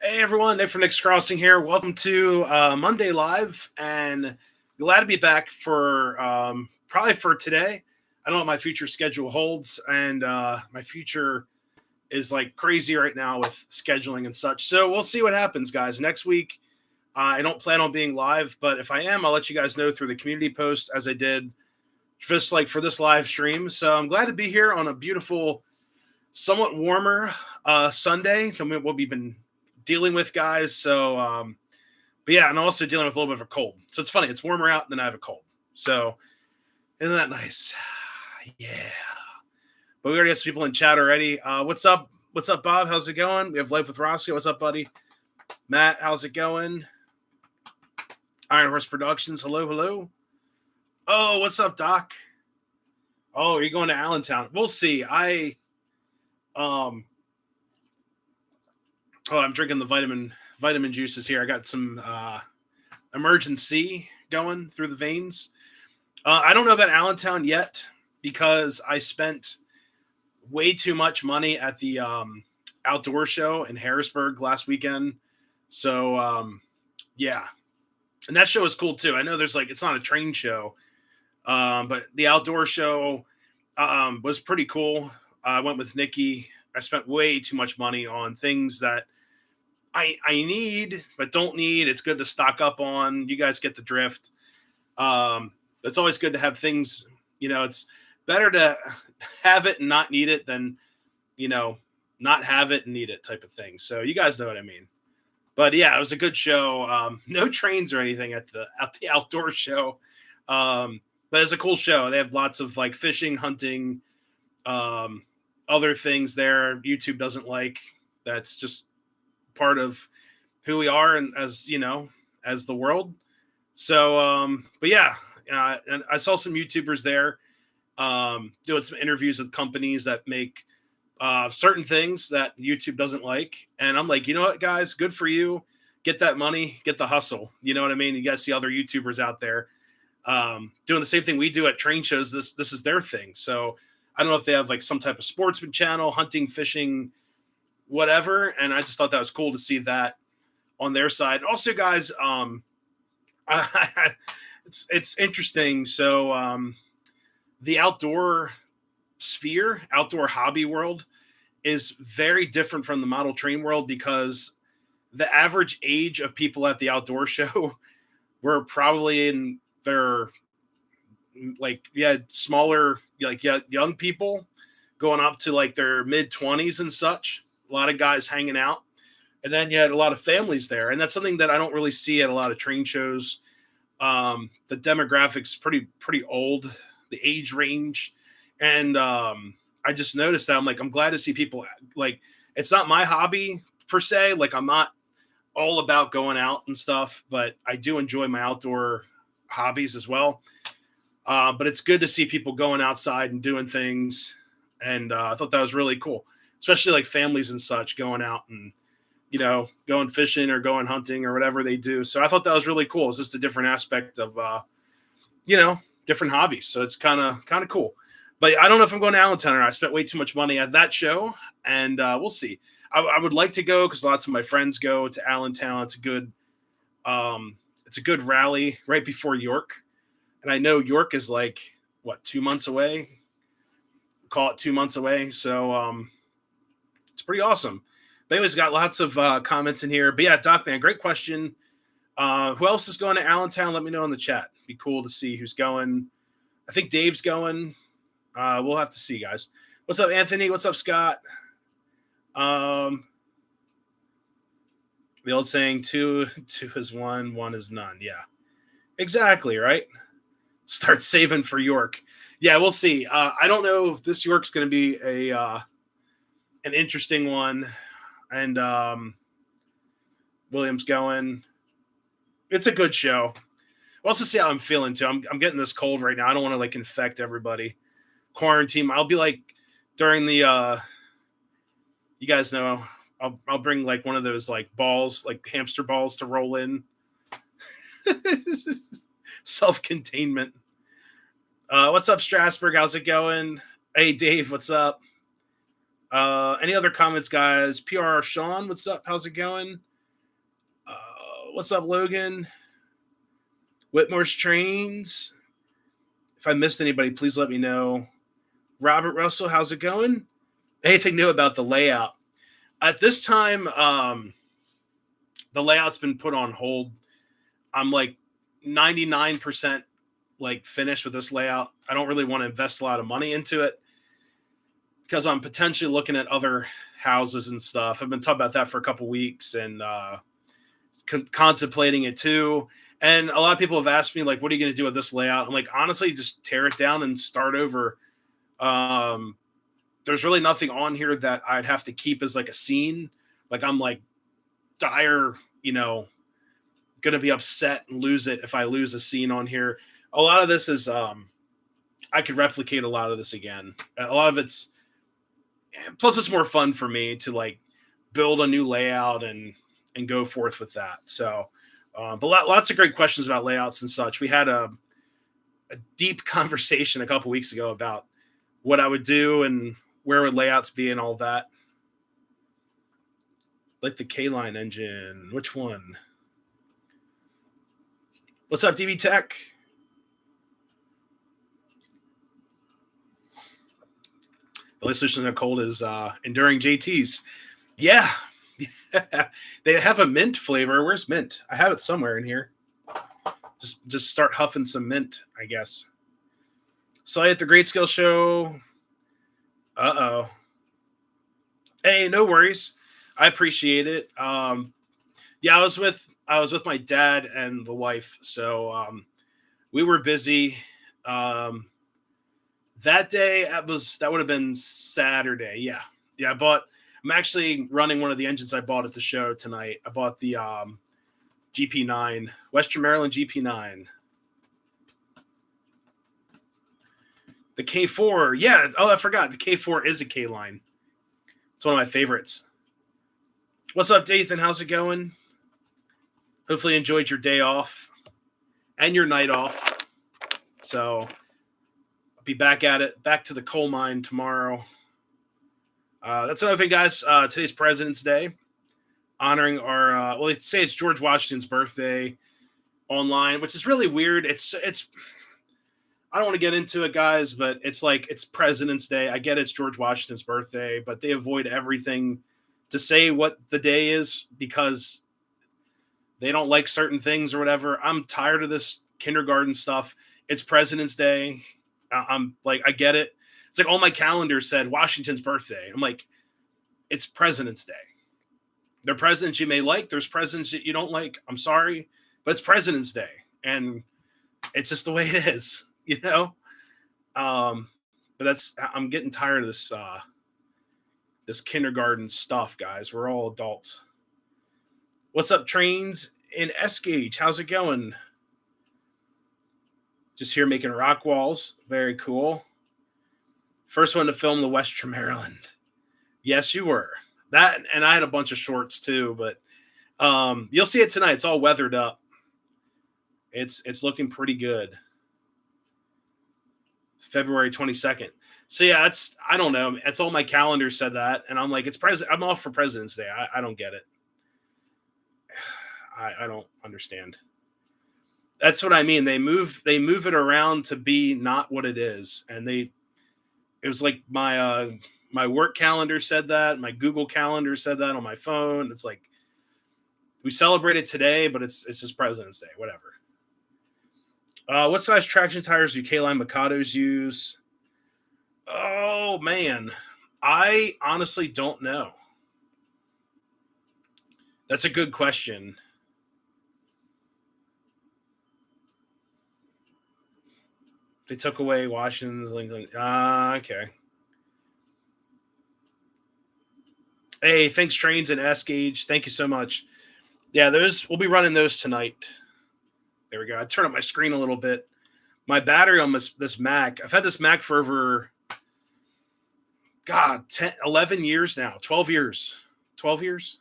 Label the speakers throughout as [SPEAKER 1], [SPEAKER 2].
[SPEAKER 1] Hey everyone, Nick from Nick's Crossing here. Welcome to Monday Live, and glad to be back for probably for today. I don't know what my future schedule holds, and my future is like crazy right now with scheduling and such. So we'll see what happens, guys. Next week, I don't plan on being live, but if I am, I'll let you guys know through the community post as I did just like for this live stream. So I'm glad to be here on a beautiful, somewhat warmer Sunday than what we've been dealing with, guys. But yeah, and I'm also dealing with a little bit of a cold. So it's funny. It's warmer out than I have a cold. So isn't that nice? Yeah. But we already have some people in chat already. What's up? What's up, Bob? How's it going? We have Life with Roscoe. What's up, buddy? Matt, how's it going? Iron Horse Productions. Hello, hello. Oh, what's up, Doc? Oh, are you going to Allentown? We'll see. Um I'm drinking the vitamin juices here. I got some emergency going through the veins. I don't know about Allentown yet because I spent way too much money at the outdoor show in Harrisburg last weekend. So yeah, and that show is cool too. I know there's like it's not a train show, but the outdoor show was pretty cool. I went with Nikki. I spent way too much money on things that I need but don't need. It's good to stock up on. You guys get the drift. It's always good to have things. It's better to have it and not need it than not have it and need it type of thing. So you guys know what I mean. But yeah, it was a good show. No trains or anything at the outdoor show. But it's a cool show. They have lots of like fishing, hunting, other things there YouTube doesn't like. That's just part of who we are and as as the world. So but yeah, and I saw some YouTubers there doing some interviews with companies that make certain things that YouTube doesn't like. And I'm like, you know what, guys, good for you. Get that money, get the hustle. You know what I mean? You guys see other YouTubers out there doing the same thing we do at train shows. This is their thing. So I don't know if they have like some type of sportsman channel, hunting, fishing, whatever. And I just thought that was cool to see that on their side. Also, guys, it's interesting. So the outdoor sphere, outdoor hobby world is very different from the model train world because the average age of people at the outdoor show were probably in their smaller, like young people going up to like their mid 20s and such. A lot of guys hanging out. And then you had a lot of families there. And that's something that I don't really see at a lot of train shows. The demographics pretty old, the age range. And I just noticed that I'm glad to see people like, it's not my hobby per se. Like I'm not all about going out and stuff, but I do enjoy my outdoor hobbies as well. But it's good to see people going outside and doing things. And I thought that was really cool, especially like families and such going out and, going fishing or going hunting or whatever they do. So I thought that was really cool. It's just a different aspect of, different hobbies. So it's kind of cool. But I don't know if I'm going to Allentown or not. I spent way too much money at that show, and we'll see. I would like to go because lots of my friends go to Allentown. It's a good rally right before York, and I know York is like 2 months away. Call it 2 months away, so it's pretty awesome. But anyways, got lots of comments in here. But yeah, Doc man, great question. Who else is going to Allentown? Let me know in the chat. Be cool to see who's going. I think Dave's going. We'll have to see, guys. What's up, Anthony? What's up, Scott? The old saying, two is one is none. Yeah, exactly, right? Start saving for York. Yeah, we'll see. I don't know if this York's going to be an interesting one. And William's going. It's a good show. We'll also see how I'm feeling, too. I'm getting this cold right now. I don't want to, like, infect everybody. Quarantine. I'll be, like, during the, you guys know, I'll bring, like, one of those, like, balls, like hamster balls to roll in. Self-containment. What's up, Strasburg? How's it going? Hey, Dave, what's up? Any other comments, guys? PR Sean, what's up? How's it going? What's up, Logan? Whitmore's Trains. If I missed anybody, please let me know. Robert Russell, how's it going? Anything new about the layout? At this time, the layout's been put on hold. I'm like 99% like finished with this layout. I don't really want to invest a lot of money into it because I'm potentially looking at other houses and stuff. I've been talking about that for a couple weeks and contemplating it too. And a lot of people have asked me, like, what are you going to do with this layout? I'm like, honestly, just tear it down and start over. There's really nothing on here that I'd have to keep as like a scene. Like I'm like dire, going to be upset and lose it if I lose a scene on here. A lot of this is, I could replicate a lot of this again. A lot of it's, plus it's more fun for me to like build a new layout and go forth with that. So, but lots of great questions about layouts and such. We had a deep conversation a couple weeks ago about what I would do and where would layouts be and all that. Like the K-Line engine. Which one? What's up, DB Tech? The only solution to cold is enduring JTs. Yeah. They have a mint flavor. Where's mint? I have it somewhere in here. Just start huffing some mint, I guess. Saw you at the Great Skill Show. Uh-oh. Hey, no worries. I appreciate it. Yeah, I was with my dad and the wife, so we were busy. That day that would have been Saturday. Yeah. I'm actually running one of the engines I bought at the show tonight. I bought the GP9, Western Maryland GP9. The K4, yeah. Oh, I forgot. The K4 is a K-Line. It's one of my favorites. What's up, Dathan? How's it going? Hopefully you enjoyed your day off and your night off. So I'll be back at it, back to the coal mine tomorrow. That's another thing, guys. Today's President's Day, honoring our, they say it's George Washington's birthday online, which is really weird. It's I don't want to get into it, guys, but it's like it's President's Day. I get it's George Washington's birthday, but they avoid everything to say what the day is because they don't like certain things or whatever. I'm tired of this kindergarten stuff. It's President's Day. I'm like, I get it. It's like all my calendars said Washington's birthday. I'm like, it's President's Day. There are presidents you may like. There's presidents that you don't like. I'm sorry, but it's President's Day. And it's just the way it is, But I'm getting tired of this, this kindergarten stuff, guys. We're all adults. What's up, Trains in S-Gauge? How's it going? Just here making rock walls. Very cool. First one to film the Western Maryland. Yes, you were. That, and I had a bunch of shorts too, but you'll see it tonight. It's all weathered up. It's looking pretty good. It's February 22nd. So yeah, I don't know. It's all my calendar said that, and I'm like, I'm off for President's Day. I don't get it. I don't understand. That's what I mean. They move it around to be not what it is, and it was like my work calendar said that, my Google calendar said that on my phone. It's like we celebrate it today, but it's just President's Day, whatever. What size traction tires do K-Line Mikados use? Oh man, I honestly don't know. That's a good question. They took away Washington's Lincoln. Okay. Hey, thanks, Trains and S-Gauge. Thank you so much. Yeah, we'll be running those tonight. There we go. I turn up my screen a little bit. My battery on this Mac, I've had this Mac for over, 11 years now. 12 years. 12 years?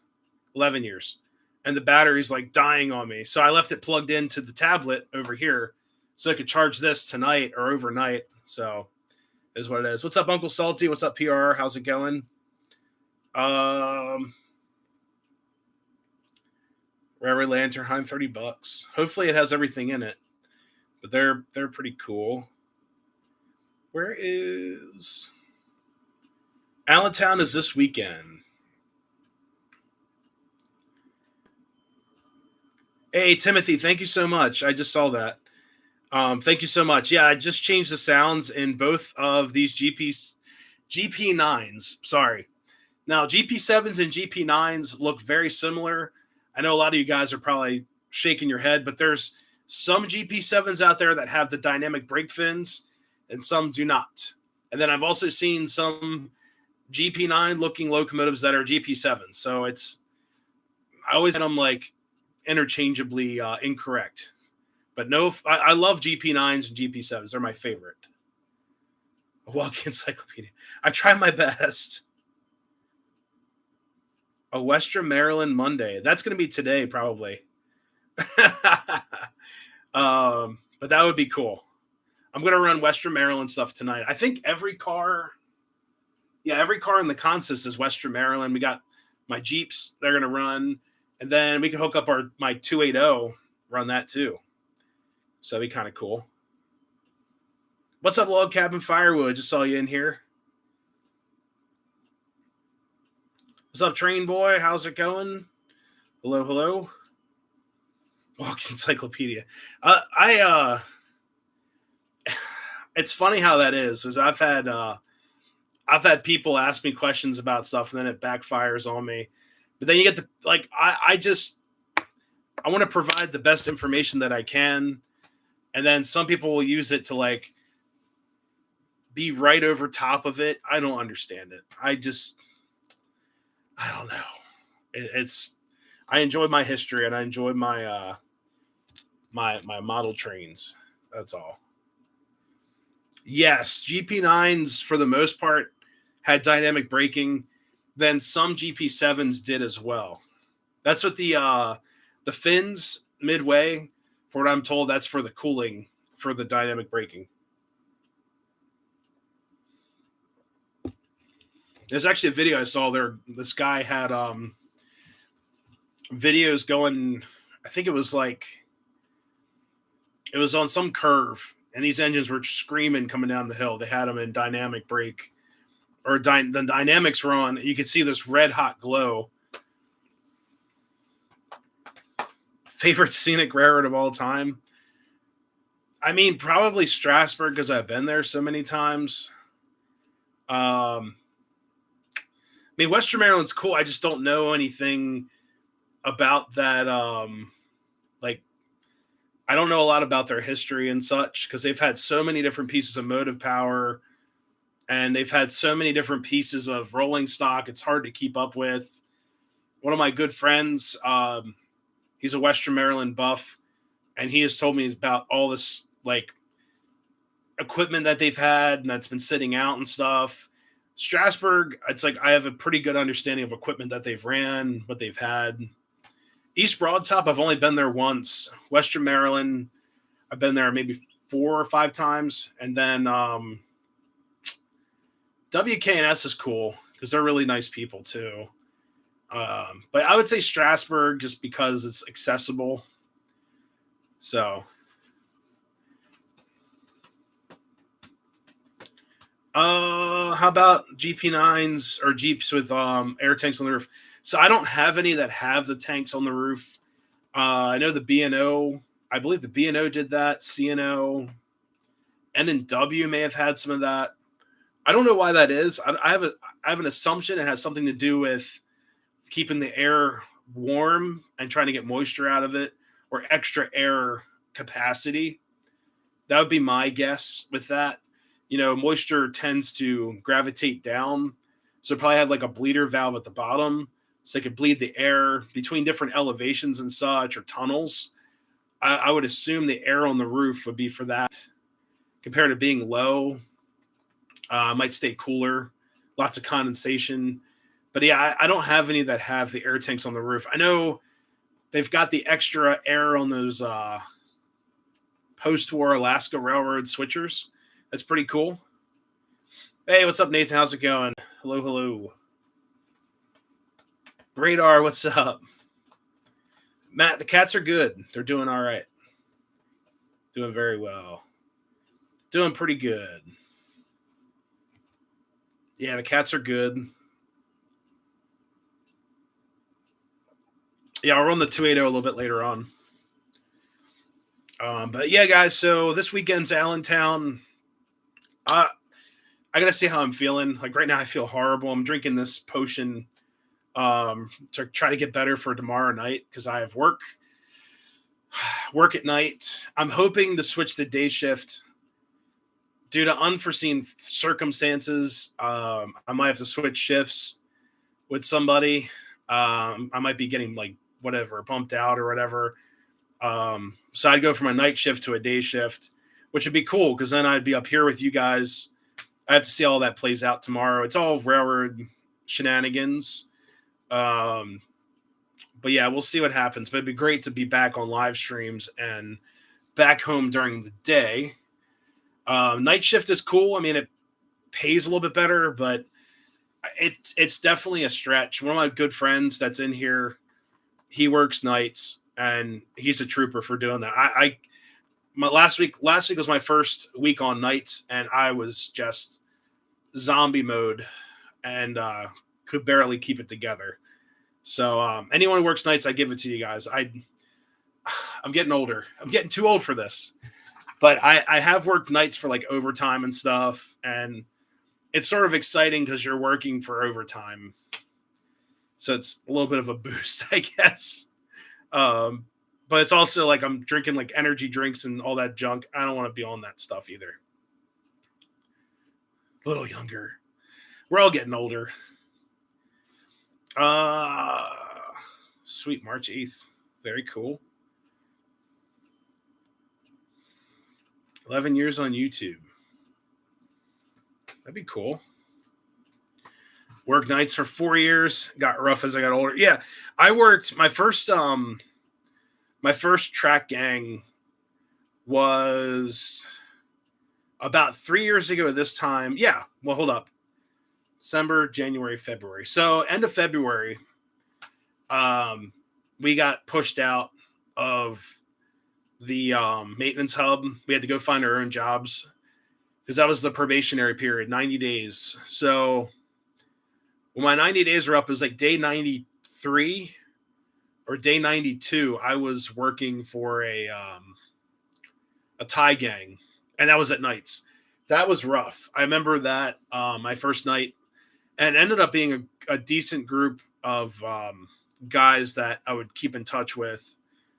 [SPEAKER 1] 11 years. And the battery's like dying on me. So I left it plugged into the tablet over here so I could charge this tonight or overnight. So is what it is. What's up, Uncle Salty? What's up, PR? How's it going? Where Railway Lantern, $130. Hopefully, it has everything in it. But they're pretty cool. Where is Allentown? Is this weekend? Hey Timothy, thank you so much. I just saw that. Thank you so much. Yeah, I just changed the sounds in both of these GP9s. Sorry. Now GP7s and GP9s look very similar. I know a lot of you guys are probably shaking your head, but there's some GP7s out there that have the dynamic brake fins, and some do not. And then I've also seen some GP9 looking locomotives that are GP7s. So I always get them like interchangeably incorrect. But no, I love GP9s and GP7s. They're my favorite. A walking encyclopedia. I try my best. A Western Maryland Monday. That's going to be today, probably. But that would be cool. I'm going to run Western Maryland stuff tonight. I think every car in the consist is Western Maryland. We got my Jeeps they're going to run. And then we can hook up my 280, run that too. So that'd be kind of cool. What's up, Log Cabin Firewood? Just saw you in here. What's up, Train Boy? How's it going? Hello, hello. Walk Encyclopedia. It's funny how that is. Is I've had people ask me questions about stuff, and then it backfires on me. But then you get I want to provide the best information that I can, and then some people will use it to like be right over top of it. I don't understand it. I don't know. I enjoy my history, and I enjoy my my model trains. That's all. Yes, GP9s for the most part had dynamic braking. Then some GP7s did as well. That's what the fins midway, for what I'm told, that's for the cooling for the dynamic braking. There's actually a video I saw there. This guy had videos going. I think it was on some curve, and these engines were screaming coming down the hill. They had them in dynamic brake, or the dynamics were on. You could see this red hot glow. Favorite scenic railroad of all time? I mean, probably Strasburg, because I've been there so many times. I mean, Western Maryland's cool. I just don't know anything about that. I don't know a lot about their history and such, because they've had so many different pieces of motive power, and they've had so many different pieces of rolling stock. It's hard to keep up with. One of my good friends, he's a Western Maryland buff, and he has told me about all this like equipment that they've had and that's been sitting out and stuff. Strasburg, it's like I have a pretty good understanding of equipment that they've ran, what they've had. East Broadtop, I've only been there once. Western Maryland, I've been there maybe 4 or 5 times. And then WKNS is cool because they're really nice people too. But I would say Strasburg just because it's accessible. So, how about GP9s or Jeeps with air tanks on the roof? So I don't have any that have the tanks on the roof. I know the B&O, I believe the B&O did that. CNO, N&W may have had some of that. I don't know why that is. I have an assumption it has something to do with keeping the air warm and trying to get moisture out of it, or extra air capacity. That would be my guess with that. You know, moisture tends to gravitate down. So probably have like a bleeder valve at the bottom so it could bleed the air between different elevations and such, or tunnels. I would assume the air on the roof would be for that. Compared to being low, might stay cooler, lots of condensation. But yeah, I don't have any that have the air tanks on the roof. I know they've got the extra air on those post-war Alaska Railroad switchers. That's pretty cool. Hey, what's up, Nathan? How's it going? Hello, hello. Radar, what's up? Matt, the cats are good. They're doing all right. Doing very well. Doing pretty good. Yeah, the cats are good. Yeah, I'll run the 280 a little bit later on. But yeah, guys. So this weekend's Allentown. Uh, I gotta see how I'm feeling. Like right now, I feel horrible. I'm drinking this potion to try to get better for tomorrow night because I have work at night. I'm hoping to switch to day shift due to unforeseen circumstances. I might have to switch shifts with somebody. I might be getting like whatever bumped out or whatever. So I'd go from a night shift to a day shift, which would be cool because then I'd be up here with you guys. I have to see how all that plays out tomorrow. It's all railroad shenanigans. Um, but yeah, we'll see what happens. But it'd be great to be back on live streams and back home during the day. Night shift is cool. I mean, it pays a little bit better, but it's definitely a stretch. One of my good friends that's in here, he works nights and he's a trooper for doing that. My last week was my first week on nights and I was just zombie mode and could barely keep it together. So anyone who works nights, I give it to you guys. I'm getting older. I'm getting too old for this. But I have worked nights for like overtime and stuff, and it's sort of exciting because you're working for overtime. So it's a little bit of a boost, I guess. But it's also like I'm drinking like energy drinks and all that junk. I don't want to be on that stuff either. A little younger. We're all getting older. Uh Sweet March 8th. Very cool. 11 years on YouTube. That'd be cool. Work nights for 4 years. Got rough as I got older. Yeah, I worked my first track gang was about 3 years ago this time. Yeah, well, hold up. December, January, February. So end of February, we got pushed out of the maintenance hub. We had to go find our own jobs because that was the probationary period, 90 days. So when my 90 days were up, it was like day 93 or day 92. I was working for a Thai gang, and that was at nights. That was rough. I remember that my first night, and ended up being a decent group of guys that I would keep in touch with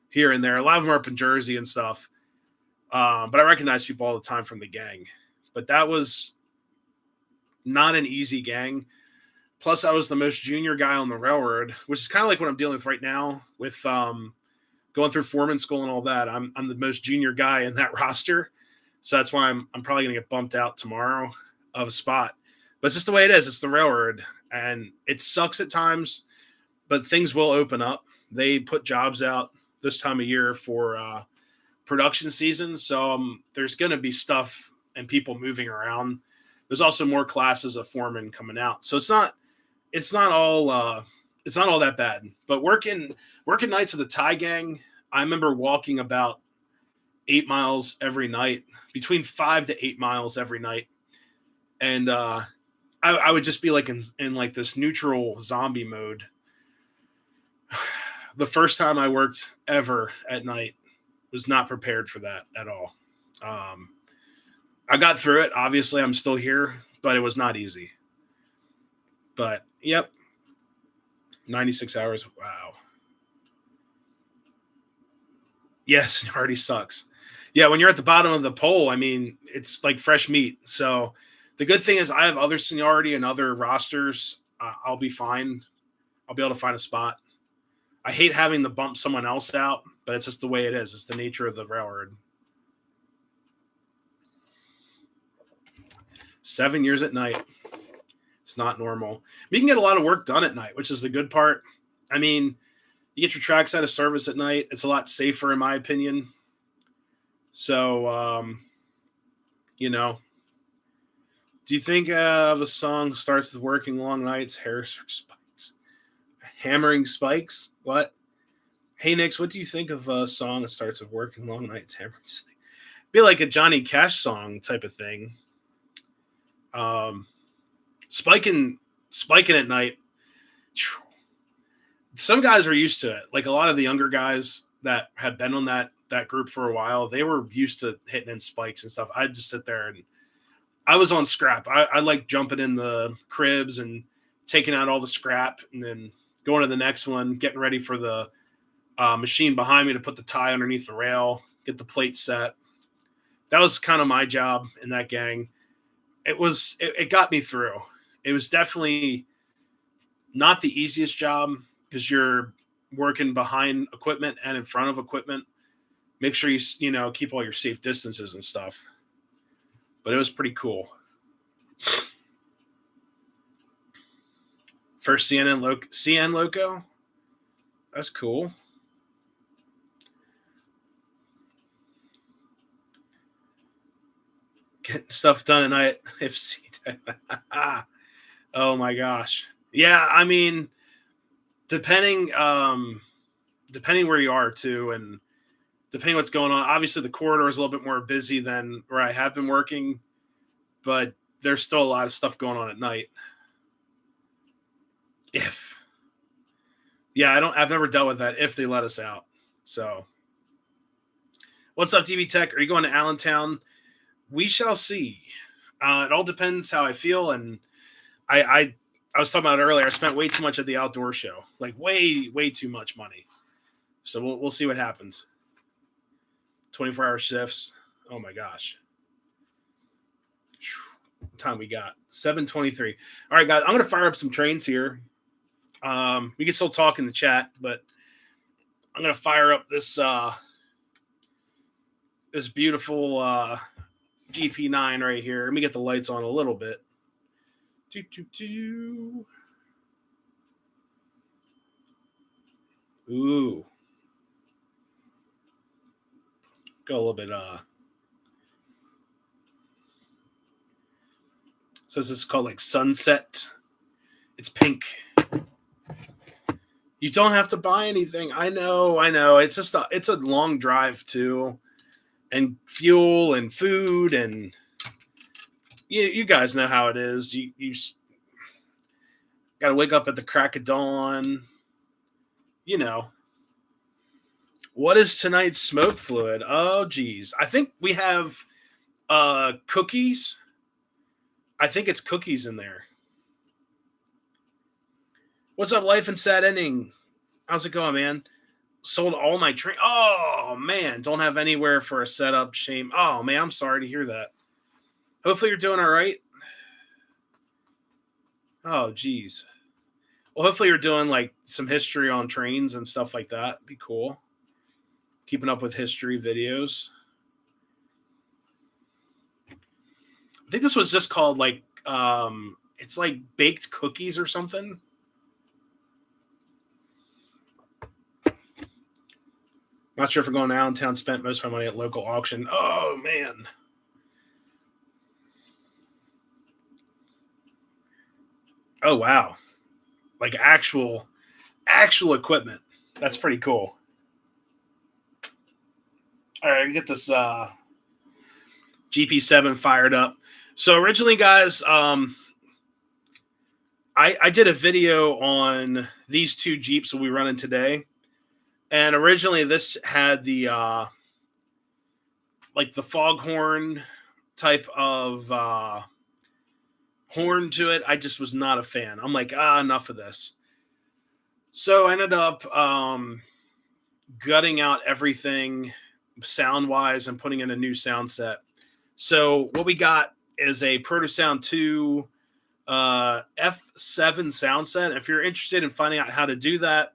[SPEAKER 1] here and there. A lot of them are up in Jersey and stuff. But I recognize people all the time from the gang. But that was not an easy gang. Plus, I was the most junior guy on the railroad, which is kind of like what I'm dealing with right now with going through foreman school and all that. I'm the most junior guy in that roster. So that's why I'm probably going to get bumped out tomorrow of a spot. But it's just the way it is. It's the railroad. And it sucks at times, but things will open up. They put jobs out this time of year for production season. So there's going to be stuff and people moving around. There's also more classes of foremen coming out. So it's not all that bad. But working nights at the Thai gang, I remember walking about 8 miles every night, between 5 to 8 miles every night. And I would just be like in like this neutral zombie mode. The first time I worked ever at night, was not prepared for that at all. I got through it. Obviously, I'm still here, but it was not easy. But yep, 96 hours. Wow. Yes, it already sucks. Yeah, when you're at the bottom of the pole, I mean, it's like fresh meat. So the good thing is I have other seniority and other rosters. I'll be fine. I'll be able to find a spot. I hate having to bump someone else out, but it's just the way it is. It's the nature of the railroad. 7 years at night. It's not normal. We can get a lot of work done at night, which is the good part. I mean, you get your tracks out of service at night. It's a lot safer, in my opinion. So, do you think of a song starts with working long nights, hammering spikes? What? Hey, Nix, what do you think of a song that starts with "Working Long Nights, Hammered City"? Be like a Johnny Cash song type of thing. Um, spiking, spiking at night. Some guys were used to it. Like a lot of the younger guys that had been on that group for a while, they were used to hitting in spikes and stuff. I'd just sit there and I was on scrap. I like jumping in the cribs and taking out all the scrap and then going to the next one, getting ready for the machine behind me to put the tie underneath the rail, get the plate set. That was kind of my job in that gang. It got me through. It was definitely not the easiest job because you're working behind equipment and in front of equipment. Make sure you keep all your safe distances and stuff. But it was pretty cool. First CN Loco. That's cool. Getting stuff done at night. Oh my gosh. Yeah, I mean, depending depending where you are too, and depending what's going on. Obviously, the corridor is a little bit more busy than where I have been working, but there's still a lot of stuff going on at night. If yeah, I've never dealt with that. If they let us out, so what's up, TV Tech? Are you going to Allentown? We shall see. It all depends how I feel, and I was talking about it earlier. I spent way too much at the outdoor show, like way too much money. So we'll see what happens. 24-hour shifts. Oh my gosh. What time we got? 7:23. All right, guys. I'm gonna fire up some trains here. We can still talk in the chat, but I'm gonna fire up this beautiful GP9 right here. Let me get the lights on a little bit. Ooh. Go a little bit so this is called like sunset. It's pink. You don't have to buy anything. I know. It's just it's a long drive too. And fuel and food and you guys know how it is. You got to wake up at the crack of dawn. You know. What is tonight's smoke fluid? Oh geez. I think we have cookies. I think it's cookies in there. What's up, Life and Sad Ending? How's it going, man? Sold all my train. Oh man, don't have anywhere for a setup. Shame. Oh man, I'm sorry to hear that. Hopefully you're doing all right. Oh geez. Well, hopefully you're doing like some history on trains and stuff like that. Be cool. Keeping up with history videos. I think this was just called like it's like baked cookies or something. Not sure if we're going to Allentown. Spent most of my money at local auction. Oh man. Oh wow. Like actual equipment. That's pretty cool. All right, get this GP7 fired up. So originally, guys, I did a video on these two Jeeps that we running today, and originally this had the like the foghorn type of horn to it. I just was not a fan. I'm like, enough of this. So I ended up gutting out everything sound-wise and putting in a new sound set. So what we got is a Protosound 2 F7 sound set. If you're interested in finding out how to do that,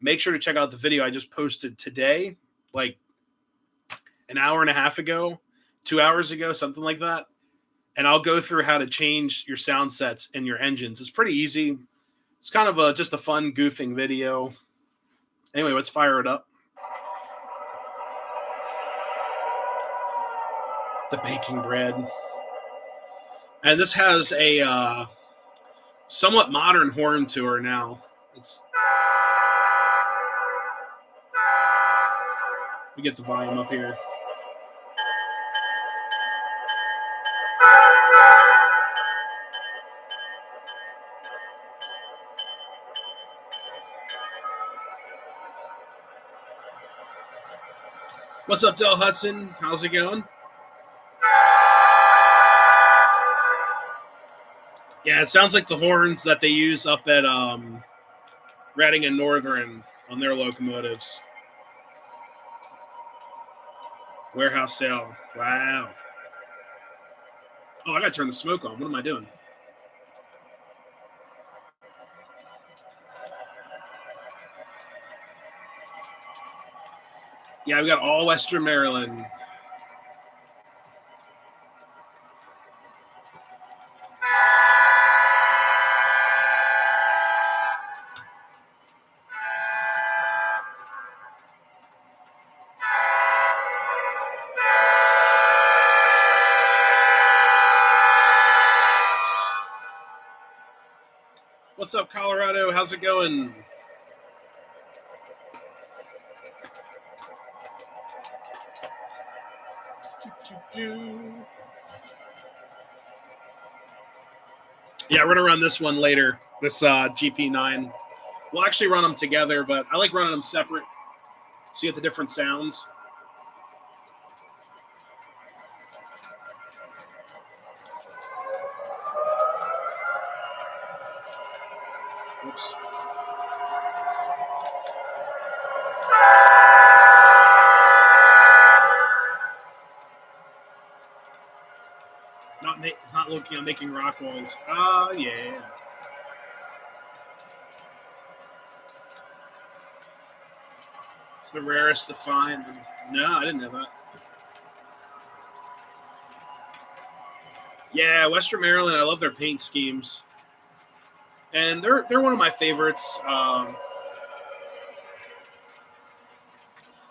[SPEAKER 1] make sure to check out the video I just posted today, like an hour and a half ago, 2 hours ago, something like that. And I'll go through how to change your sound sets in your engines. It's pretty easy. It's kind of just a fun goofing video. Anyway, let's fire it up. The baking bread. And this has a somewhat modern horn to her now. It's We get the volume up here. What's up, Del Hudson? How's it going? Yeah, it sounds like the horns that they use up at Reading and Northern on their locomotives. Warehouse sale. Wow. Oh, I gotta turn the smoke on. What am I doing? Yeah, we got all Western Maryland. What's up, Colorado? How's it going? Yeah, we're gonna run this one later. This GP9. We'll actually run them together, but I like running them separate, so you get the different sounds. Oops. Not looking at making rock walls. Oh, yeah. It's the rarest to find. No, I didn't know that. Yeah, Western Maryland, I love their paint schemes. And they're one of my favorites. I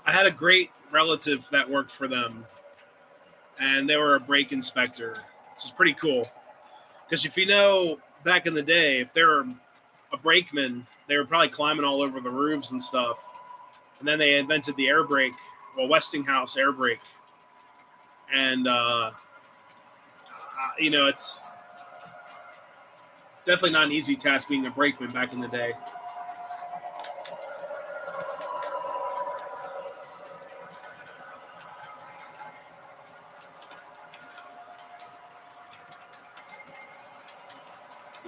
[SPEAKER 1] had a great relative that worked for them, and they were a brake inspector, which is pretty cool. Because if you know, back in the day, if they were a brakeman, they were probably climbing all over the roofs and stuff. And then they invented the air brake, well, Westinghouse air brake. And, it's definitely not an easy task being a brakeman back in the day.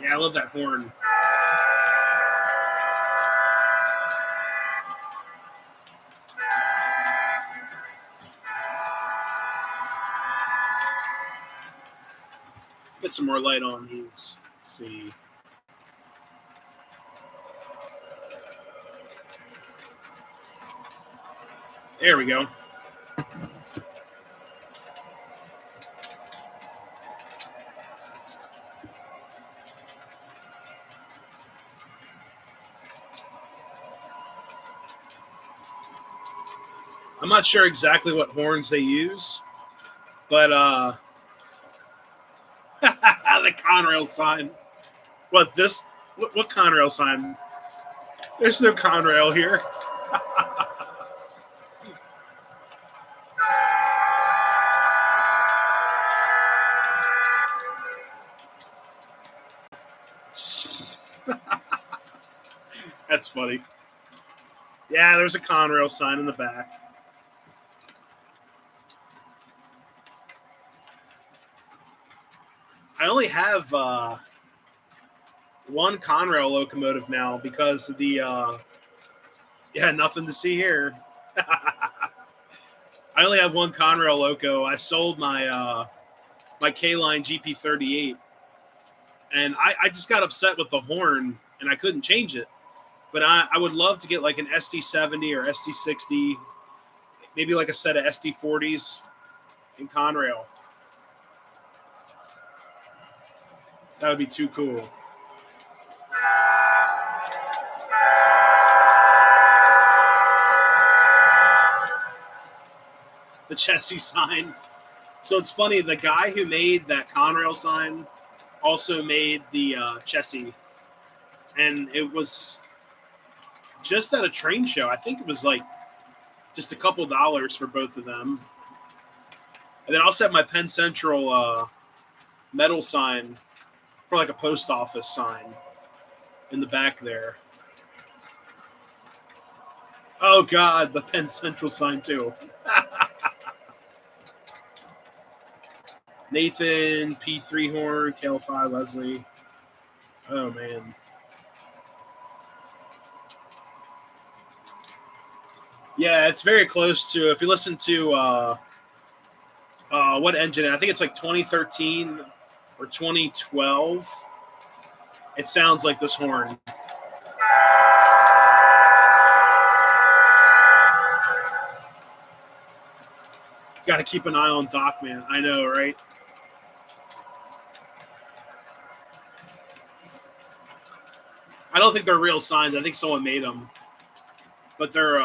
[SPEAKER 1] Yeah, I love that horn. Get some more light on these. Let's see. There we go. I'm not sure exactly what horns they use, but the Conrail sign. What this? What Conrail sign? There's no Conrail here. That's funny. Yeah, there's a Conrail sign in the back. I only have one Conrail locomotive now because of the nothing to see here. I only have one Conrail loco. I sold my my K-Line GP38, and I just got upset with the horn, and I couldn't change it. But I would love to get like an SD70 or SD60, maybe like a set of SD40s in Conrail. That would be too cool. The Chessie sign. So it's funny, the guy who made that Conrail sign also made the Chessie. And it was just at a train show. I think it was like just a couple dollars for both of them. And then I'll set my Penn Central metal sign for like a post office sign in the back there. Oh God, the Penn Central sign too. Nathan, P3 horn, KL5, Leslie. Oh man. Yeah, it's very close to, if you listen to what engine, I think it's like 2013 or 2012. It sounds like this horn. Got to keep an eye on Doc, man. I know, right? I don't think they're real signs. I think someone made them, but they're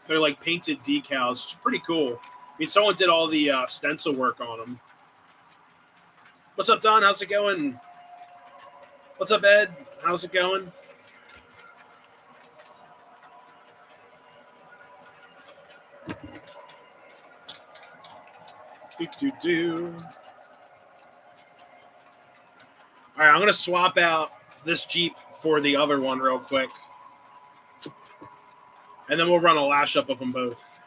[SPEAKER 1] like painted decals. It's pretty cool. I mean, someone did all the stencil work on them. What's up, Don? How's it going? What's up, Ed? How's it going? Do. All right, I'm going to swap out this Jeep for the other one real quick. And then we'll run a lash up of them both.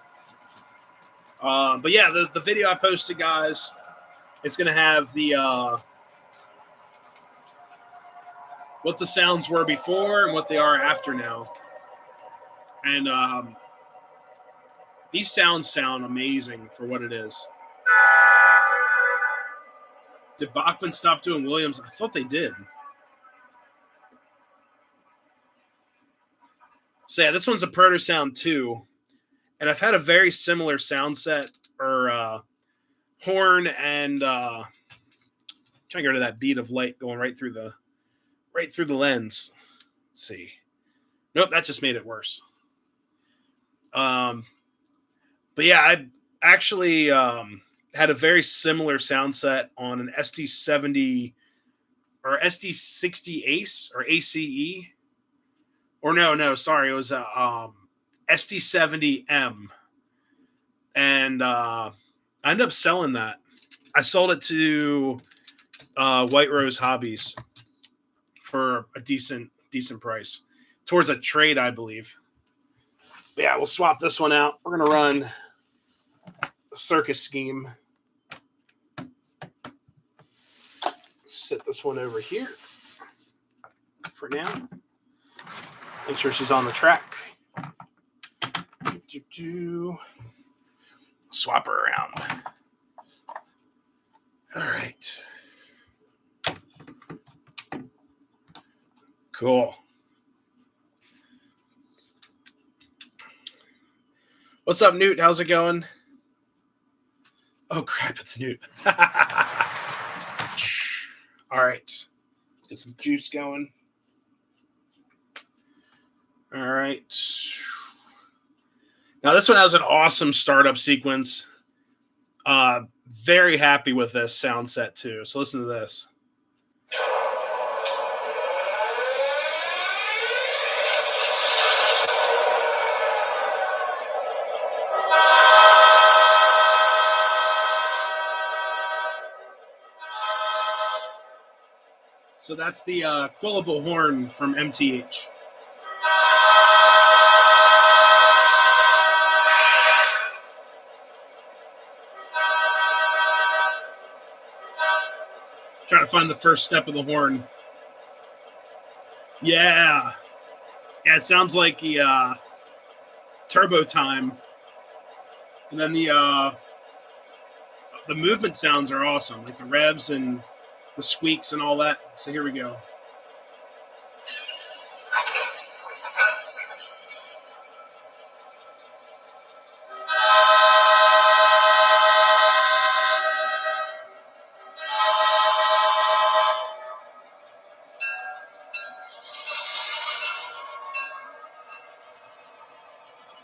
[SPEAKER 1] But yeah, the video I posted, guys, is going to have the what the sounds were before and what they are after now. And these sounds sound amazing for what it is. Did Bachman stop doing Williams? I thought they did. So yeah, this one's a Proto Sound 2. And I've had a very similar sound set or horn and trying to get rid of that bead of light going right through the lens. Let's see. Nope, that just made it worse. But yeah, I actually had a very similar sound set on an SD70 or SD60 Ace or ACE. Or no, sorry, it was a SD70M. And I ended up selling that. I sold it to White Rose Hobbies for a decent price. Towards a trade, I believe. But yeah, we'll swap this one out. We're going to run the Circus Scheme. Set this one over here for now. Make sure she's on the track. Swap her around. All right. Cool. What's up, Newt? How's it going? Oh, crap, it's Newt. All right. Get some juice going. All right. Now, this one has an awesome startup sequence. Very happy with this sound set, too. So listen to this. So that's the Quillable horn from MTH. Trying to find the first step of the horn. Yeah. Yeah, it sounds like the turbo time. And then the movement sounds are awesome, like the revs and the squeaks and all that. So here we go.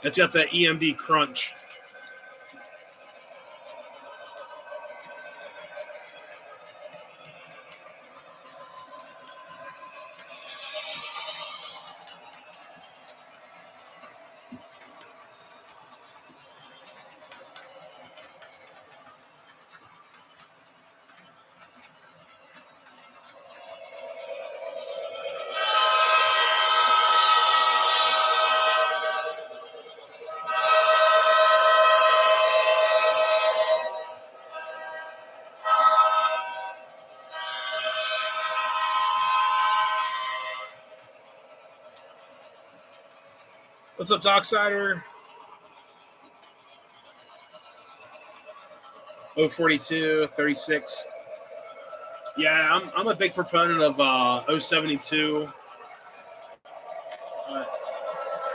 [SPEAKER 1] It's got the EMD crunch. What's up, Docksider? 042, 36. Yeah, I'm a big proponent of 072.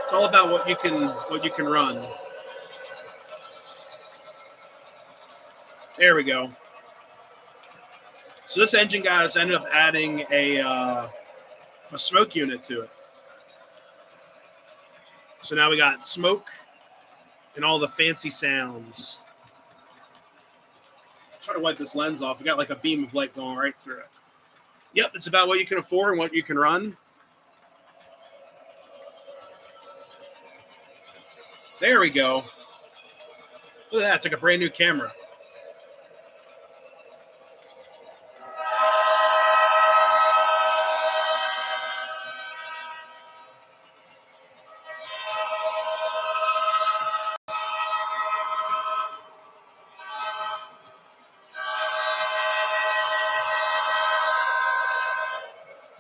[SPEAKER 1] It's all about what you can run. There we go. So this engine, guys, ended up adding a smoke unit to it. So now we got smoke and all the fancy sounds. Try to wipe this lens off. We got like a beam of light going right through it. Yep, it's about what you can afford and what you can run. There we go. Look at that. It's like a brand new camera.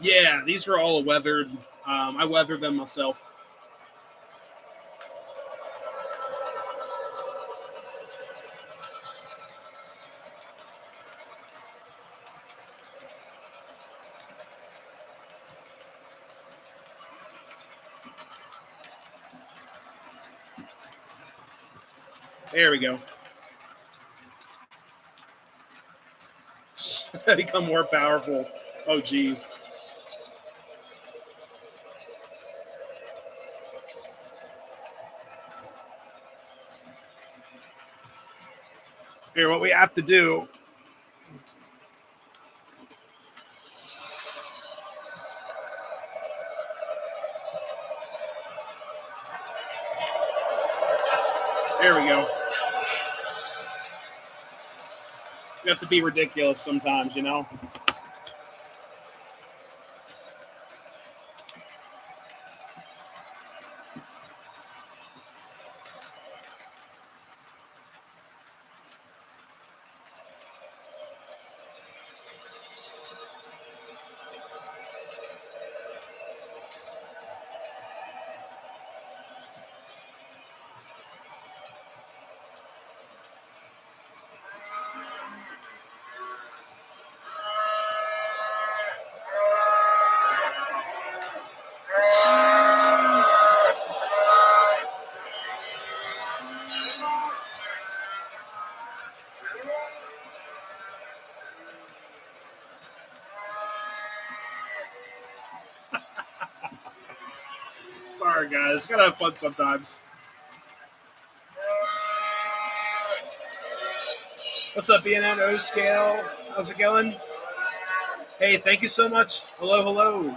[SPEAKER 1] Yeah, these were all weathered. I weathered them myself. There we go. Become more powerful. Oh, geez. Here, what we have to do. There we go. You have to be ridiculous sometimes, you know? Sorry, guys. Gotta have fun sometimes. What's up, BNN O Scale? How's it going? Hey, thank you so much. Hello, hello.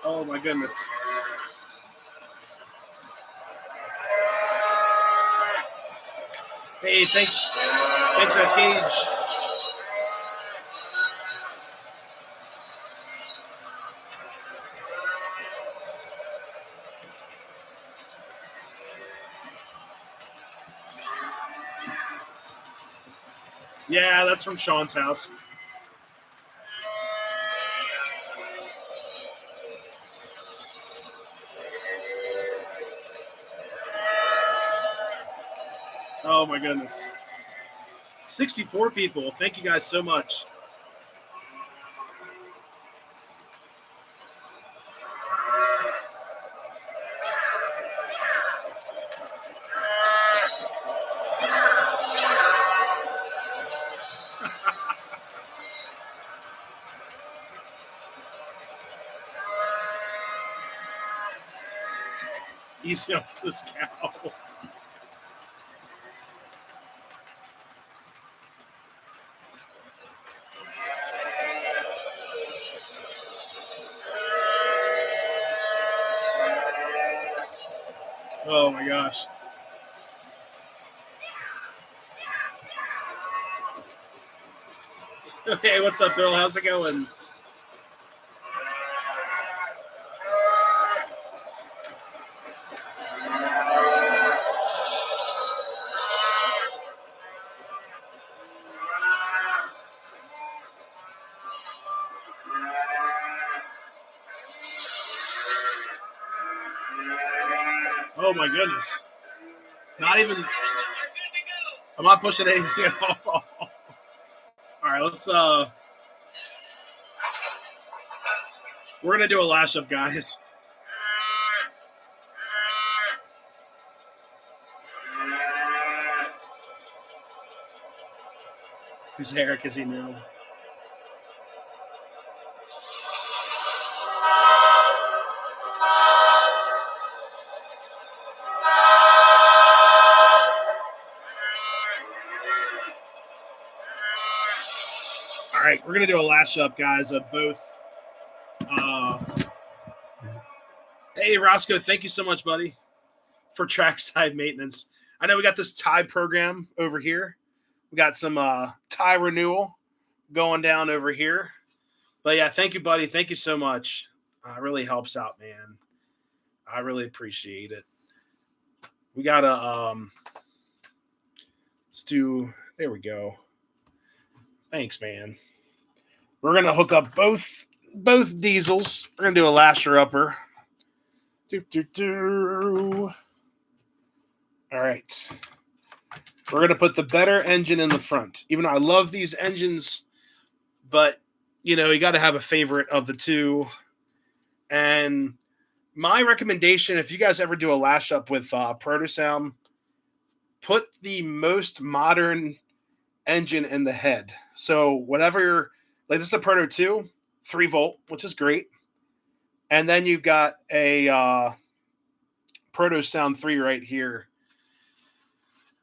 [SPEAKER 1] Oh, my goodness. Hey, thanks. Thanks, S. Gage. Yeah, that's from Sean's house. Oh, my goodness. 64 people. Thank you guys so much. Easy on those cows. Oh, my gosh. Hey, what's up, Bill? How's it going? Oh my goodness. Not even. I'm not pushing anything at all. All right, we're gonna do a lash up, guys. Who's Eric? Is he new? All right, we're gonna do a lash up, guys, of both. Hey, Roscoe, thank you so much, buddy, for trackside maintenance. I know we got this tie program over here. We got some tie renewal going down over here. But yeah, thank you, buddy. Thank you so much. It really helps out, man. I really appreciate it. We gotta let's do. There we go. Thanks, man. We're gonna hook up both diesels. We're gonna do a lasher upper. All right. We're gonna put the better engine in the front. Even though I love these engines, but you know, you got to have a favorite of the two. And my recommendation, if you guys ever do a lash up with Protosound, put the most modern engine in the head. So whatever, like this is a Proto 2, 3 volt, which is great. And then you've got a Protosound 3 right here.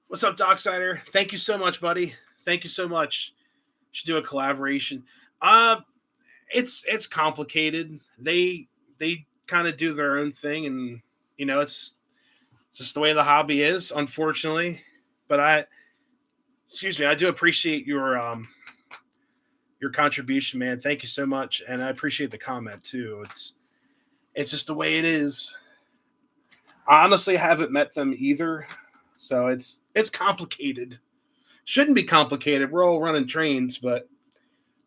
[SPEAKER 1] What's up, Docksider? Thank you so much, buddy. Thank you so much. Should do a collaboration. It's complicated. They kind of do their own thing, and you know, it's just the way the hobby is, unfortunately. But I do appreciate your contribution, man. Thank you so much, and I appreciate the comment too. It's just the way it is. I honestly haven't met them either, so it's complicated. Shouldn't be complicated. We're all running trains, but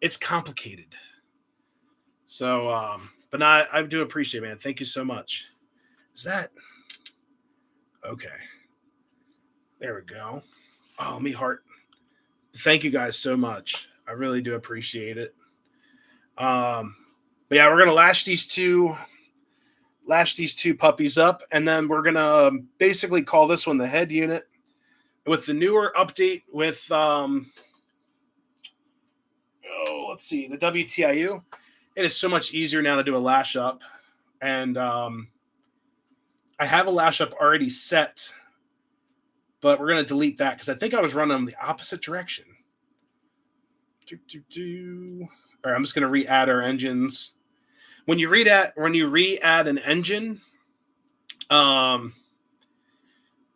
[SPEAKER 1] it's complicated. So, but I do appreciate it, man. Thank you so much. Is that okay? There we go. Oh, me heart. Thank you guys so much. I really do appreciate it. But yeah, we're gonna lash these two puppies up, and then we're gonna basically call this one the head unit. With the newer update with let's see, the WTIU, it is so much easier now to do a lash up, and I have a lash up already set, but we're gonna delete that because I think I was running them the opposite direction. All right, I'm just gonna re-add our engines. When you re-add an engine, oh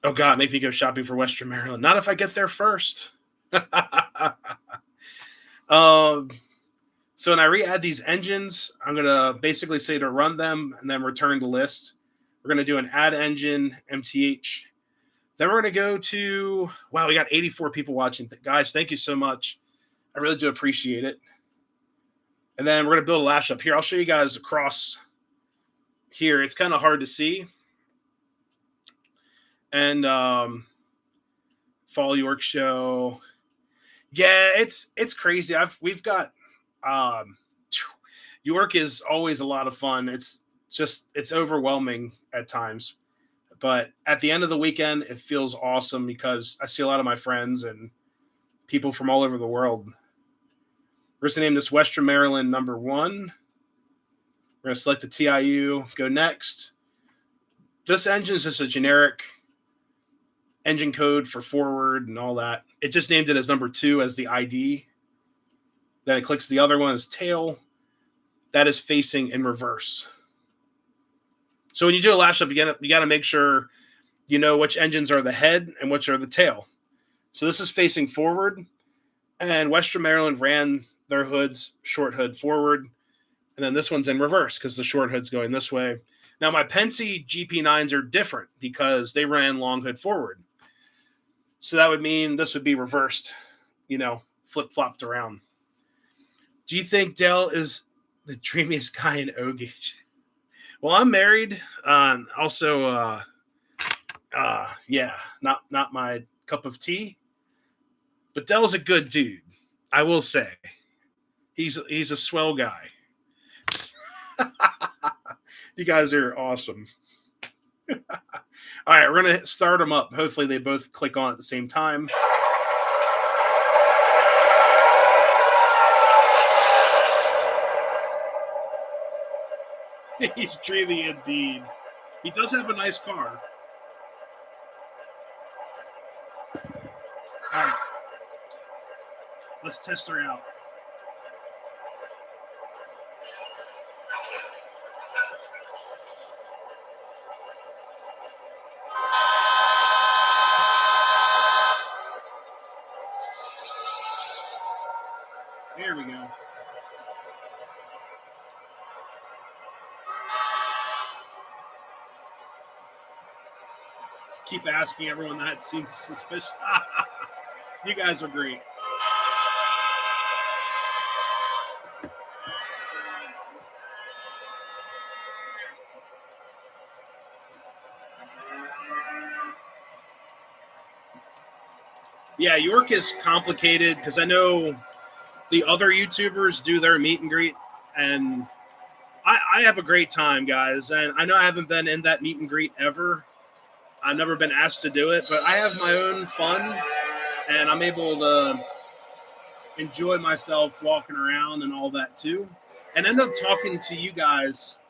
[SPEAKER 1] God, make me go shopping for Western Maryland. Not if I get there first. So when I re-add these engines, I'm gonna basically say to run them and then return to list. We're gonna do an add engine MTH. Then we're gonna go to, wow, we got 84 people watching. Guys, thank you so much. I really do appreciate it. And then we're gonna build a lash up here. I'll show you guys across here. It's kind of hard to see. And Fall York show. Yeah, it's crazy. We've got York is always a lot of fun. It's overwhelming at times. But at the end of the weekend, it feels awesome because I see a lot of my friends and people from all over the world. We're going to name this Western Maryland number 1. We're going to select the TIU, go next. This engine is just a generic engine code for forward and all that. It just named it as number 2 as the ID. Then it clicks the other one as tail. That is facing in reverse. So when you do a lash up, you got to make sure you know which engines are the head and which are the tail. So this is facing forward, and Western Maryland ran their hoods short hood forward, and then this one's in reverse because the short hood's going this way. Now my Penske GP9s are different because they ran long hood forward. So that would mean this would be reversed, flip-flopped around. Do you think Dale is the dreamiest guy in O-Gauge? Well, I'm married. Also, Yeah, not my cup of tea. But Dell's a good dude, I will say. He's a swell guy. You guys are awesome. All right, we're gonna start them up. Hopefully, they both click on at the same time. He's dreamy indeed. He does have a nice car. All right, let's test her out. There we go. Keep asking everyone that seems suspicious. You guys are great. Yeah, York is complicated because I know the other YouTubers do their meet and greet, and I have a great time, guys. And I know I haven't been in that meet and greet ever. I've never been asked to do it, but I have my own fun, and I'm able to enjoy myself walking around and all that too, and end up talking to you guys.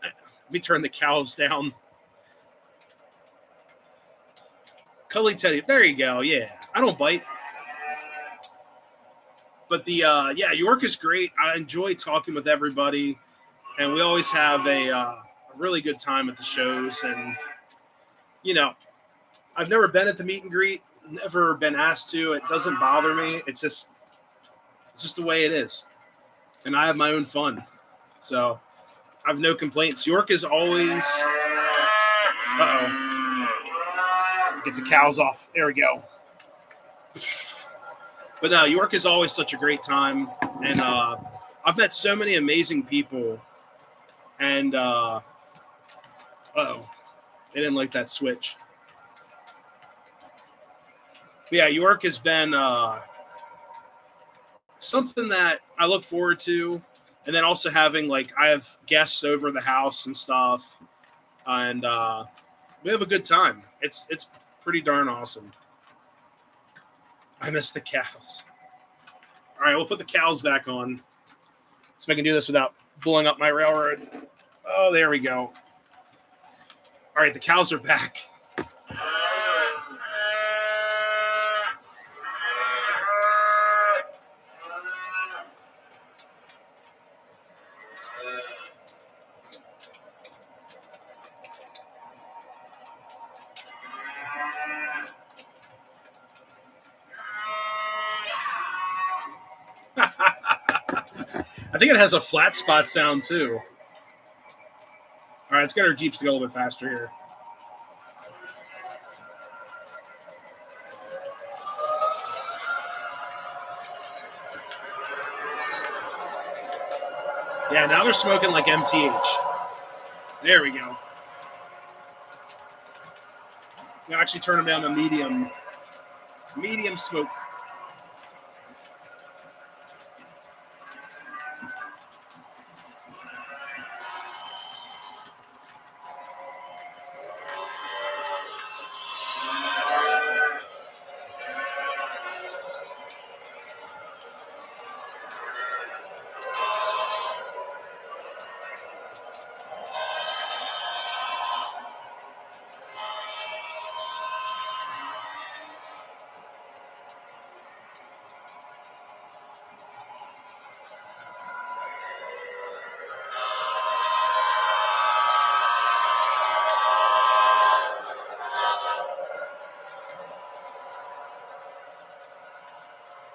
[SPEAKER 1] Let me turn the cows down. Cuddly Teddy, there you go. Yeah, I don't bite. But yeah, York is great. I enjoy talking with everybody, and we always have a really good time at the shows. And you know, I've never been at the meet and greet, never been asked to. It doesn't bother me. It's just the way it is, and I have my own fun. So I have no complaints. York is always. Get the cows off. There we go. But no, York is always such a great time, and I've met so many amazing people. And they didn't like that switch. But yeah, York has been something that I look forward to, and then also having I have guests over the house and stuff, and we have a good time. It's pretty darn awesome. I miss the cows. All right, we'll put the cows back on. So I can do this without blowing up my railroad. Oh, there we go. All right, the cows are back. I think it has a flat spot sound too. All right, let's get our Jeeps to go a little bit faster here. Yeah, now they're smoking like MTH. There we go. We'll actually turn them down to medium smoke.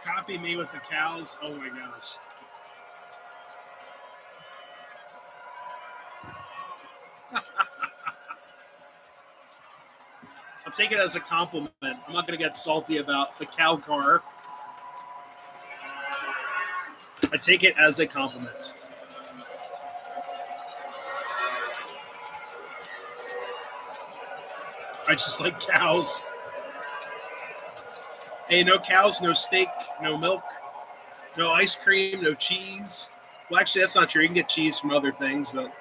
[SPEAKER 1] Copy me with the cows. Oh my gosh. I'll take it as a compliment. I'm not going to get salty about the cow car. I take it as a compliment. I just like cows. Hey, no cows, no steak, no milk, no ice cream, no cheese. Well, actually, that's not true. You can get cheese from other things, but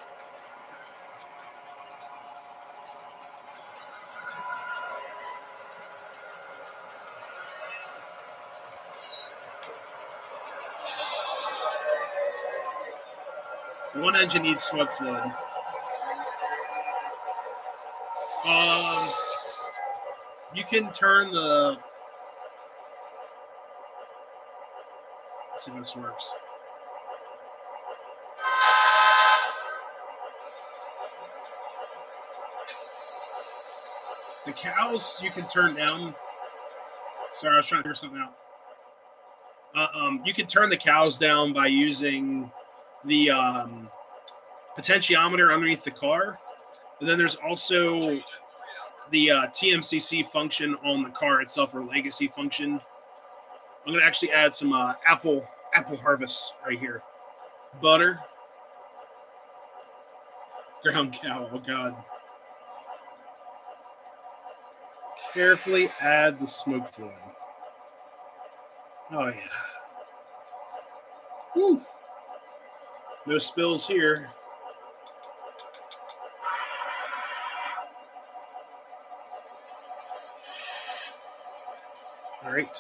[SPEAKER 1] one engine needs smoke fluid. Um, you can turn the. Let's see if this works. The cows you can turn down. Sorry, I was trying to figure something out. You can turn the cows down by using the potentiometer underneath the car. And then there's also the TMCC function on the car itself, or legacy function. I'm going to actually add some apple harvest right here. Butter. Ground cow. Oh, God. Carefully add the smoke fluid. Oh, yeah. Woo. No spills here. All right.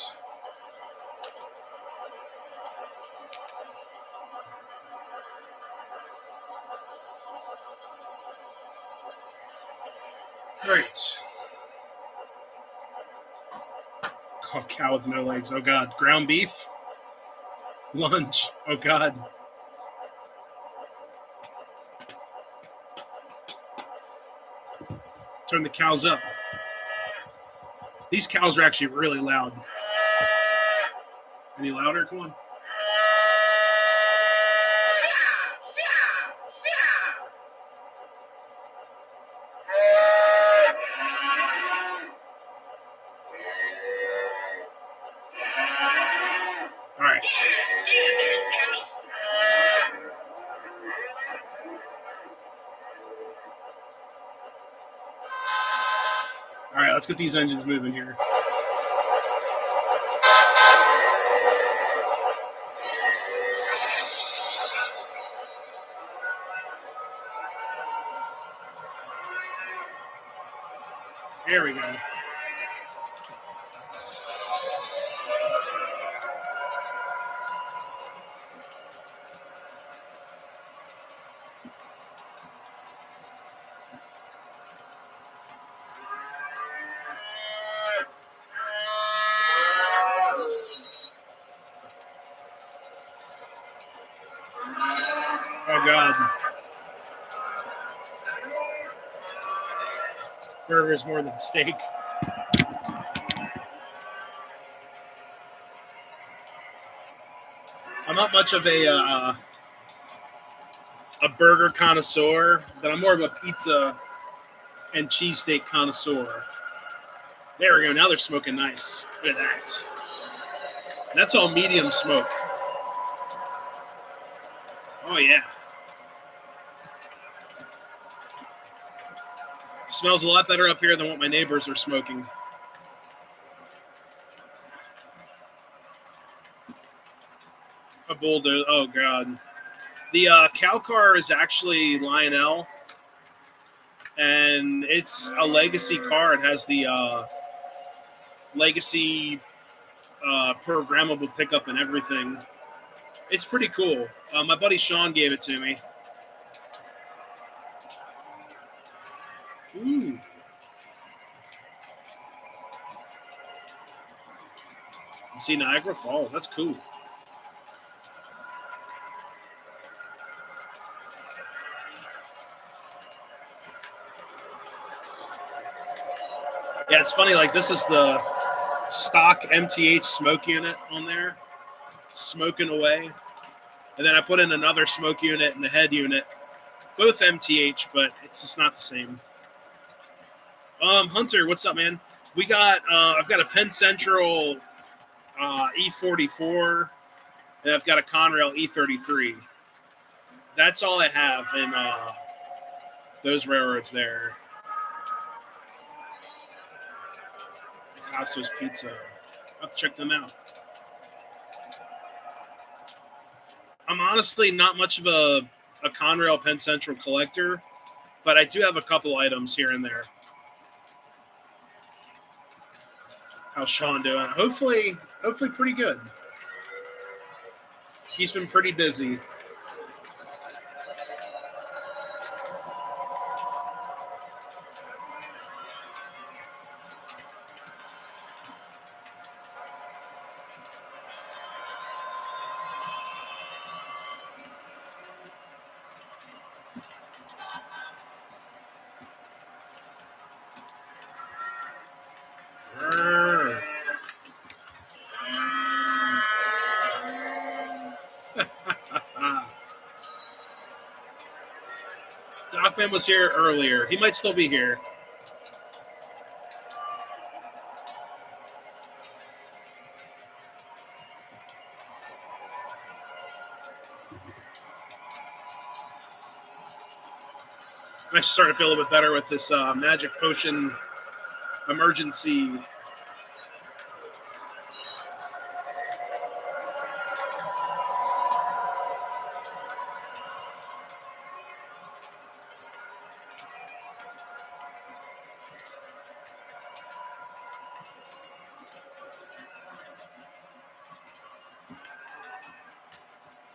[SPEAKER 1] All right. Oh, cow with no legs. Oh, God. Ground beef. Lunch. Oh, God. Turn the cows up. These cows are actually really loud. Any louder? Come on. All right. All right, let's get these engines moving here. There we go. Oh, God. Burger's more than steak. I'm not much of a burger connoisseur, but I'm more of a pizza and cheesesteak connoisseur. There we go. Now they're smoking nice. Look at that. That's all medium smoke. Oh, yeah. Smells a lot better up here than what my neighbors are smoking. A bulldozer. Oh, God. The cow car is actually Lionel, and it's a legacy car. It has the legacy programmable pickup and everything. It's pretty cool. My buddy Sean gave it to me. Ooh. See Niagara Falls. That's cool. Yeah, it's funny. Like, this is the stock MTH smoke unit on there, smoking away. And then I put in another smoke unit in the head unit, both MTH, but it's just not the same. Hunter, what's up, man? We got, I've got a Penn Central E44, and I've got a Conrail E33. That's all I have in those railroads there. Picasso's Pizza. I'll have to check them out. I'm honestly not much of a Conrail Penn Central collector, but I do have a couple items here and there. How's Sean doing? Hopefully pretty good. He's been pretty busy. Docman was here earlier. He might still be here. I'm actually starting to feel a little bit better with this magic potion emergency.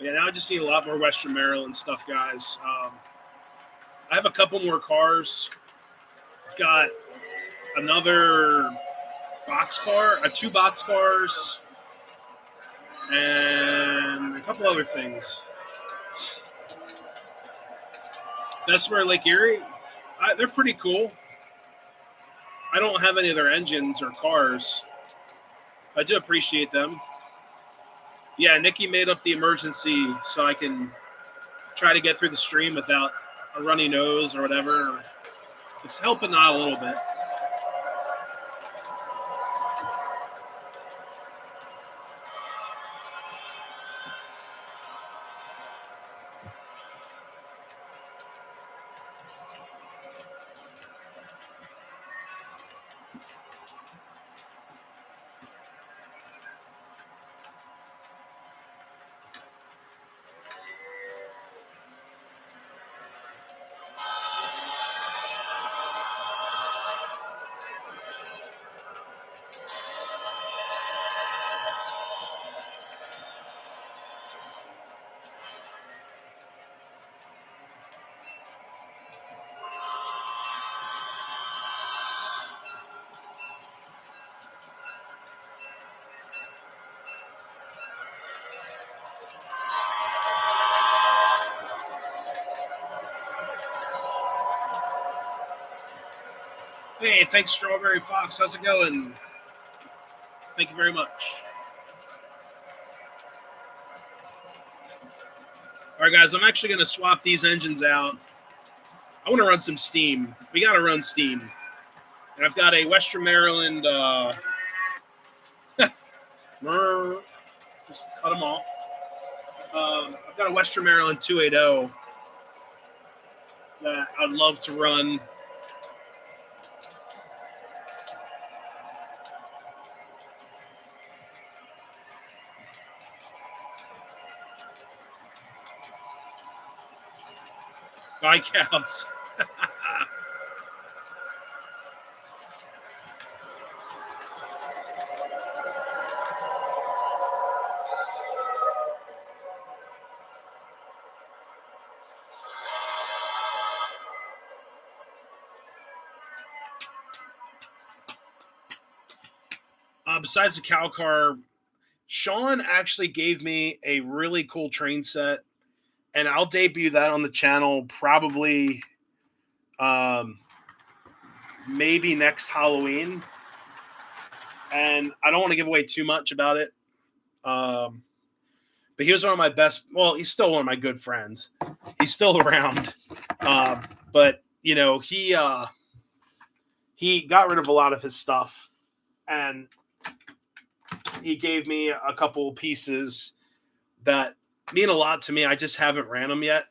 [SPEAKER 1] Yeah, now I just need a lot more Western Maryland stuff, guys. I have a couple more cars. I've got another boxcar, two boxcars, and a couple other things. Bessemer Lake Erie, they're pretty cool. I don't have any of their engines or cars. I do appreciate them. Yeah, Nikki made up the emergency so I can try to get through the stream without a runny nose or whatever. It's helping out a little bit. Hey, thanks, Strawberry Fox. How's it going? Thank you very much. All right, guys, I'm actually going to swap these engines out. I want to run some steam. We got to run steam. And I've got a Western Maryland, just cut them off. I've got a Western Maryland 280 that I'd love to run. Bye, cows. Besides the cow car, Sean actually gave me a really cool train set, and I'll debut that on the channel probably maybe next Halloween. And I don't want to give away too much about it. But he was one of my best. Well, he's still one of my good friends. He's still around. But you know, he got rid of a lot of his stuff, and he gave me a couple pieces that mean a lot to me. I just haven't ran them yet,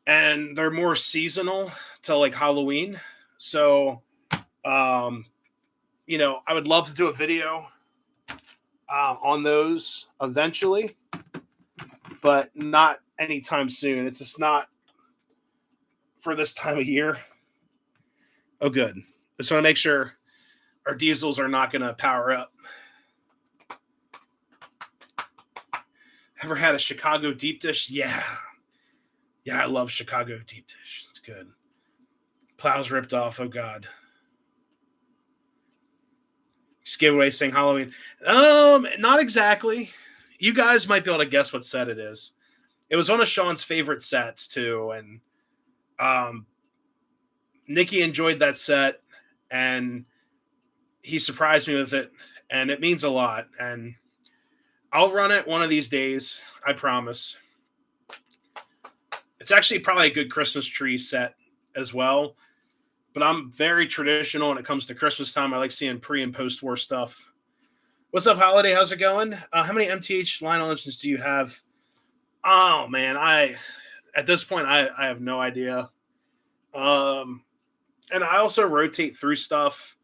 [SPEAKER 1] and they're more seasonal to like Halloween. So I would love to do a video on those eventually, but not anytime soon. It's just not for this time of year. Oh, good. Just want to make sure our diesels are not going to power up. Ever had a Chicago deep dish? Yeah. Yeah, I love Chicago deep dish. It's good. Plows ripped off. Oh, God. Giveaway saying Halloween. Not exactly. You guys might be able to guess what set it is. It was one of Sean's favorite sets, too, and Nikki enjoyed that set, and he surprised me with it, and it means a lot, and I'll run it one of these days, I promise. It's actually probably a good Christmas tree set as well, but I'm very traditional when it comes to Christmas time. I like seeing pre- and post-war stuff. What's up, Holiday? How's it going? How many MTH Lionel engines do you have? Oh, man, at this point, I have no idea. And I also rotate through stuff.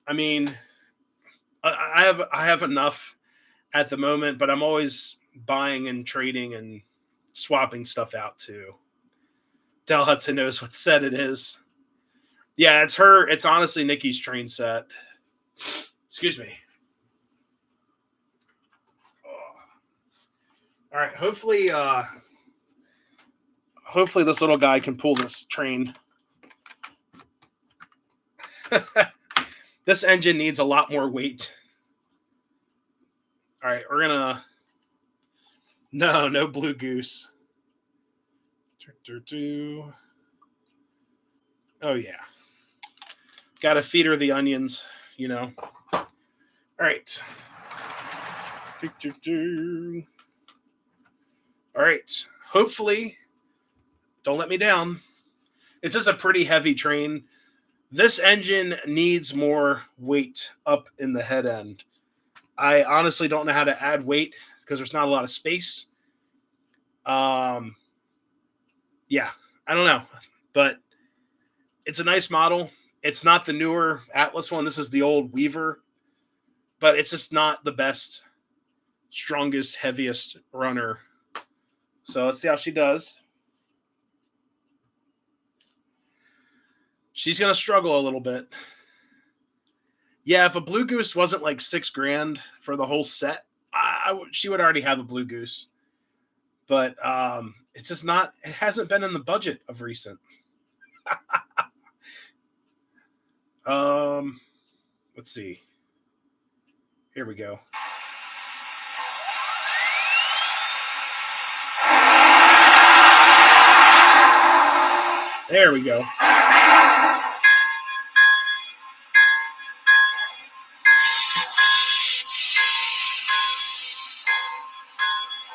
[SPEAKER 1] I mean, I have enough at the moment, but I'm always buying and trading and swapping stuff out too. Del Hudson knows what set it is. Yeah, it's her. It's honestly Nikki's train set. Excuse me. All right. Hopefully this little guy can pull this train. This engine needs a lot more weight. All right, we're gonna. No blue goose. Oh yeah. Gotta feed her the onions, All right. All right. Hopefully, don't let me down. It's just a pretty heavy train. This engine needs more weight up in the head end. I honestly don't know how to add weight because there's not a lot of space. Yeah, I don't know, but it's a nice model. It's not the newer Atlas one. This is the old Weaver, but it's just not the best, strongest, heaviest runner. So let's see how she does. She's going to struggle a little bit. Yeah, if a Blue Goose wasn't like $6,000 for the whole set, she would already have a Blue Goose. But it's just not, it hasn't been in the budget of recent. Let's see. Here we go. There we go.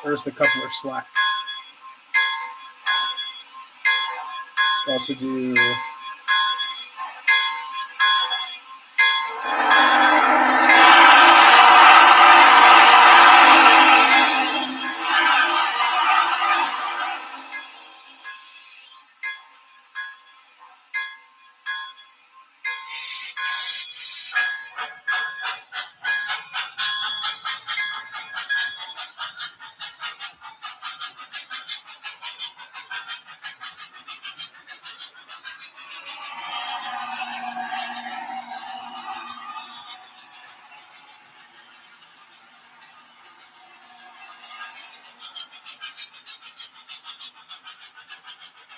[SPEAKER 1] There's the coupler slack. Also do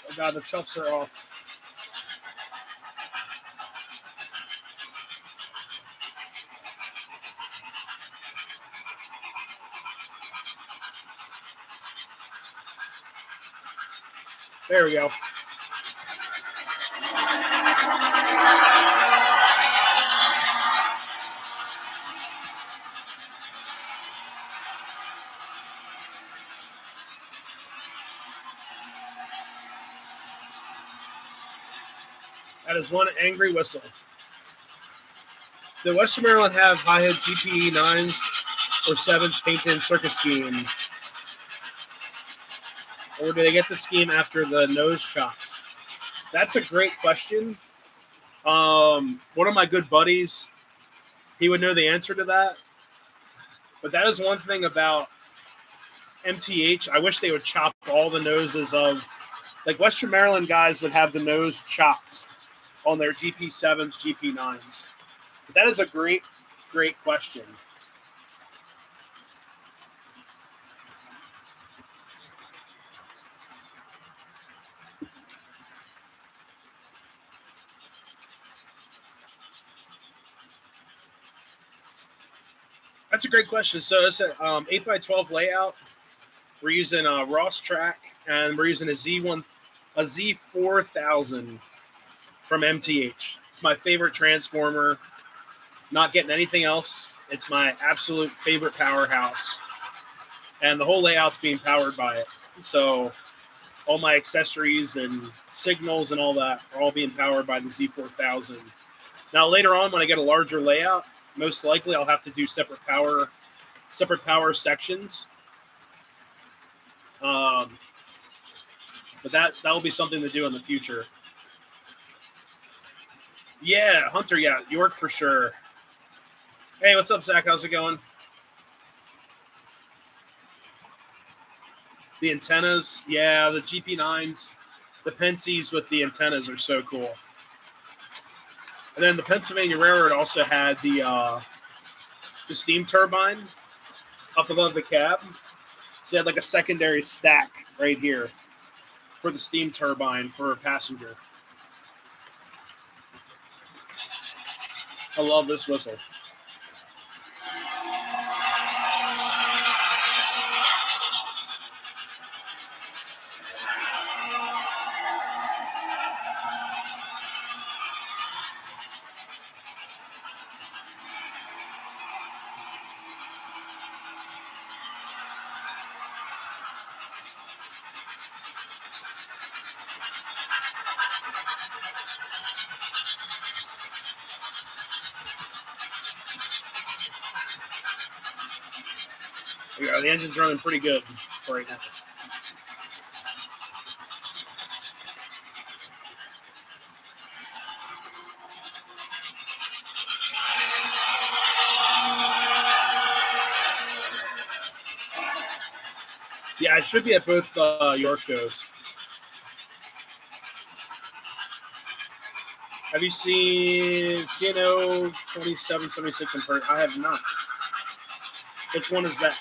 [SPEAKER 1] oh god, the chuffs are off. There we go. That is one angry whistle. Did Western Maryland have high-head GPE 9s or 7s painted in circus scheme? Or do they get the scheme after the nose chops? That's a great question. One of my good buddies he would know the answer to that. But that is one thing about MTH. I wish they would chop all the noses of, like, Western Maryland guys would have the nose chopped on their GP7s, GP9s. But that is a great, great question. That's a great question. So it's an 8x12 layout. We're using a Ross track, and we're using a Z4000 from MTH. It's my favorite transformer. Not getting anything else. It's my absolute favorite powerhouse. And the whole layout's being powered by it. So all my accessories and signals and all that are all being powered by the Z4000. Now later on, when I get a larger layout, most likely I'll have to do separate power sections. But that'll be something to do in the future. Yeah, Hunter, yeah, York for sure. Hey, what's up, Zach? How's it going? The antennas, yeah, the GP9s, the Penceys with the antennas are so cool. And then the Pennsylvania Railroad also had the steam turbine up above the cab. So they had like a secondary stack right here for the steam turbine for a passenger. I love this whistle. Yeah, the engine's running pretty good right now. Yeah, I should be at both York shows. Have you seen CNO 2776 in person? I have not. Which one is that?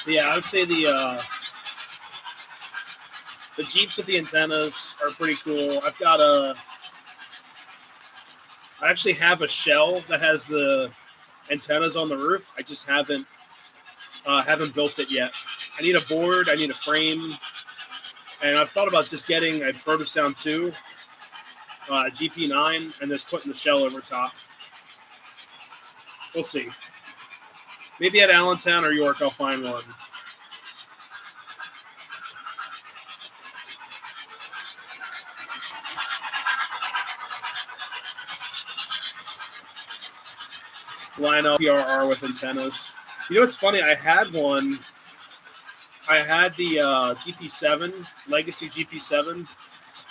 [SPEAKER 1] Yeah, I would say the Jeeps with the antennas are pretty cool. I actually have a shell that has the antennas on the roof. I just haven't built it yet. I need a board. I need a frame, and I've thought about just getting a Protosound 2, GP9, and just putting the shell over top. We'll see. Maybe at Allentown or York, I'll find one. Line up PRR with antennas. You know what's funny? I had one. I had the GP7, Legacy GP7,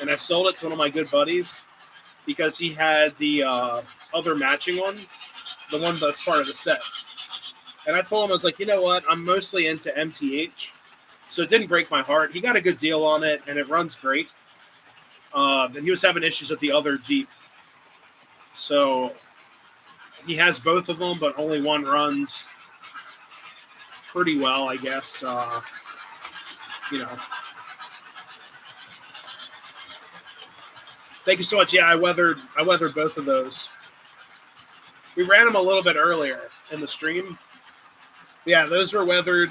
[SPEAKER 1] and I sold it to one of my good buddies because he had the other matching one, the one that's part of the set. And I told him, I was like, you know what? I'm mostly into MTH, so it didn't break my heart. He got a good deal on it, and it runs great. And he was having issues with the other Jeep. So he has both of them, but only one runs pretty well, I guess. You know. Thank you so much. Yeah, I weathered both of those. We ran them a little bit earlier in the stream. Yeah, those were weathered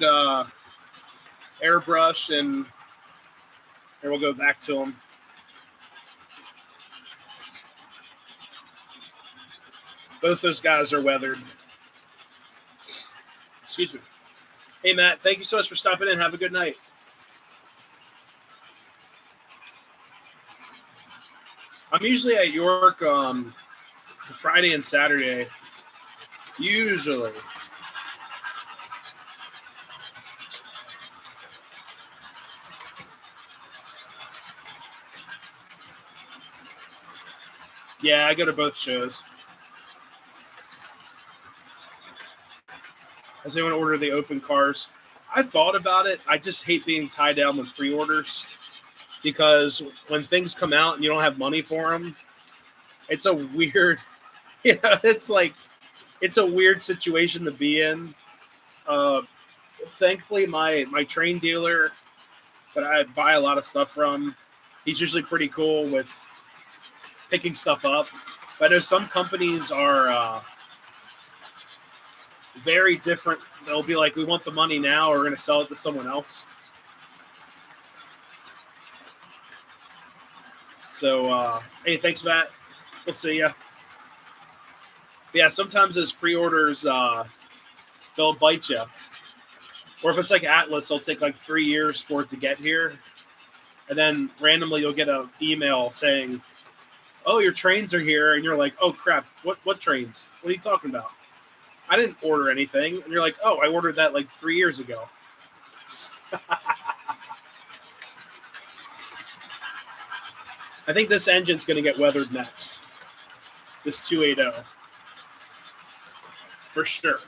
[SPEAKER 1] airbrush, and here we'll go back to them. Both those guys are weathered. Excuse me. Hey, Matt, thank you so much for stopping in. Have a good night. I'm usually at York Friday and Saturday. Usually. Yeah, I go to both shows. Has anyone ordered the open cars? I thought about it. I just hate being tied down with pre-orders because when things come out and you don't have money for them, it's a weird, it's like it's a weird situation to be in. Uh, Thankfully, my train dealer that I buy a lot of stuff from, he's usually pretty cool with picking stuff up. But I know some companies are very different. They'll be like, "We want the money now, or we're going to sell it to someone else." So, hey, thanks, Matt. We'll see ya. Yeah, sometimes those pre-orders they'll bite you. Or if it's like Atlas, it'll take like 3 years for it to get here, and then randomly you'll get an email saying, "Oh, your trains are here," and you're like, "Oh crap! What trains? What are you talking about? I didn't order anything." And you're like, "Oh, I ordered that like 3 years ago." I think this engine's going to get weathered next. This 280 for sure.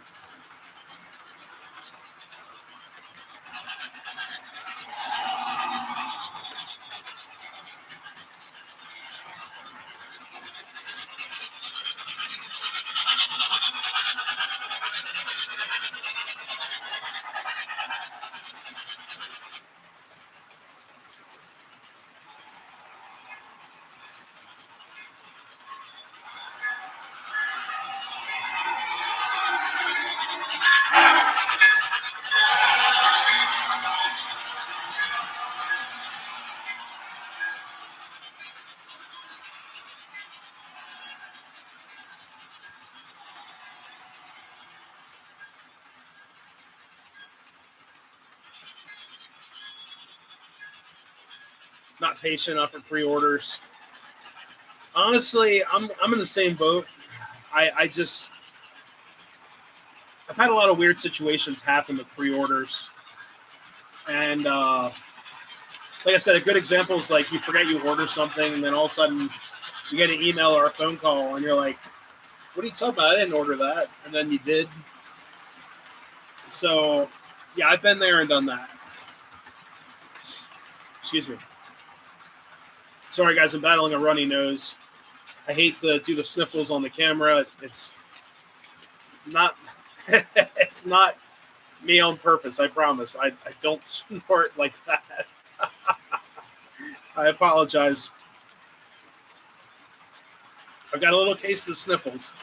[SPEAKER 1] Not patient enough for pre-orders. Honestly, I'm in the same boat. I just I've had a lot of weird situations happen with pre-orders, and like I said, a good example is like you forget you order something, and then all of a sudden you get an email or a phone call, and you're like, "What are you talking about? I didn't order that," and then you did. So, yeah, I've been there and done that. Excuse me. Sorry, guys, I'm battling a runny nose. I hate to do the sniffles on the camera. It's not. It's not me on purpose. I promise. I don't snort like that. I apologize. I've got a little case of the sniffles.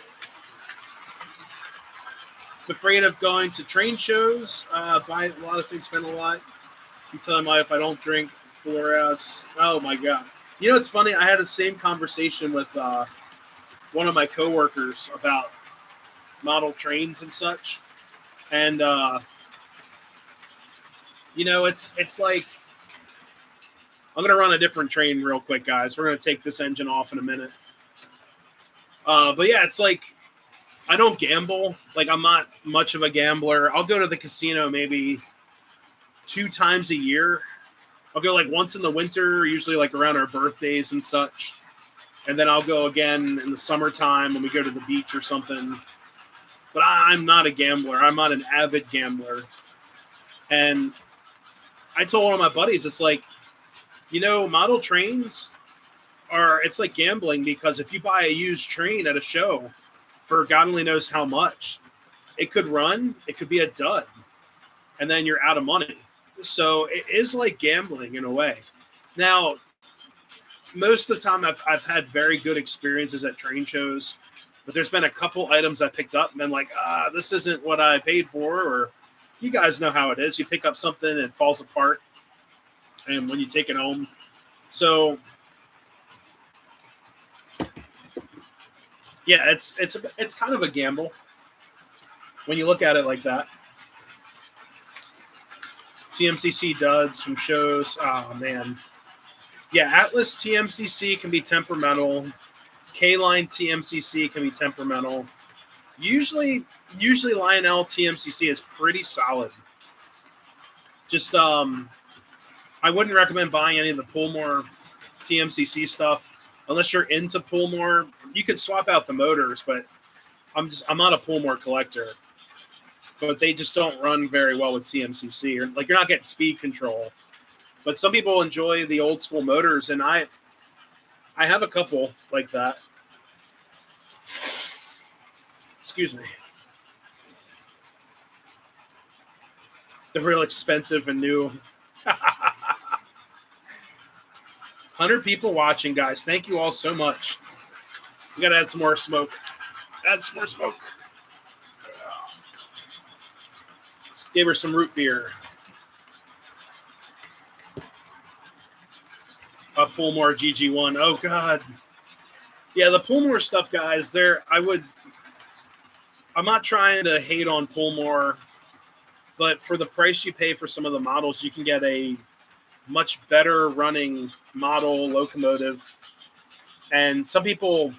[SPEAKER 1] I'm afraid of going to train shows. Buy a lot of things, spend a lot. I'm telling my wife I don't drink 4 ounce. Oh my god! You know, it's funny. I had the same conversation with one of my coworkers about model trains and such, and you know, it's like I'm gonna run a different train real quick, guys. We're gonna take this engine off in a minute. But yeah, it's like I don't gamble. Like I'm not much of a gambler. I'll go to the casino maybe 2 times a year. I'll go like once in the winter, usually like around our birthdays and such. And then I'll go again in the summertime when we go to the beach or something. But I'm not a gambler. I'm not an avid gambler. And I told one of my buddies, it's like, you know, model trains it's like gambling because if you buy a used train at a show for God only knows how much, it could run, it could be a dud, and then you're out of money. So it is like gambling in a way. Now, most of the time I've had very good experiences at train shows, but there's been a couple items I picked up and been like, this isn't what I paid for, or you guys know how it is. You pick up something and it falls apart, and when you take it home. So yeah, it's kind of a gamble when you look at it like that. TMCC duds from shows. Oh man, yeah. Atlas TMCC can be temperamental. K-Line TMCC can be temperamental. Usually Lionel TMCC is pretty solid. Just I wouldn't recommend buying any of the Pullmore TMCC stuff. unless you're into Pullmore, you could swap out the motors, but I'm not a Pullmore collector. But they just don't run very well with TMCC, or like you're not getting speed control. But some people enjoy the old school motors, and I have a couple like that. Excuse me. They're real expensive and new. 100 people watching, guys. Thank you all so much. We got to add some more smoke. Add some more smoke. Gave her some root beer. A Pullmore GG1. Oh, God. Yeah, the Pullmore stuff, guys, I'm not trying to hate on Pullmore, but for the price you pay for some of the models, you can get a much better running model locomotive. And some people,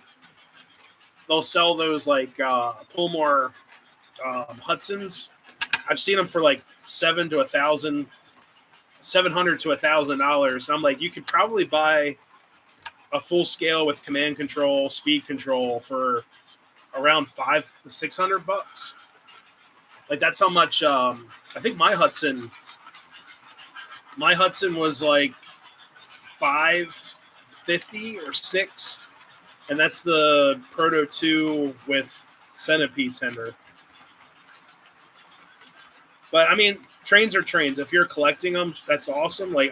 [SPEAKER 1] they'll sell those like Pullmore Hudsons. I've seen them for like $700 to $1,000. I'm like, you could probably buy a full scale with command control, speed control for around $500 to $600. Like that's how much. I think my Hudson was like $550 or $6, and that's the Proto 2 with Centipede tender. But I mean, trains are trains. If you're collecting them, that's awesome. Like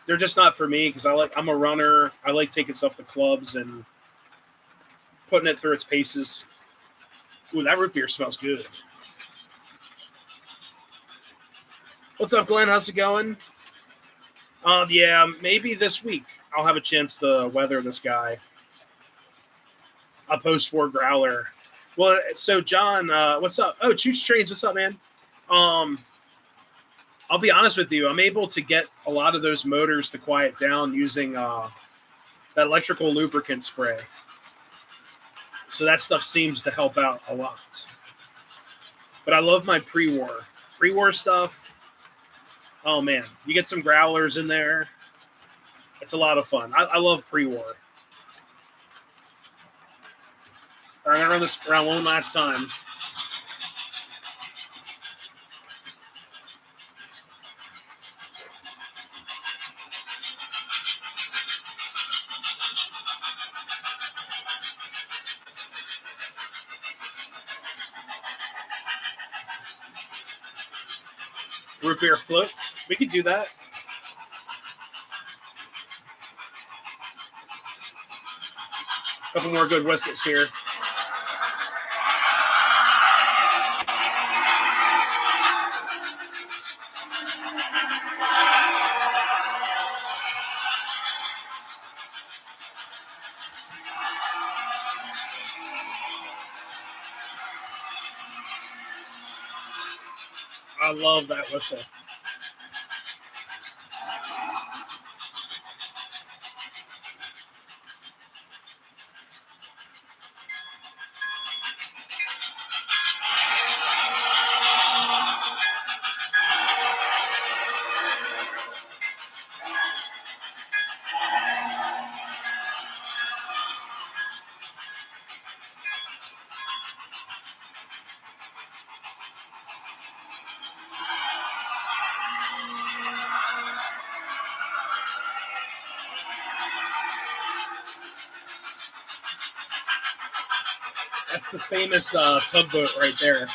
[SPEAKER 1] they're just not for me because I'm a runner. I like taking stuff to clubs and putting it through its paces. Ooh, that root beer smells good. What's up, Glenn? How's it going? Yeah, maybe this week I'll have a chance to weather this guy. A post-war growler. Well, so John, what's up? Oh, Chooch Trains, what's up, man? I'll be honest with you. I'm able to get a lot of those motors to quiet down using that electrical lubricant spray. So that stuff seems to help out a lot. But I love my pre-war stuff. Oh, man. You get some growlers in there. It's a lot of fun. I love pre-war. All right, I'm going to run this around one last time. Root beer floats. We could do that. A couple more good whistles here. I love that whistle. That's the famous tugboat right there.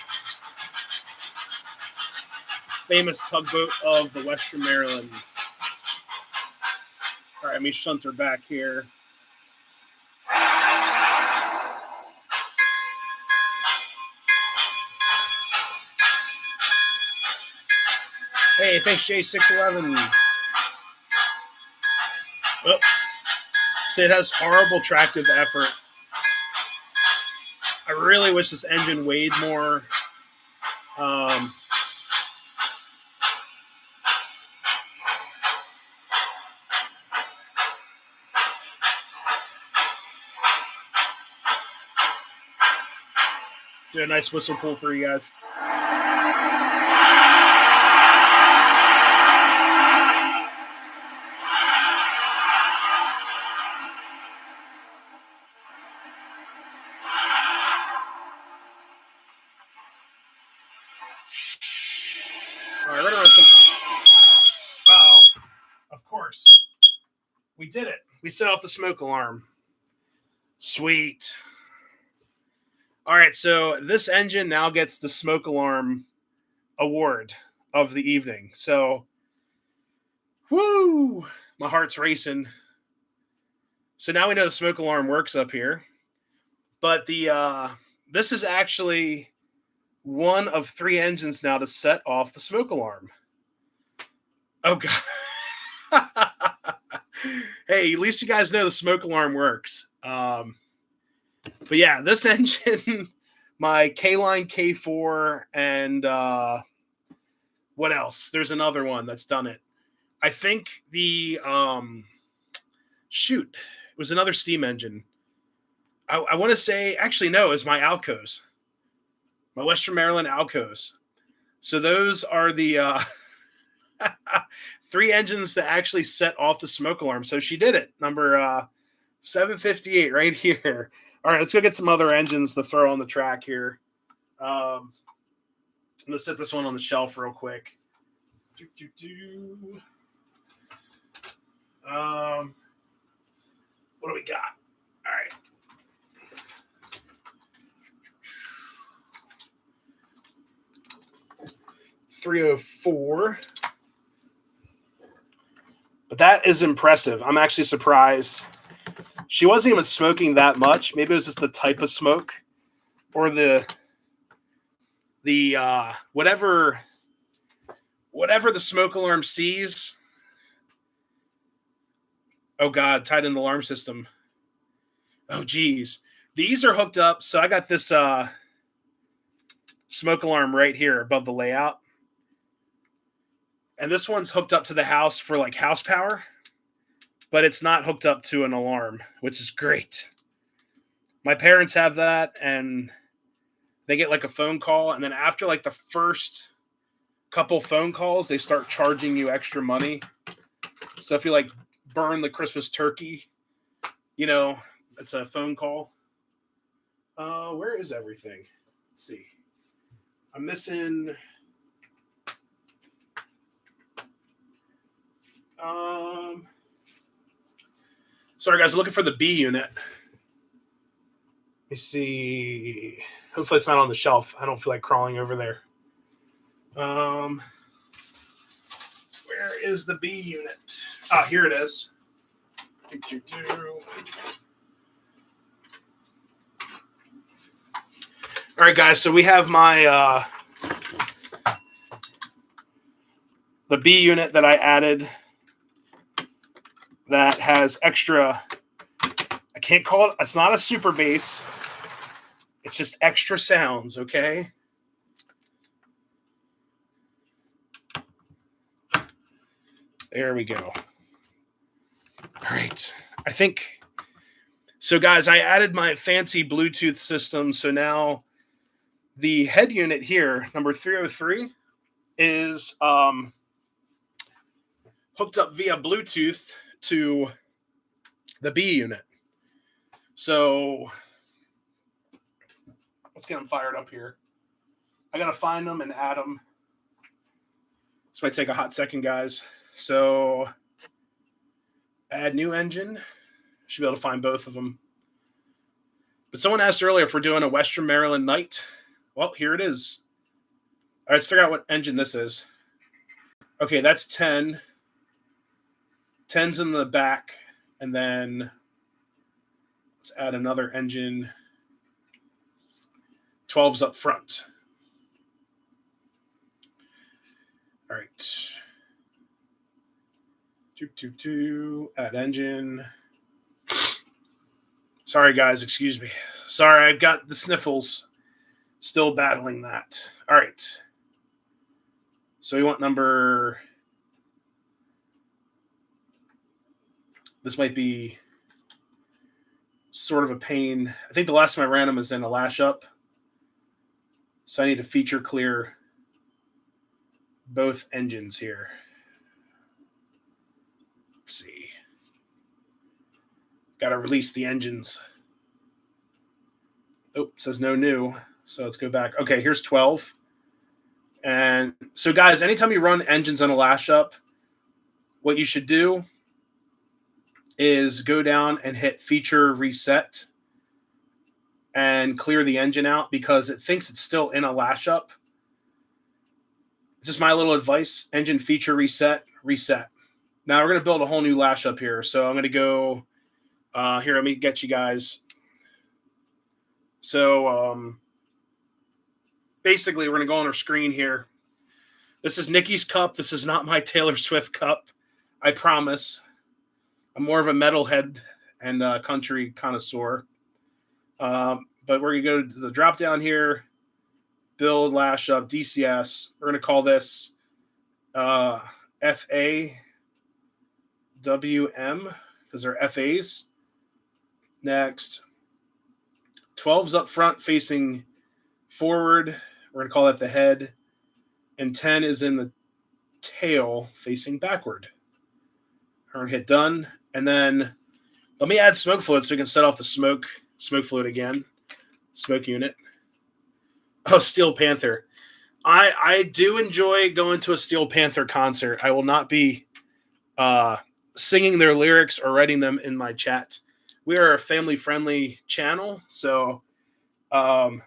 [SPEAKER 1] Famous tugboat of the Western Maryland. All right, let me shunt her back here. Hey, thanks, J611. Oh. So it has horrible tractive effort. I really wish this engine weighed more. Do a nice whistle pull for you guys. All right, we're gonna run some. Uh-oh. Of course. We did it. We set off the smoke alarm. Sweet. All right, so this engine now gets the smoke alarm award of the evening. So, woo! My heart's racing. So now we know the smoke alarm works up here. But this is actually one of 3 engines now to set off the smoke alarm. Oh god. Hey, at least you guys know the smoke alarm works. But yeah, this engine, my K-Line K4, and what else? There's another one that's done it. I think the it was another steam engine. I want to say, actually, no, it's my Alcos, my Western Maryland Alcos. So those are the 3 engines that actually set off the smoke alarm. So she did it. Number 758 right here. All right, let's go get some other engines to throw on the track here. I'm going to set this one on the shelf real quick. What do we got? All right. .304. But that is impressive. I'm actually surprised. She wasn't even smoking that much. Maybe it was just the type of smoke, or the whatever the smoke alarm sees. Oh God, tied in the alarm system. Oh geez. These are hooked up. So I got this smoke alarm right here above the layout. And this one's hooked up to the house for like house power, but it's not hooked up to an alarm, which is great. My parents have that, and they get like a phone call, and then after like the first couple phone calls, they start charging you extra money. So if you like burn the Christmas turkey, it's a phone call. Where is everything? Let's see. I'm missing. Sorry guys, I'm looking for the B unit. Let me see. Hopefully it's not on the shelf. I don't feel like crawling over there. Where is the B unit? Ah, here it is. All right, guys. So we have my the B unit that I added that has extra. I can't call it. It's not a super bass. It's just extra sounds. Okay. There we go. All right. I think so, guys. I added my fancy Bluetooth system, so now the head unit here, number 303, is hooked up via Bluetooth to the B unit. So let's get them fired up here. I got to find them and add them. This might take a hot second, guys. So add new engine. Should be able to find both of them. But someone asked earlier if we're doing a Western Maryland night. Well, here it is. All right, let's figure out what engine this is. Okay, that's 10. 10's in the back. And then let's add another engine. 12's up front. All right. Add engine. Sorry, guys. Excuse me. Sorry, I've got the sniffles. Still battling that. All right. So we want number. This might be sort of a pain. I think the last time I ran them was in a lash up. So I need to feature clear both engines here. Let's see. Got to release the engines. Oh, it says no new. So let's go back. Okay, here's 12. And so, guys, anytime you run engines on a lash up, what you should do is go down and hit feature reset and clear the engine out because it thinks it's still in a lash up. It's just my little advice. Engine feature reset, reset. Now we're going to build a whole new lash up here. So I'm going to go here. Let me get you guys. So basically, we're going to go on our screen here. This is Nikki's cup. This is not my Taylor Swift cup. I promise. I'm more of a metalhead and country connoisseur. But we're going to go to the drop down here, build lash up, DCS. We're going to call this FAWM because they're FAs. Next, 12's up front facing forward. We're going to call that the head. And 10 is in the tail facing backward. We're going to hit done. And then let me add smoke fluid so we can set off the smoke fluid again. Smoke unit. Oh, Steel Panther. I do enjoy going to a Steel Panther concert. I will not be singing their lyrics or writing them in my chat. We are a family-friendly channel, so but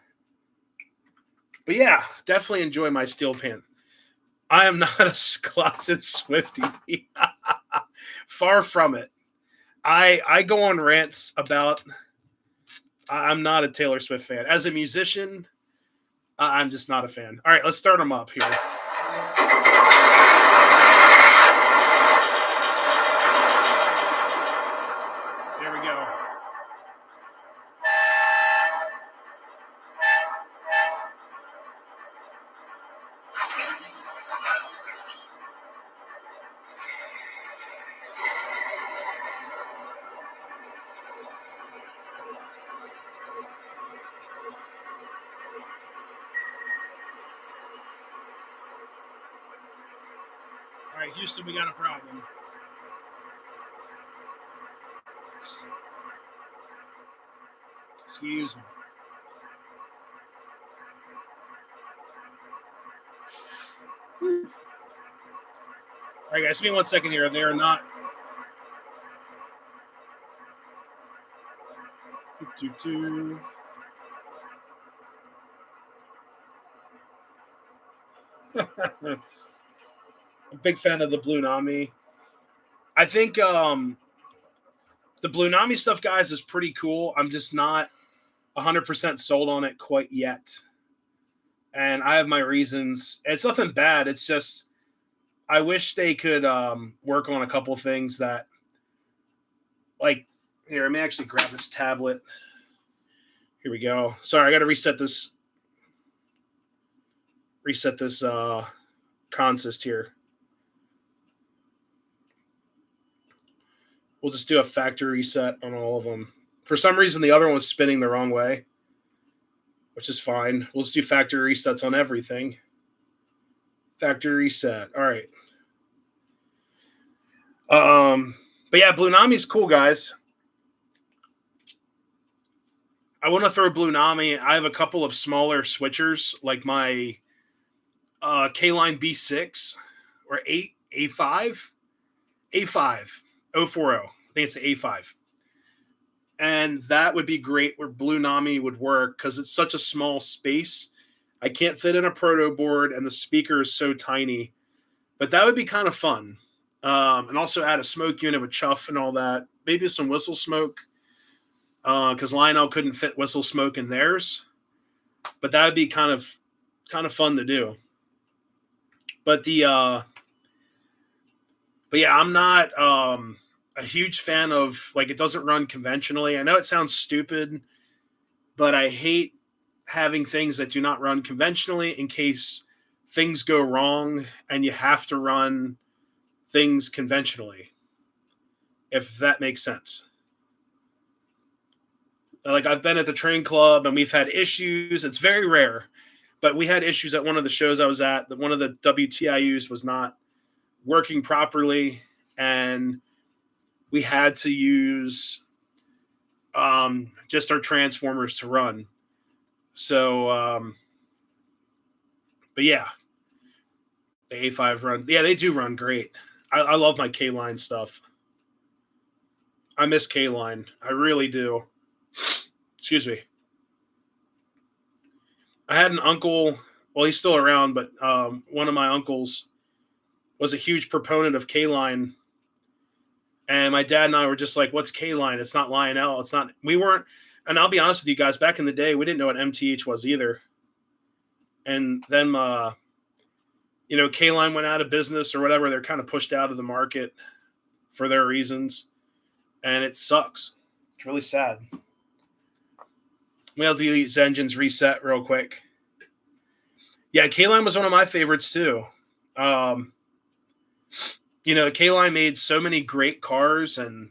[SPEAKER 1] yeah, definitely enjoy my Steel Panther. I am not a closet Swiftie. Far from it. I go on rants about I'm not a Taylor Swift fan. As a musician, I'm just not a fan. All right, let's start them up here. There we go. All right, Houston, we got a problem. Excuse me. All right, guys, give me 1 second here. They are not. A big fan of the Blue Nami. I think the Blue Nami stuff, guys, is pretty cool. I'm just not 100% sold on it quite yet. And I have my reasons. It's nothing bad. It's just I wish they could work on a couple things that, like, here, let me actually grab this tablet. Here we go. Sorry, I got to reset this consist here. We'll just do a factory reset on all of them. For some reason, the other one was spinning the wrong way, which is fine. We'll just do factory resets on everything. Factory reset. All right. But yeah, Blue Nami's cool, guys. I want to throw Blue Nami. I have a couple of smaller switchers, like my K-Line B6 or A5, 040. I think it's the A5. And that would be great where Blue Nami would work because it's such a small space. I can't fit in a proto board and the speaker is so tiny. But that would be kind of fun. And also add a smoke unit with chuff and all that. Maybe some whistle smoke because Lionel couldn't fit whistle smoke in theirs. But that would be kind of fun to do. But yeah, I'm not a huge fan of, like, it doesn't run conventionally. I know it sounds stupid, but I hate having things that do not run conventionally in case things go wrong and you have to run things conventionally, if that makes sense. Like, I've been at the train club and we've had issues. It's very rare, but we had issues at one of the shows I was at that one of the WTIUs was not working properly, and we had to use just our transformers to run. So, but yeah, The A5 run. Yeah, they do run great. I love my K line stuff. I miss K line. I really do. Excuse me. I had an uncle. Well, he's still around, but one of my uncles was a huge proponent of K line. And my dad and I were just like, "What's K line? It's not Lionel. It's not." We weren't. And I'll be honest with you guys. Back in the day, we didn't know what MTH was either. And then, K line went out of business or whatever. They're kind of pushed out of the market for their reasons, and it sucks. It's really sad. We have these engines reset real quick. Yeah, K-Line was one of my favorites too. K-Line made so many great cars and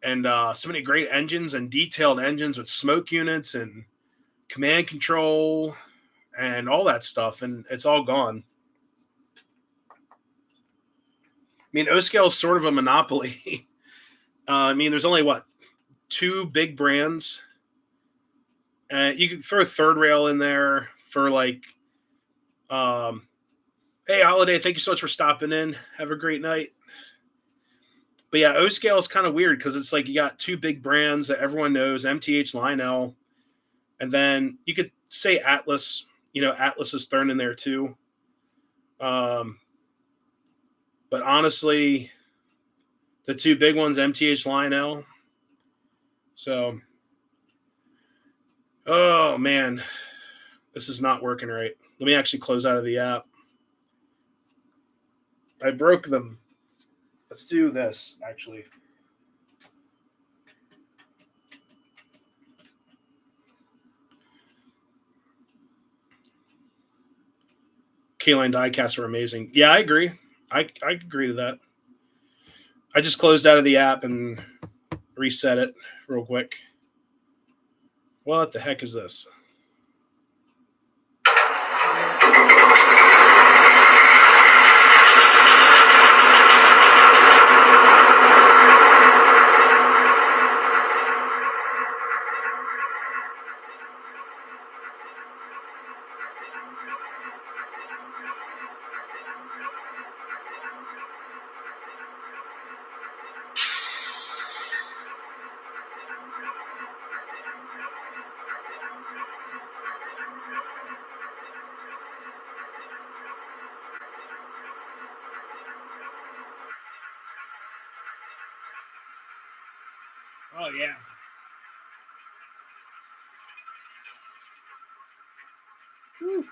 [SPEAKER 1] so many great engines and detailed engines with smoke units and command control and all that stuff, and it's all gone. I mean, O-Scale is sort of a monopoly. There's only, two big brands. You could throw a third rail in there for hey, Holiday, thank you so much for stopping in. Have a great night. But yeah, O-Scale is kind of weird because it's like you got two big brands that everyone knows, MTH, Lionel, and then you could say Atlas. Atlas is thrown in there too. But honestly, the two big ones, MTH, Lionel. So, oh man, this is not working right. Let me actually close out of the app. I broke them. Let's do this, actually. K-Line diecasts are amazing. Yeah, I agree. I agree to that. I just closed out of the app and reset it real quick. What the heck is this? Oh, yeah. Whew.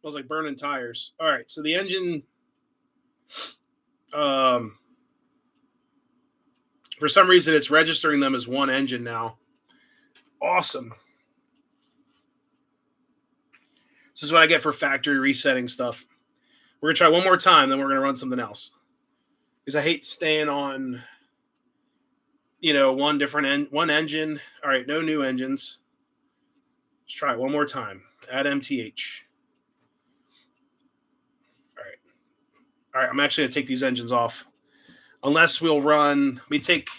[SPEAKER 1] Feels like burning tires. All right, so the engine, for some reason, it's registering them as one engine now. Awesome. This is what I get for factory resetting stuff. We're going to try one more time, then we're going to run something else. Because I hate staying on, one engine. All right, no new engines. Let's try it one more time. Add MTH. All right, I'm actually going to take these engines off. Unless we'll run, let me take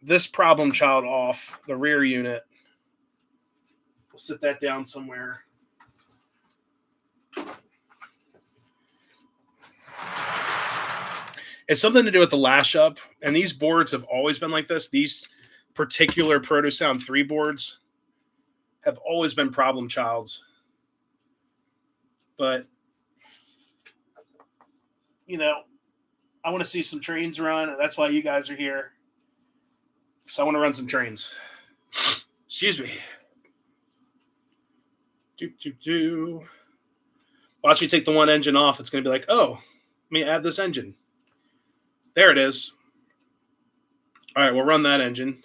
[SPEAKER 1] this problem child off, the rear unit. We'll sit that down somewhere. It's something to do with the lash up, and these boards have always been like this. These particular ProtoSound 3 boards have always been problem childs. But, I want to see some trains run. That's why you guys are here. So I want to run some trains. Excuse me. Watch me take the one engine off. It's going to be like, oh, let me add this engine. There it is. All right, we'll run that engine.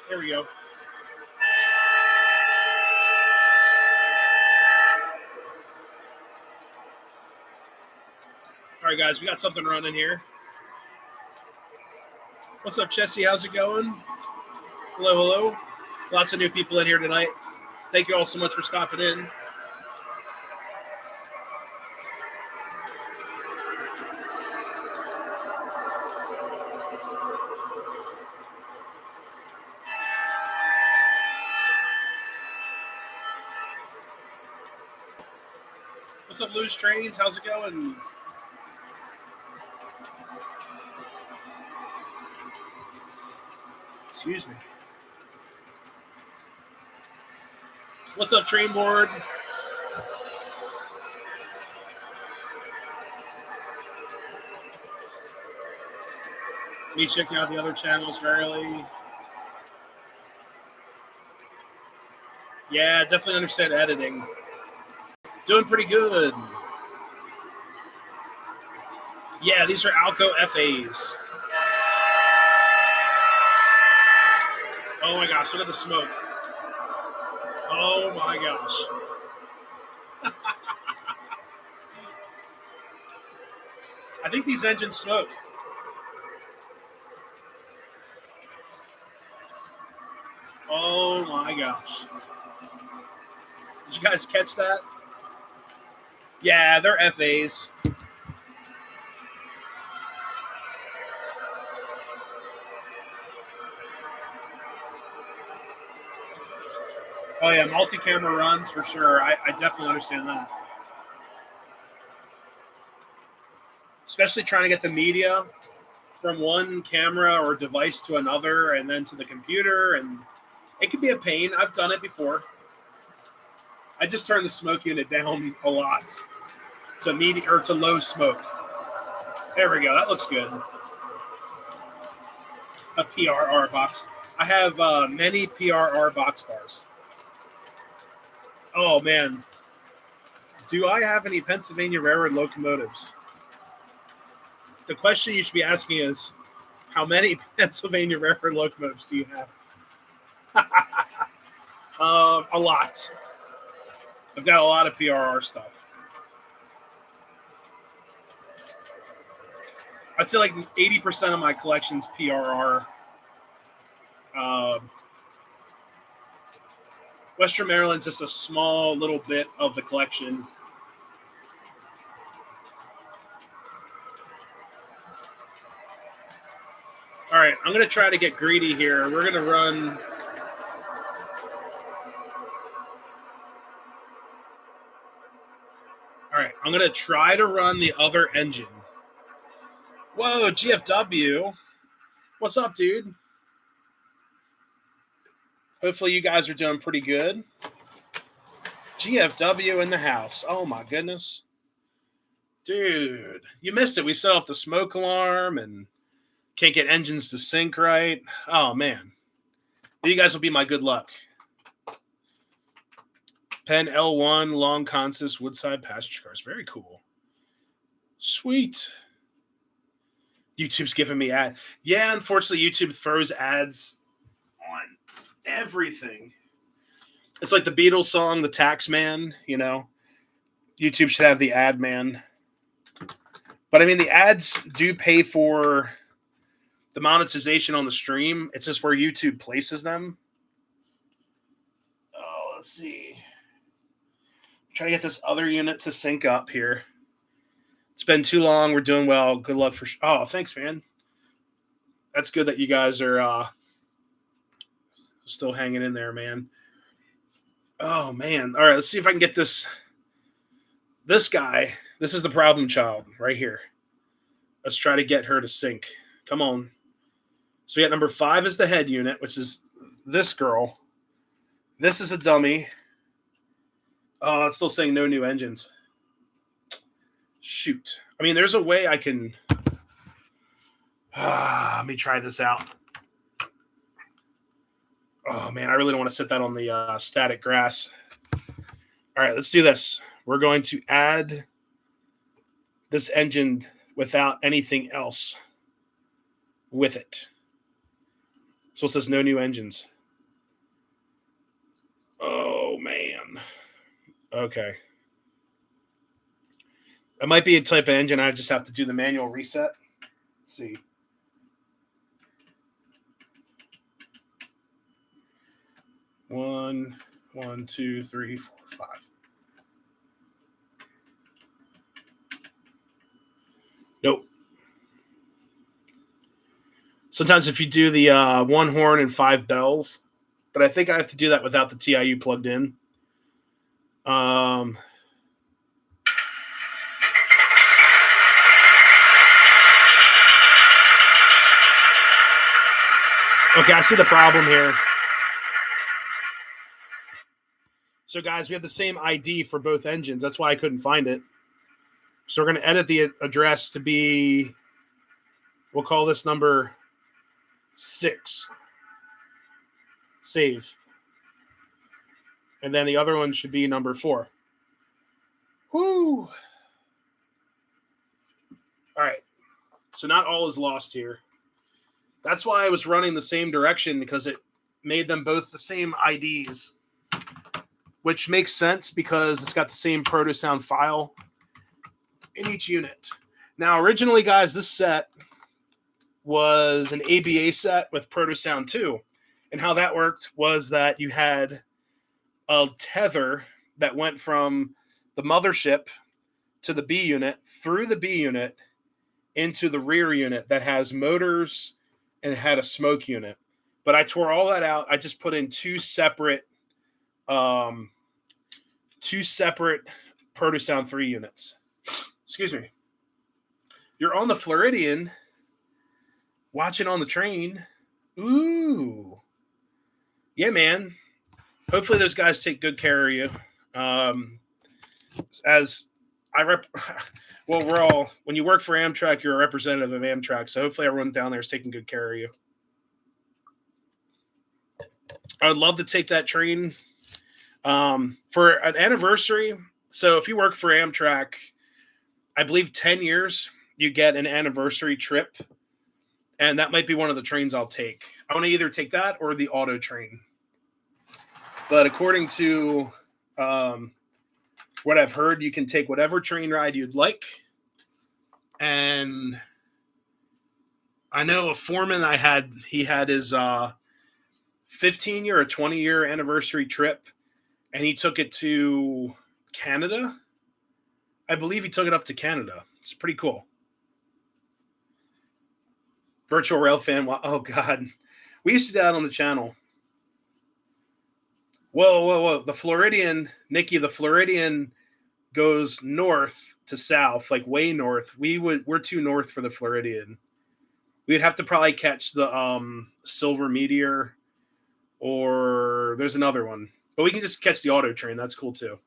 [SPEAKER 1] There we go. All right, guys, we got something running here. What's up, Chessie? How's it going? Hello, hello. Lots of new people in here tonight. Thank you all so much for stopping in. What's up, Loose Trains? How's it going? Excuse me. What's up, Train Board? Me checking out the other channels rarely. Yeah, definitely understand editing. Doing pretty good. Yeah, these are Alco FAs. Oh my gosh, look at the smoke. Oh my gosh. I think these engines smoke. Oh my gosh. Did you guys catch that? Yeah, they're FAs. Oh yeah, multi-camera runs for sure. I definitely understand that. Especially trying to get the media from one camera or device to another and then to the computer, and it can be a pain. I've done it before. I just turned the smoke unit down a lot to medium or to low smoke. There we go. That looks good. A PRR box. I have many PRR boxcars. Oh man, do I have any Pennsylvania Railroad locomotives? The question you should be asking is, how many Pennsylvania Railroad locomotives do you have? A lot. I've got a lot of PRR stuff. I'd say like 80% of my collection's PRR. Western Maryland's just a small little bit of the collection. All right, I'm going to try to get greedy here. We're going to run. All right, I'm going to try to run the other engine. Whoa, GFW. What's up, dude? Hopefully you guys are doing pretty good. GFW in the house. Oh, my goodness. Dude, you missed it. We set off the smoke alarm and can't get engines to sync right. Oh, man. You guys will be my good luck. Penn L1, long consist, Woodside passenger cars. Very cool. Sweet. YouTube's giving me ads. Yeah, unfortunately, YouTube throws ads on everything. It's like the Beatles song, The Tax Man, you know. YouTube should have the ad man. But I mean, the ads do pay for the monetization on the stream. It's just where YouTube places them. Oh, let's see. Try to get this other unit to sync up here. It's been too long. We're doing well. Good luck for. Oh, thanks, man. That's good that you guys are still hanging in there, man. Oh man. All right, let's see if I can get this. This guy. This is the problem child right here. Let's try to get her to sync. Come on. So we got number 5 is the head unit, which is this girl. This is a dummy. Oh, it's still saying no new engines. Shoot. I mean, there's a way I can. Let me try this out. Oh, man, I really don't want to set that on the static grass. All right, let's do this. We're going to add this engine without anything else with it. So it says no new engines. Oh, man. Okay. It might be a type of engine. I just have to do the manual reset. Let's see. One, 2, 3, 4, 5. Nope. Sometimes if you do the one horn and 5 bells, but I think I have to do that without the TIU plugged in. Okay, I see the problem here. So, guys, we have the same ID for both engines. That's why I couldn't find it. So we're going to edit the address to be, we'll call this number 6. Save. And then the other one should be number 4. Woo! All right. So not all is lost here. That's why I was running the same direction, because it made them both the same IDs, which makes sense because it's got the same proto-sound file in each unit. Now, originally, guys, this set was an ABA set with proto-sound 2. And how that worked was that you had a tether that went from the mothership to the B unit, through the B unit, into the rear unit that has motors and had a smoke unit. But I tore all that out. I just put in two separate proto-sound 3 units. Excuse me. You're on the Floridian, watching on the train. Ooh. Yeah, man. Hopefully those guys take good care of you. When you work for Amtrak, you're a representative of Amtrak. So hopefully everyone down there is taking good care of you. I would love to take that train for an anniversary. So if you work for Amtrak, I believe 10 years, you get an anniversary trip. And that might be one of the trains I'll take. I want to either take that or the auto train. But according to what I've heard, you can take whatever train ride you'd like. And I know a foreman he had his 15-year or 20-year anniversary trip, and he took it to Canada. I believe he took it up to Canada. It's pretty cool. Virtual Rail fan. Oh, God. We used to do that on the channel. Whoa. The Floridian, Nikki, the Floridian goes north to south, like way north. We're too north for the Floridian. We'd have to probably catch the Silver Meteor, or there's another one. But we can just catch the auto train. That's cool too.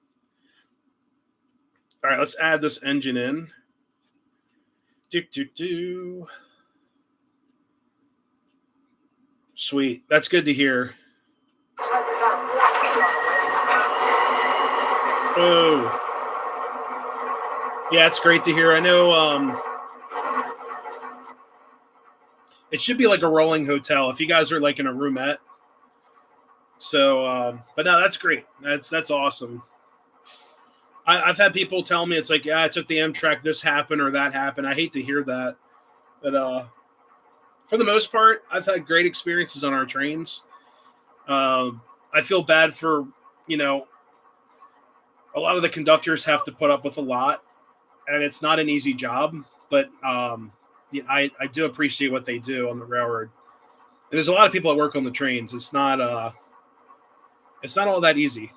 [SPEAKER 1] All right, let's add this engine in. Sweet. That's good to hear. Oh. Yeah, it's great to hear. I know it should be like a rolling hotel if you guys are like in a roomette. So, but no, that's great. That's awesome. I've had people tell me, it's like, yeah, I took the Amtrak, this happened or that happened. I hate to hear that. But for the most part, I've had great experiences on our trains. I feel bad for, a lot of the conductors have to put up with a lot, and it's not an easy job, but I do appreciate what they do on the railroad. And there's a lot of people that work on the trains. It's not all that easy.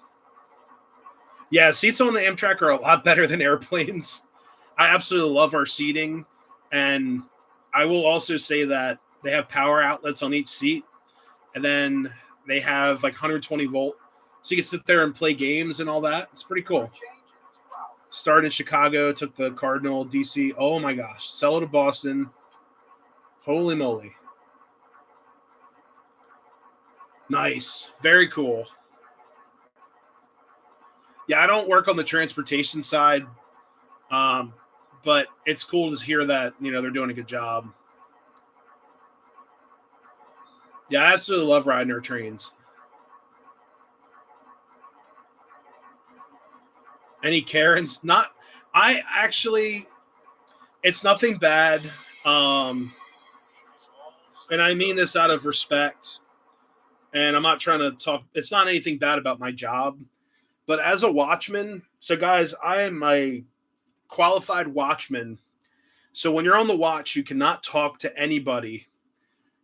[SPEAKER 1] Yeah, seats on the Amtrak are a lot better than airplanes. I absolutely love our seating, and I will also say that they have power outlets on each seat, and then they have like 120 volt, so you can sit there and play games and all that. It's pretty cool. Started in Chicago, took the Cardinal, DC. Oh my gosh, sell it to Boston. Holy moly. Nice. Very cool. Yeah, I don't work on the transportation side, but it's cool to hear that, they're doing a good job. Yeah, I absolutely love riding our trains. Any Karens? Not. I actually. It's nothing bad. Um, and I mean this out of respect. And I'm not trying to talk. It's not anything bad about my job. But as a watchman, so guys, I am a qualified watchman. So when you're on the watch, you cannot talk to anybody.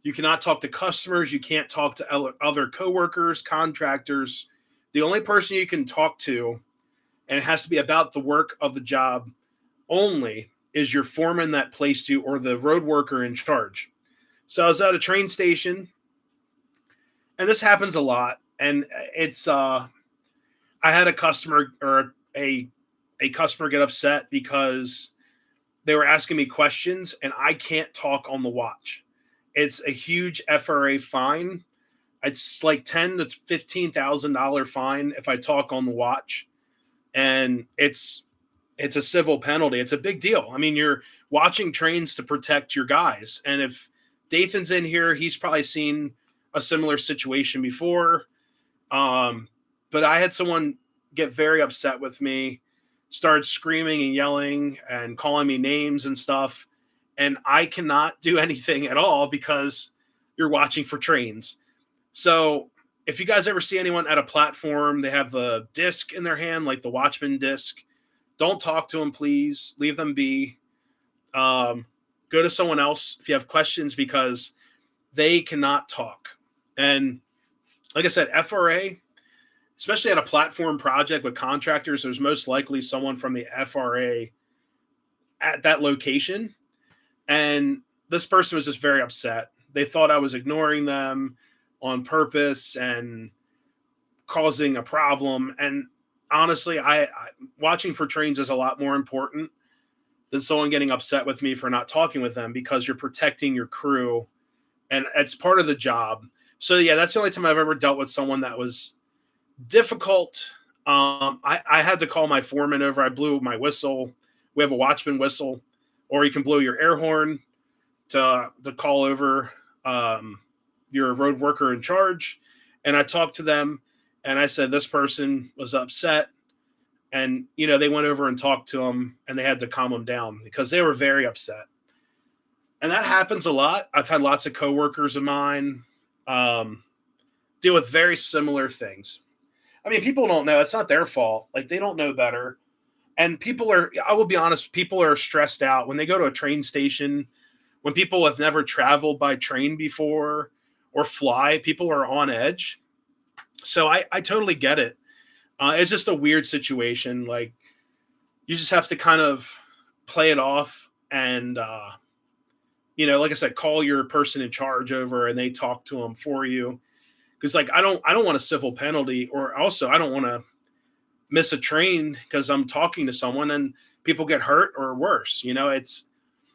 [SPEAKER 1] You cannot talk to customers. You can't talk to other coworkers, contractors. The only person you can talk to, and it has to be about the work of the job only, is your foreman that placed you or the road worker in charge. So I was at a train station, and this happens a lot. And it's I had a customer or a customer get upset because they were asking me questions and I can't talk on the watch. It's a huge FRA fine. It's like $10,000 to $15,000 fine if I talk on the watch, and it's a civil penalty. It's a big deal. I mean, you're watching trains to protect your guys, and if Dathan's in here, he's probably seen a similar situation before. But I had someone get very upset with me, started screaming and yelling and calling me names and stuff. And I cannot do anything at all because you're watching for trains. So if you guys ever see anyone at a platform, they have the disc in their hand, like the Watchman disc, don't talk to them, please. Leave them be. Go to someone else if you have questions because they cannot talk. And like I said, FRA, especially at a platform project with contractors, there's most likely someone from the FRA at that location. And this person was just very upset. They thought I was ignoring them on purpose and causing a problem. And honestly, I watching for trains is a lot more important than someone getting upset with me for not talking with them because you're protecting your crew and it's part of the job. So yeah, that's the only time I've ever dealt with someone that was difficult. I had to call my foreman over. I blew my whistle. We have a watchman whistle, or you can blow your air horn to call over your road worker in charge. And I talked to them, and I said this person was upset, and they went over and talked to them, and they had to calm them down because they were very upset. And that happens a lot. I've had lots of coworkers of mine deal with very similar things. I mean, people don't know. It's not their fault. Like, they don't know better. And I will be honest, people are stressed out when they go to a train station. When people have never traveled by train before or fly, people are on edge. So I totally get it. It's just a weird situation. Like, you just have to kind of play it off and, like I said, call your person in charge over and they talk to them for you. Because like I don't want a civil penalty, or also I don't want to miss a train because I'm talking to someone and people get hurt or worse.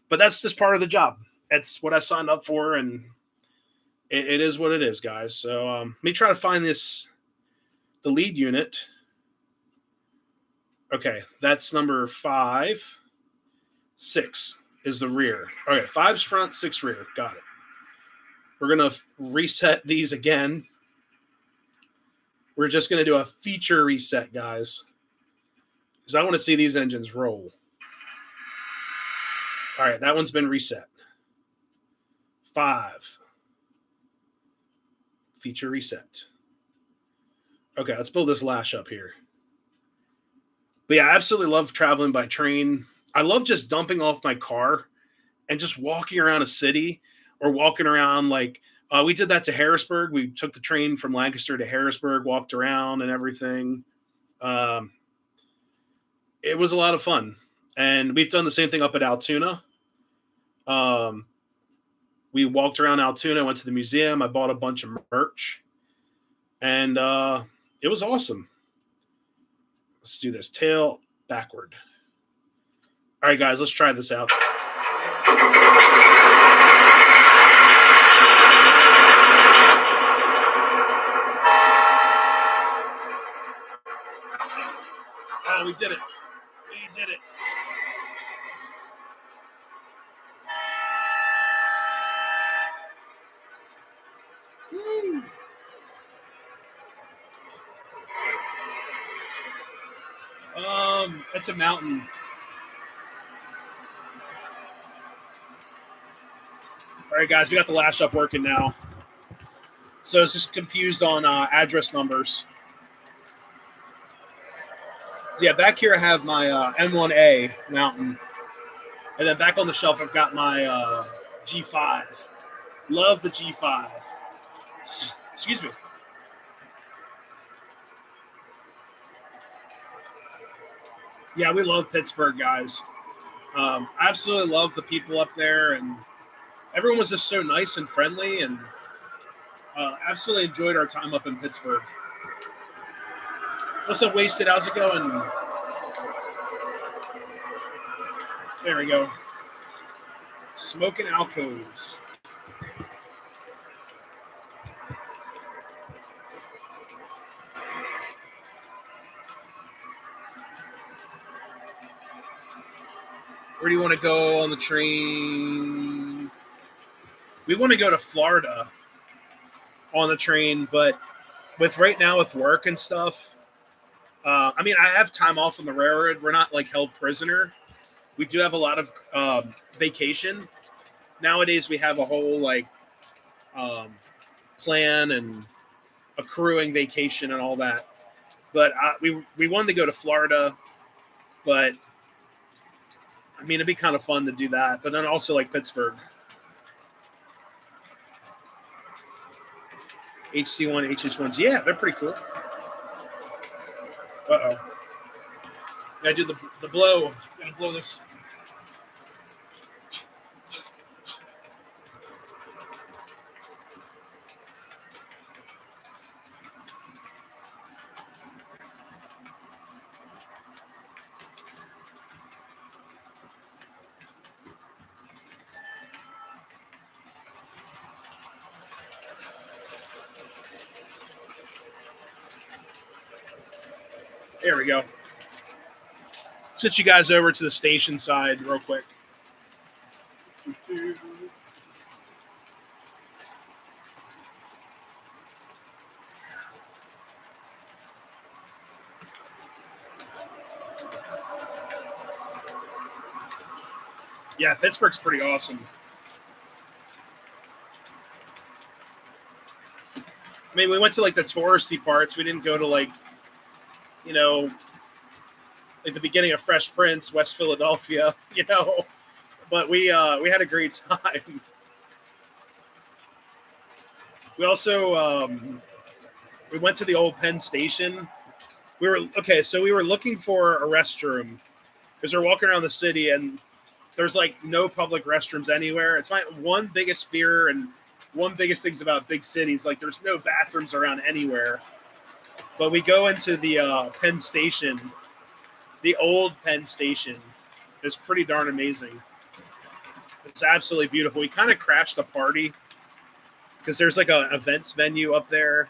[SPEAKER 1] But that's just part of the job. That's what I signed up for, and it is what it is, guys. So let me try to find the lead unit. Okay, that's number 5. 6 is the rear. Okay, 5's front, 6 rear. Got it. We're gonna reset these again. We're just going to do a feature reset, guys, because I want to see these engines roll. All right, that one's been reset. 5. Feature reset. Okay, let's build this lash up here. But yeah, I absolutely love traveling by train. I love just dumping off my car and just walking around a city or walking around like we did that to Harrisburg. We took the train from Lancaster to Harrisburg, walked around and everything. It was a lot of fun. And we've done the same thing up at Altoona. We walked around Altoona, went to the museum. I bought a bunch of merch. And it was awesome. Let's do this. Tail backward. All right, guys, let's try this out. Oh, we did it. We did it. Woo. It's a mountain. All right, guys, we got the lash up working now. So it's just confused on address numbers. Yeah, back here I have my M1A mountain. And then back on the shelf, I've got my G5. Love the G5. Excuse me. Yeah, we love Pittsburgh, guys. Absolutely love the people up there. And everyone was just so nice and friendly. And absolutely enjoyed our time up in Pittsburgh. What's up, Wasted? How's it going? There we go. Smoking alcoves. Where do you want to go on the train? We want to go to Florida on the train, but with right now with work and stuff, I mean, I have time off on the railroad. We're not like held prisoner. We do have a lot of vacation. Nowadays, we have a whole like um, plan and accruing vacation and all that. But we wanted to go to Florida, but I mean, it'd be kind of fun to do that. But then also like Pittsburgh. HC1, HH1s. Yeah, they're pretty cool. Uh-oh. Gotta do the blow. Gotta blow this. There we go. Switch you guys over to the station side real quick. Yeah, Pittsburgh's pretty awesome. I mean, we went to like the touristy parts. We didn't go to like, you know, like the beginning of Fresh Prince, West Philadelphia, you know. But we had a great time. We also we went to the old Penn Station. We were looking for a restroom because we're walking around the city and there's like no public restrooms anywhere. It's my one biggest fear and one biggest things about big cities. Like there's no bathrooms around anywhere. But we go into the Penn Station, the old Penn Station. It's pretty darn amazing. It's absolutely beautiful. We kind of crashed the party because there's like an events venue up there.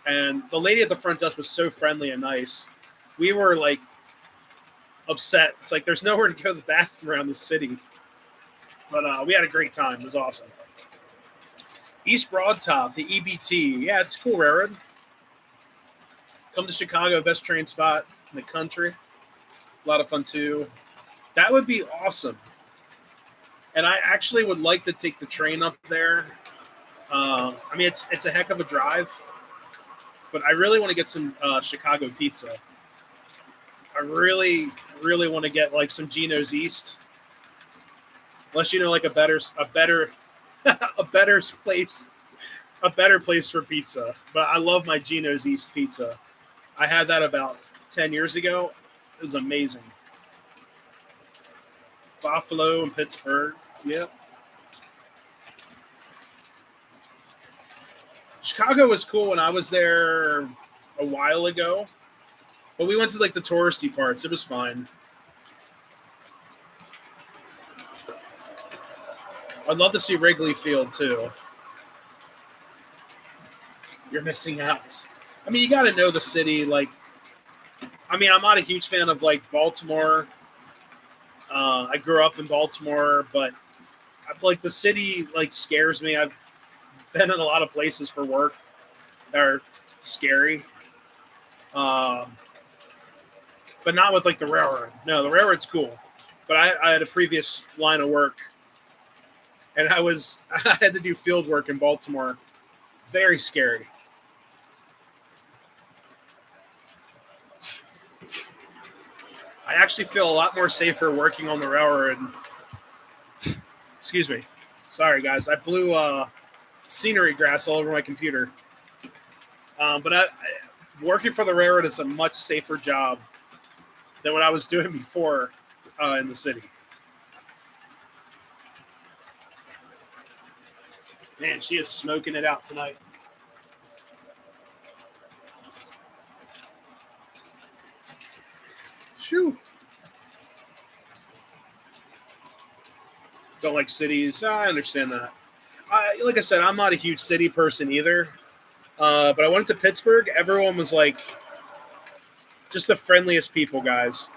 [SPEAKER 1] And the lady at the front desk was so friendly and nice. We were like upset. It's like there's nowhere to go to the bathroom around the city. But we had a great time. It was awesome. East Broad Top, the EBT. Yeah, it's cool, railroad. Come to Chicago, best train spot in the country. A lot of fun too. That would be awesome. And I actually would like to take the train up there. I mean, it's a heck of a drive, but I really want to get some Chicago pizza. I really, really want to get like some Geno's East. Unless you know like a better a better place for pizza. But I love my Geno's East pizza. I had that about 10 years ago. It was amazing. Buffalo and Pittsburgh. Yep. Chicago was cool when I was there a while ago. But we went to like the touristy parts. It was fine. I'd love to see Wrigley Field too. You're missing out. I mean, you got to know the city. Like, I mean, I'm not a huge fan of like Baltimore. I grew up in Baltimore, but like the city like scares me. I've been in a lot of places for work that are scary. but not with like the railroad. No, the railroad's cool. But I had a previous line of work, and I had to do field work in Baltimore. Very scary. I actually feel a lot more safer working on the railroad. Excuse me. Sorry, guys. I blew scenery grass all over my computer. But working for the railroad is a much safer job than what I was doing before in the city. Man, she is smoking it out tonight. Shoo. Don't like cities. I understand that. Like I said, I'm not a huge city person either. But I went to Pittsburgh. Everyone was like just the friendliest people, guys.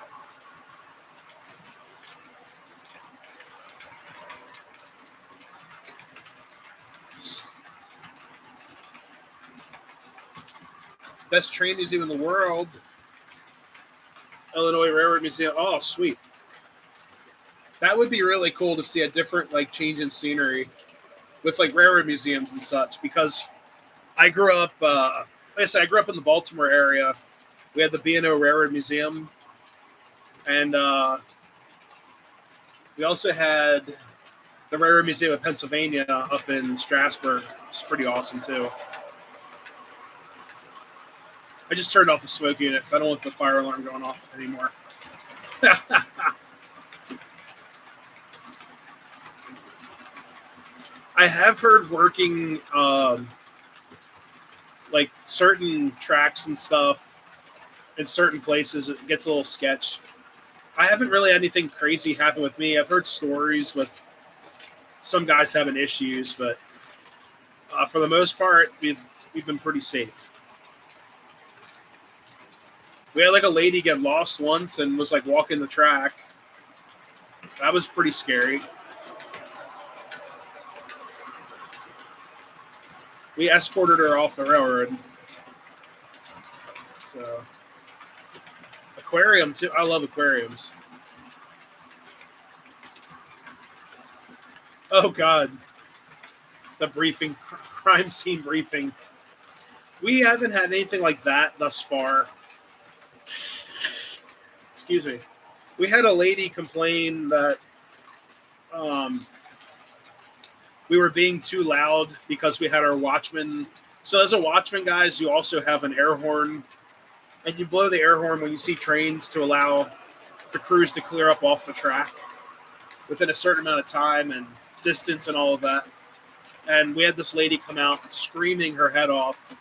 [SPEAKER 1] Best train museum in the world. Illinois Railroad Museum. Oh, sweet. That would be really cool to see a different like change in scenery with like railroad museums and such. Because I grew up, like I said, I grew up in the Baltimore area. We had the B&O Railroad Museum, and we also had the Railroad Museum of Pennsylvania up in Strasburg. It's pretty awesome too. I just turned off the smoke units. I don't want the fire alarm going off anymore. I have heard working like certain tracks and stuff in certain places, it gets a little sketch. I haven't really had anything crazy happen with me. I've heard stories with some guys having issues, but for the most part, we've been pretty safe. We had like a lady get lost once and was like walking the track. That was pretty scary. We escorted her off the railroad. So, aquarium too. I love aquariums. Oh God, the briefing, crime scene briefing. We haven't had anything like that thus far. Excuse me. We had a lady complain that we were being too loud because we had our watchman. So as a watchman, guys, you also have an air horn, and you blow the air horn when you see trains to allow the crews to clear up off the track within a certain amount of time and distance and all of that. And we had this lady come out screaming her head off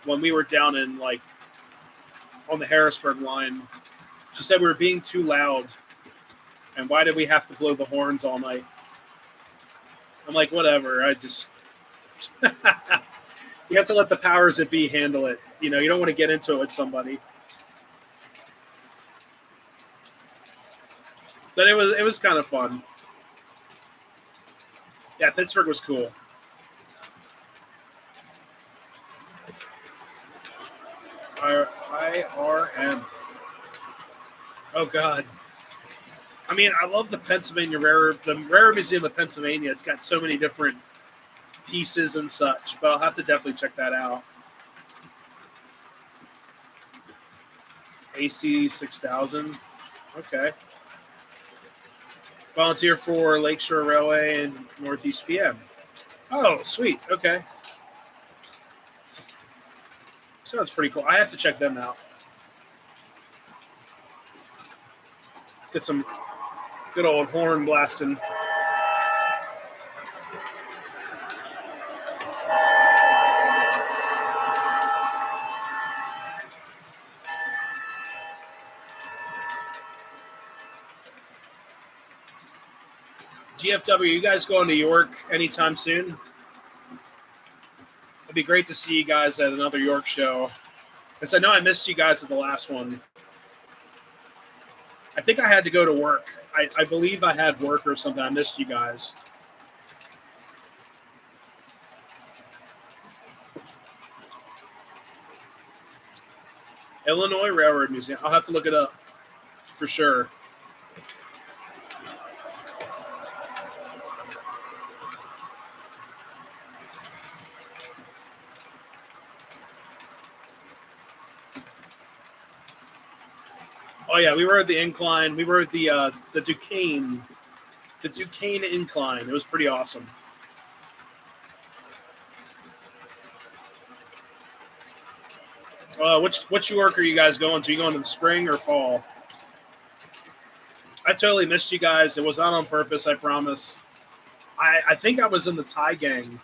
[SPEAKER 1] when we were down in like on the Harrisburg line. She said we were being too loud, and why did we have to blow the horns all night? I'm like, whatever. I just you have to let the powers that be handle it. You know, you don't want to get into it with somebody. But it was kind of fun. Yeah, Pittsburgh was cool. IRM. Oh God. I mean, I love the Railroad Museum of Pennsylvania. It's got so many different pieces and such, but I'll have to definitely check that out. AC 6000. Okay. Volunteer for Lakeshore Railway and Northeast PM. Oh, sweet. Okay. Sounds pretty cool. I have to check them out. Let's get some good old horn blasting. GFW, you guys going to York anytime soon? It'd be great to see you guys at another York show. Because I know I missed you guys at the last one. I think I had to go to work. I believe I had work or something. I missed you guys. Illinois Railroad Museum. I'll have to look it up. for sure. Oh yeah, we were at the incline. We were at the Duquesne incline. It was pretty awesome. Which York are you guys going to? You going to the spring or fall? I totally missed you guys. It was not on purpose, I promise. I think I was in the Thai gang,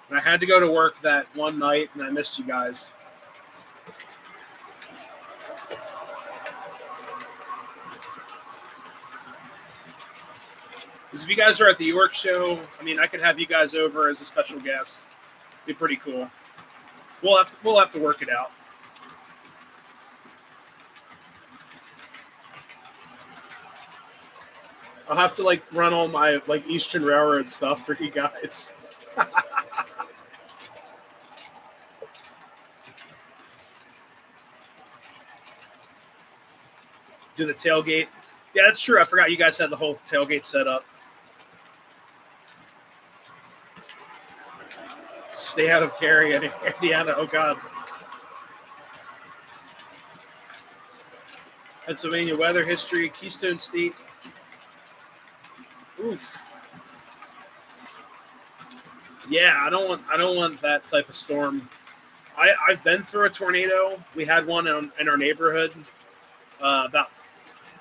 [SPEAKER 1] and I had to go to work that one night, and I missed you guys. Because if you guys are at the York show, I mean, I could have you guys over as a special guest. Be pretty cool. We'll have to work it out. I'll have to like run all my like Eastern Railroad stuff for you guys. Do the tailgate. Yeah, that's true. I forgot you guys had the whole tailgate set up. Stay out of Cary, Indiana. Oh, God. Pennsylvania weather history, Keystone State. Oof. Yeah, I don't want that type of storm. I've been through a tornado. We had one in our neighborhood about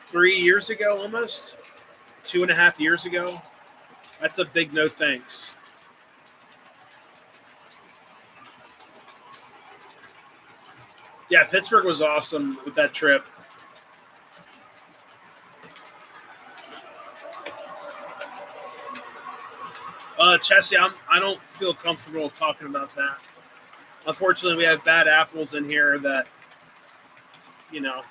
[SPEAKER 1] 3 years ago, almost 2.5 years ago. That's a big no thanks. Yeah, Pittsburgh was awesome with that trip. Chessie, I don't feel comfortable talking about that. Unfortunately, we have bad apples in here that, you know.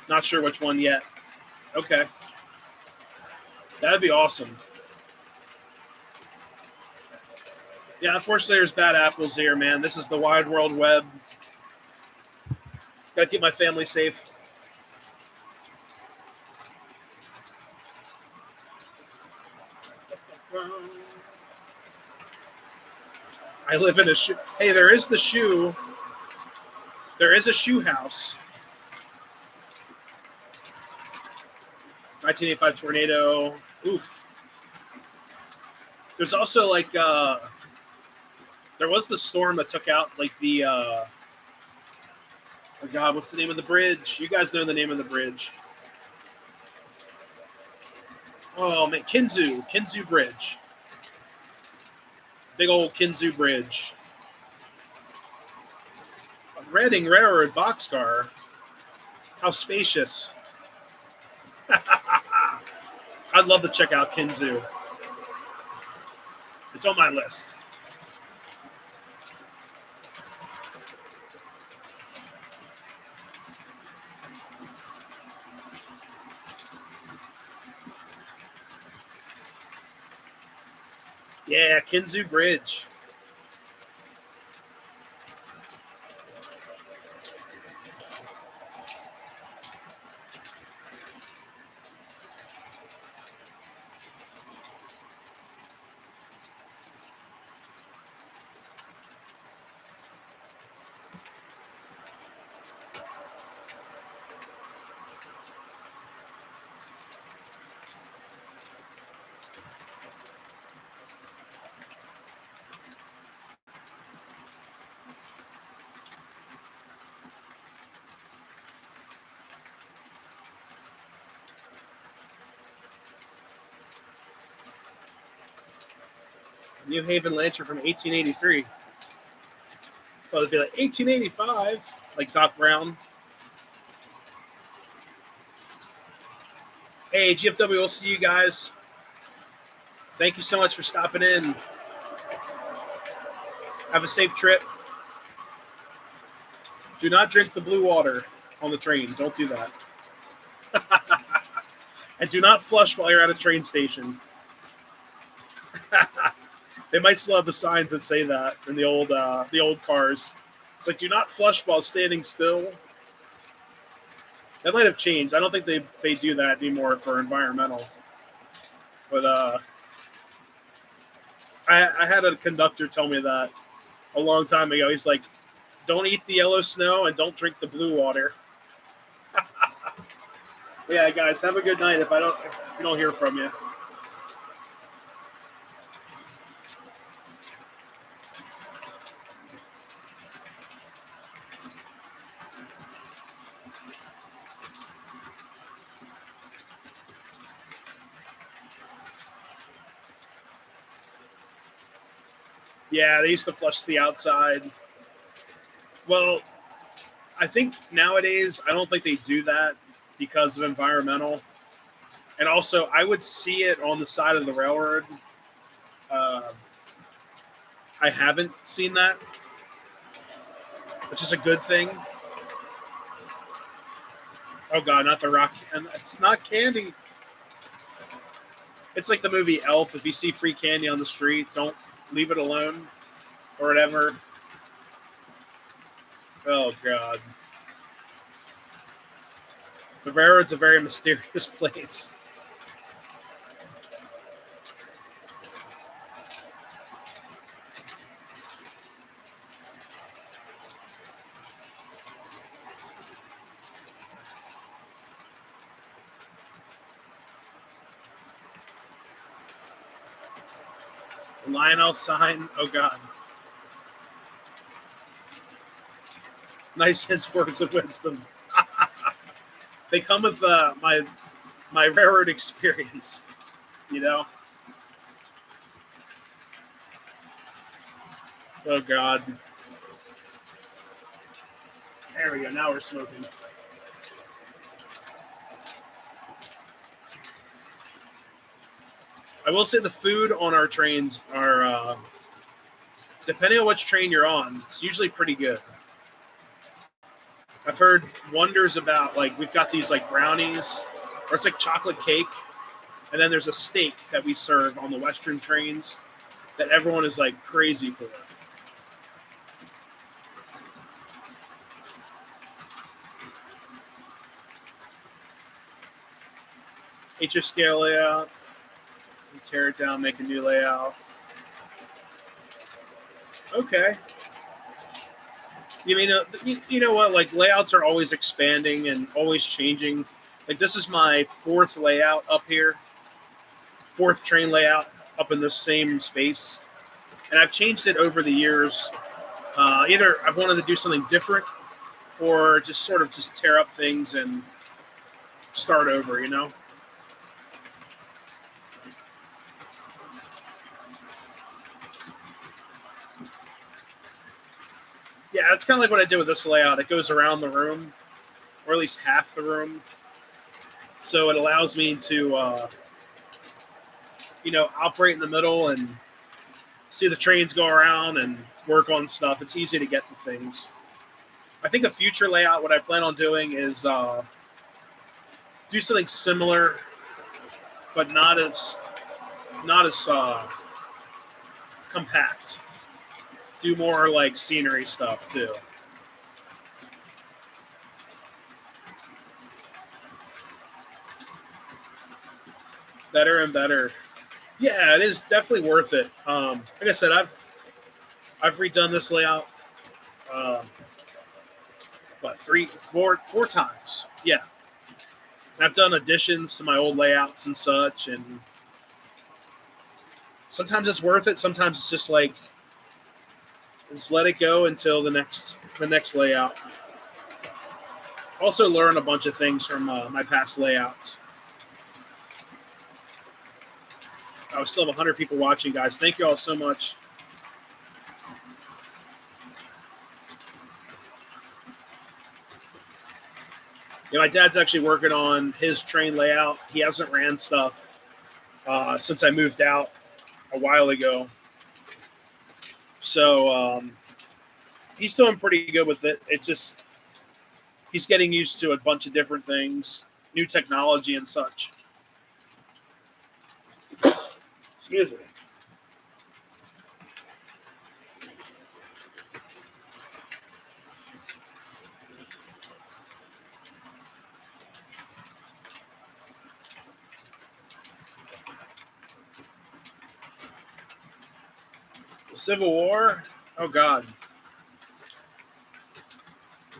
[SPEAKER 1] Not sure which one yet. Okay. That'd be awesome. Yeah, unfortunately, there's bad apples here, man. This is the wide world web. Gotta keep my family safe. I live in a shoe. Hey, there is the shoe. There is a shoe house. 1985 tornado. Oof. There's also like there was the storm that took out like the oh God, what's the name of the bridge? You guys know the name of the bridge. Oh man, Kinzu Bridge. Big old Kinzu Bridge. A Reading Railroad boxcar. How spacious. I'd love to check out Kinzu. It's on my list. Yeah, Kinzu Bridge. New Haven Lantern from 1883. Well, it'd be like 1885, like Doc Brown. Hey, GFW, we'll see you guys. Thank you so much for stopping in. Have a safe trip. Do not drink the blue water on the train. Don't do that. And do not flush while you're at a train station. They might still have the signs that say that in the old cars. It's like, do not flush while standing still. That might have changed. I don't think they do that anymore for environmental. But I had a conductor tell me that a long time ago. He's like, don't eat the yellow snow and don't drink the blue water. Yeah, guys, have a good night. If we don't hear from you. Yeah, they used to flush the outside. Well, I think nowadays I don't think they do that because of environmental. And also, I would see it on the side of the railroad. Uh, I haven't seen that, which is a good thing. Oh God, not the rock, and it's not candy. It's like the movie Elf. If you see free candy on the street, don't leave it alone, or whatever. Oh God, the railroad's a very mysterious place. The Lionel sign. Oh God, nice hints, words of wisdom. They come with my railroad experience. You know. Oh God. There we go. Now we're smoking. I will say the food on our trains are, depending on which train you're on, it's usually pretty good. I've heard wonders about, like, we've got these like brownies, or it's like chocolate cake, and then there's a steak that we serve on the Western trains that everyone is like crazy for. HO scale layout. Tear it down, make a new layout. Okay. You mean you know what? Like layouts are always expanding and always changing. Like this is my fourth layout up here, fourth train layout up in this same space, and I've changed it over the years. Either I've wanted to do something different, or just sort of just tear up things and start over. You know. Yeah, that's kind of like what I did with this layout. It goes around the room, or at least half the room, so it allows me to, operate in the middle and see the trains go around and work on stuff. It's easy to get the things. I think a future layout, what I plan on doing is do something similar, but not as compact. Do more like scenery stuff too. Better and better. Yeah, it is definitely worth it. Like I said, I've redone this layout. Um, what, four times? Yeah, and I've done additions to my old layouts and such, and sometimes it's worth it. Sometimes it's just like just let it go until the next layout. Also, learn a bunch of things from my past layouts. I still have 100 people watching, guys. Thank you all so much. Yeah, my dad's actually working on his train layout. He hasn't ran stuff since I moved out a while ago. So he's doing pretty good with it. It's just he's getting used to a bunch of different things, new technology and such. Excuse me. Civil War. Oh God.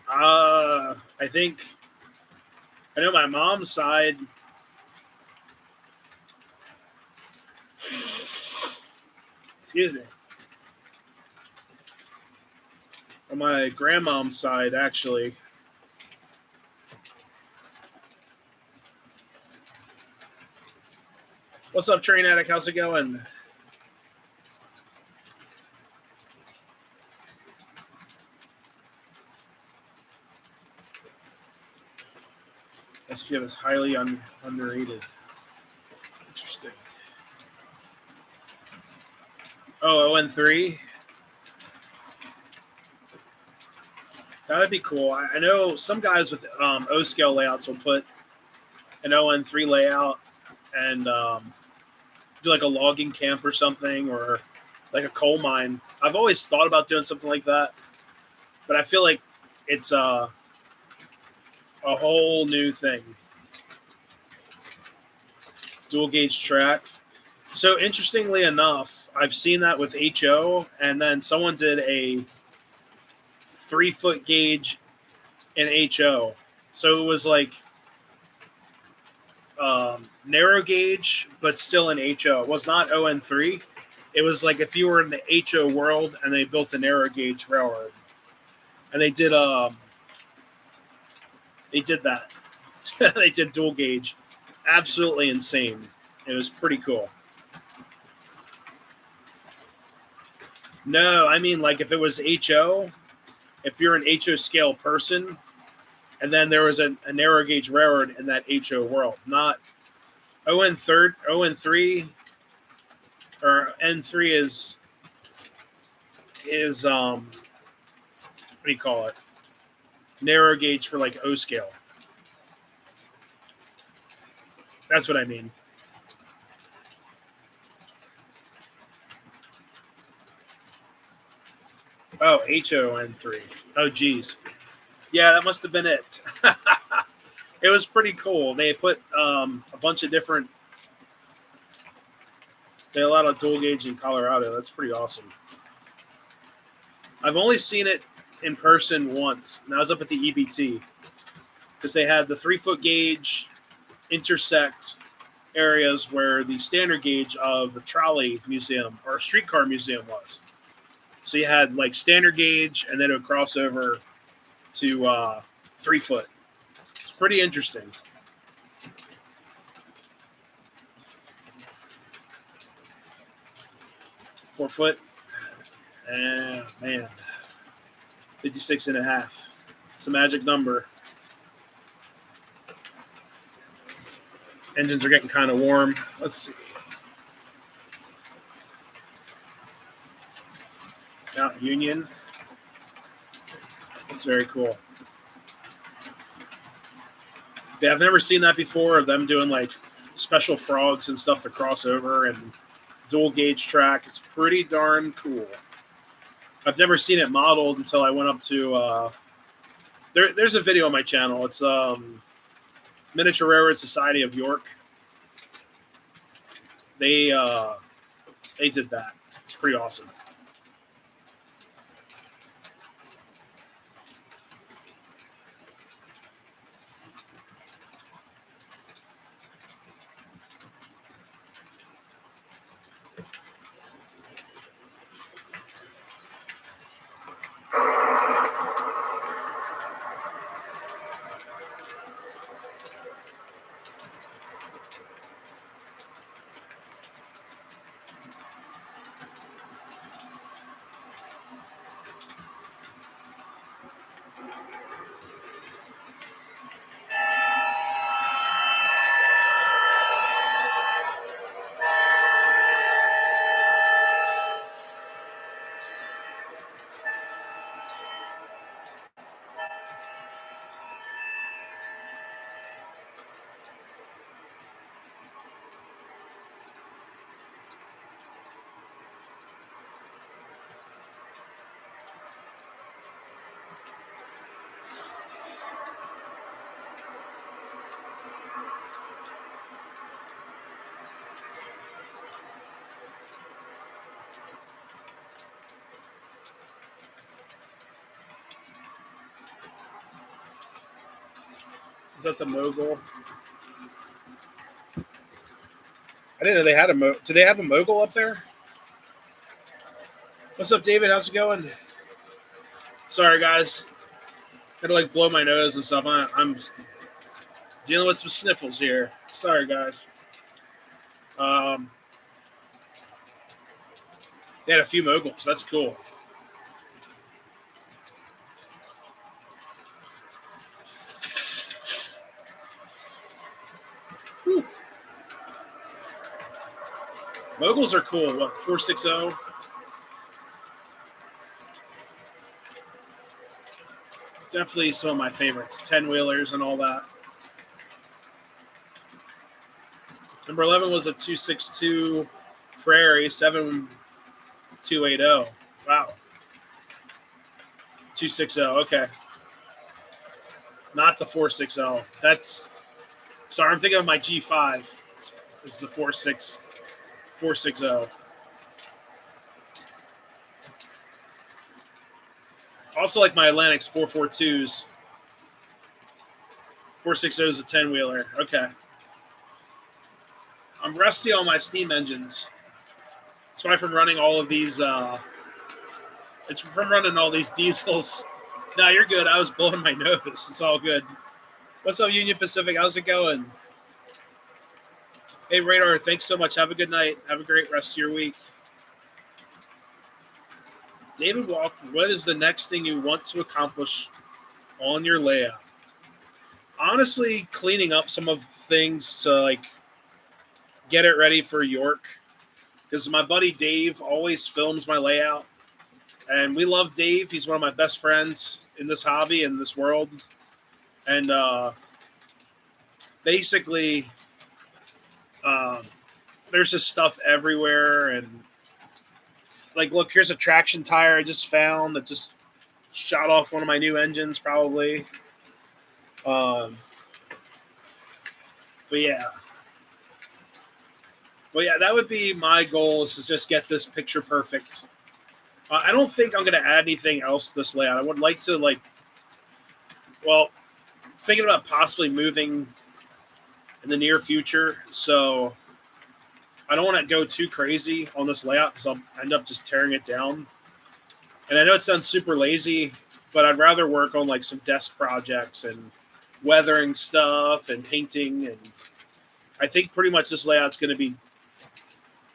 [SPEAKER 1] I think I know my mom's side. Excuse me. On my grandmom's side, actually. What's up, Train Addict? How's it going? SPM is highly underrated. Interesting. Oh, 0-3. That would be cool. I know some guys with O scale layouts will put an 0-3 layout and do like a logging camp or something, or like a coal mine. I've always thought about doing something like that, but I feel like it's a whole new thing. Dual gauge track. So interestingly enough, I've seen that with HO, and then someone did a 3-foot gauge in HO. So it was like narrow gauge, but still in HO. It was not ON3. It was like if you were in the HO world and they built a narrow gauge railroad, and they did that. They did dual gauge. Absolutely insane. It was pretty cool. No, I mean like if it was HO, if you're an HO scale person, and then there was a narrow gauge railroad in that HO world, not ON3 or N3 is what do you call it? Narrow gauge for like O scale. That's what I mean. Oh, HON3. Oh, geez. Yeah, that must have been it. It was pretty cool. They put a bunch of different. They allowed a dual gauge in Colorado. That's pretty awesome. I've only seen it in person once, and that was up at the EBT, because they had the 3-foot gauge intersect areas where the standard gauge of the trolley museum or streetcar museum was. So you had like standard gauge, and then it would cross over to 3-foot. It's pretty interesting. Foot. Man. 56.5. It's the magic number. Engines are getting kind of warm. Let's see. Mount Union. That's very cool. Yeah, I've never seen that before, of them doing like special frogs and stuff to cross over and dual gauge track. It's pretty darn cool. I've never seen it modeled until I went up to there's a video on my channel. It's Miniature Railroad Society of York. They did that. It's pretty awesome. Is that the mogul? I didn't know they had a mogul. Do they have a mogul up there? What's up, David? How's it going? Sorry, guys. Had to like blow my nose and stuff. I'm dealing with some sniffles here. Sorry, guys. Um, they had a few moguls. That's cool. Whew. Moguls are cool. What, 460? Definitely some of my favorites. 10-wheelers and all that. Number 11 was a 262 Prairie 7280. Wow. 260. Okay. Not the 460. That's sorry. I'm thinking of my G5. It's the 460. Also like my Atlantics 442s. 460 is a 10-wheeler. Okay. I'm rusty on my steam engines. That's why from running all of these. It's from running all these diesels. No, you're good. I was blowing my nose. It's all good. What's up, Union Pacific? How's it going? Hey, Radar. Thanks so much. Have a good night. Have a great rest of your week. David Walker, what is the next thing you want to accomplish on your layout? Honestly, cleaning up some of things to like get it ready for York. Because my buddy Dave always films my layout. And we love Dave. He's one of my best friends in this hobby, in this world. And basically, there's just stuff everywhere. And like, look, here's a traction tire I just found that just shot off one of my new engines, probably. But yeah. Well, yeah, that would be my goal, is to just get this picture perfect. I don't think I'm going to add anything else to this layout. I would like to, thinking about possibly moving in the near future. So I don't want to go too crazy on this layout because I'll end up just tearing it down. And I know it sounds super lazy, but I'd rather work on like some desk projects and weathering stuff and painting. And I think pretty much this layout's going to be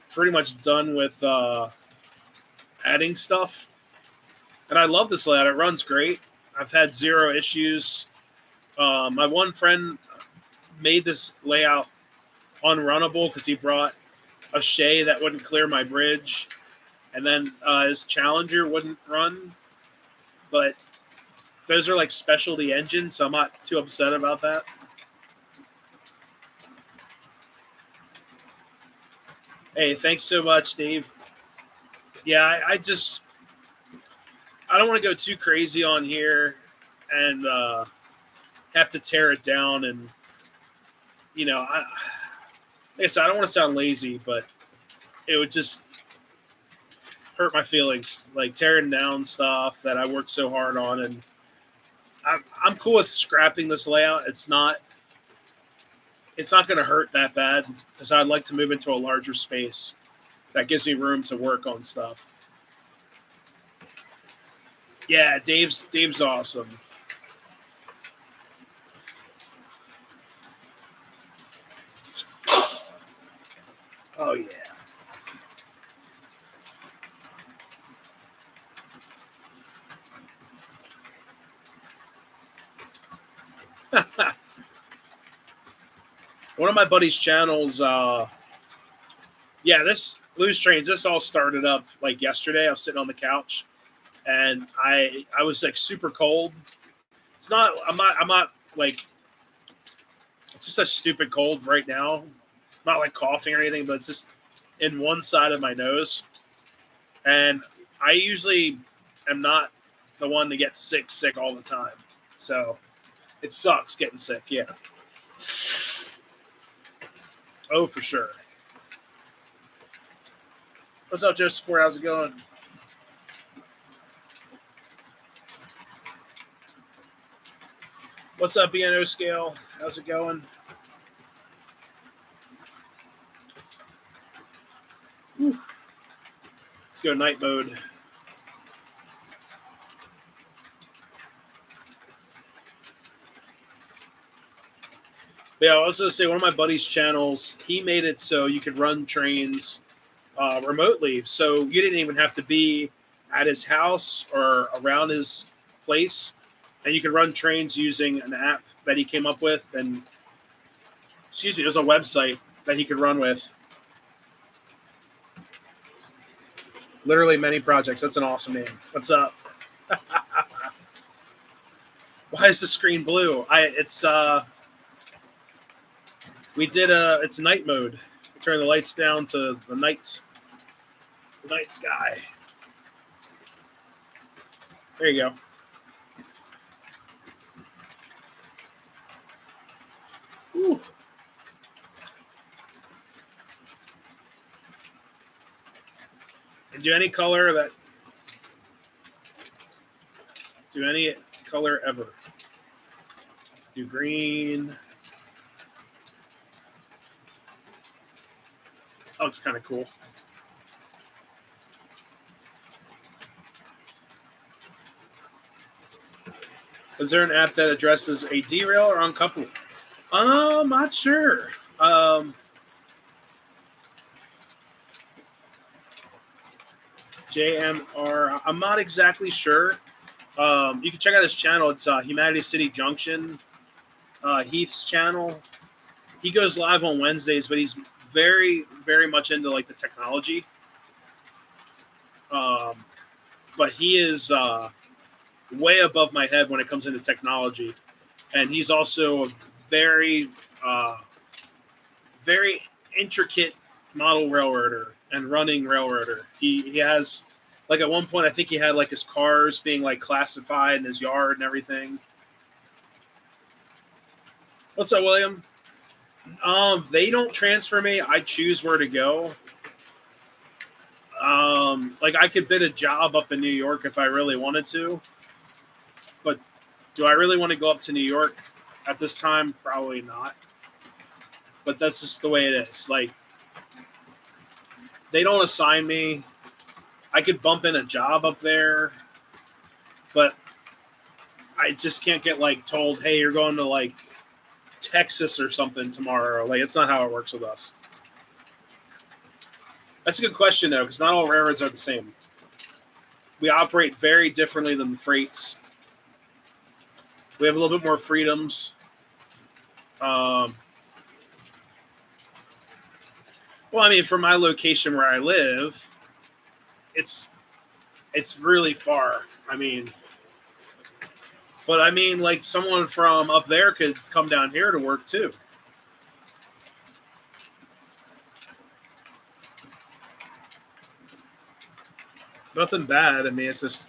[SPEAKER 1] pretty much done with adding stuff. And I love this layout. It runs great. I've had zero issues. My one friend made this layout unrunnable because he brought a Shay that wouldn't clear my bridge, and then his Challenger wouldn't run. But those are like specialty engines, so I'm not too upset about that. Hey, thanks so much, Dave. Yeah, I don't want to go too crazy on here and have to tear it down. And, like I said, I don't want to sound lazy, but it would just hurt my feelings, like tearing down stuff that I worked so hard on. And I'm cool with scrapping this layout. It's not going to hurt that bad because I'd like to move into a larger space that gives me room to work on stuff. Yeah, Dave's awesome. Oh, yeah. One of my buddy's channels, this Loose Trains, this all started up like yesterday. I was sitting on the couch and I was like super cold. I'm not like, it's just a stupid cold right now. Not like coughing or anything, but it's just in one side of my nose. And I usually am not the one to get sick all the time. So it sucks getting sick. Yeah. Oh, for sure. What's up, Joseph? How's it going? What's up, BNO Scale? How's it going? Whew. Let's go night mode. But yeah, I was going to say one of my buddy's channels, he made it so you could run trains remotely. So you didn't even have to be at his house or around his place. And you could run trains using an app that he came up with. And, excuse me, it was a website that he could run with. Literally many projects. That's an awesome name. What's up? Why is the screen blue? It's night mode. Turn the lights down to the night sky. There you go. Ooh. And do any color ever. Do green. Oh, it's kind of cool. Is there an app that addresses a derail or uncoupling? Not sure. JMR. I'm not exactly sure. You can check out his channel. It's Humanity City Junction. Heath's channel. He goes live on Wednesdays, but he's very, very much into like the technology. But he is way above my head when it comes into technology, and he's also a very, very intricate model railroader and running railroader. He has, like, at one point I think he had like his cars being like classified in his yard and everything. What's up, William? They don't transfer me. I choose where to go. Like I could bid a job up in New York if I really wanted to, but do I really want to go up to New York at this time? Probably not. But that's just the way it is. Like, they don't assign me. I could bump in a job up there, but I just can't get like told, hey, you're going to like Texas or something tomorrow. Like, it's not how it works with us. That's a good question, though, because not all railroads are the same. We operate very differently than the freights. We have a little bit more freedoms. Well, I mean, from my location where I live, it's really far. I mean, but I mean, like someone from up there could come down here to work too. Nothing bad. I mean, it's just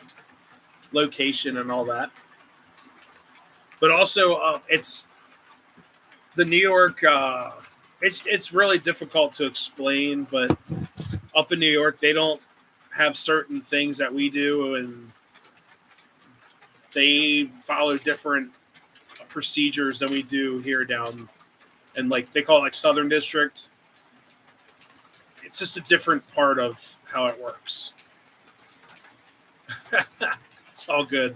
[SPEAKER 1] location and all that. But also, it's the New York. It's really difficult to explain, but up in New York, they don't have certain things that we do, and they follow different procedures than we do here down, and like they call it like Southern District. It's just a different part of how it works. It's all good.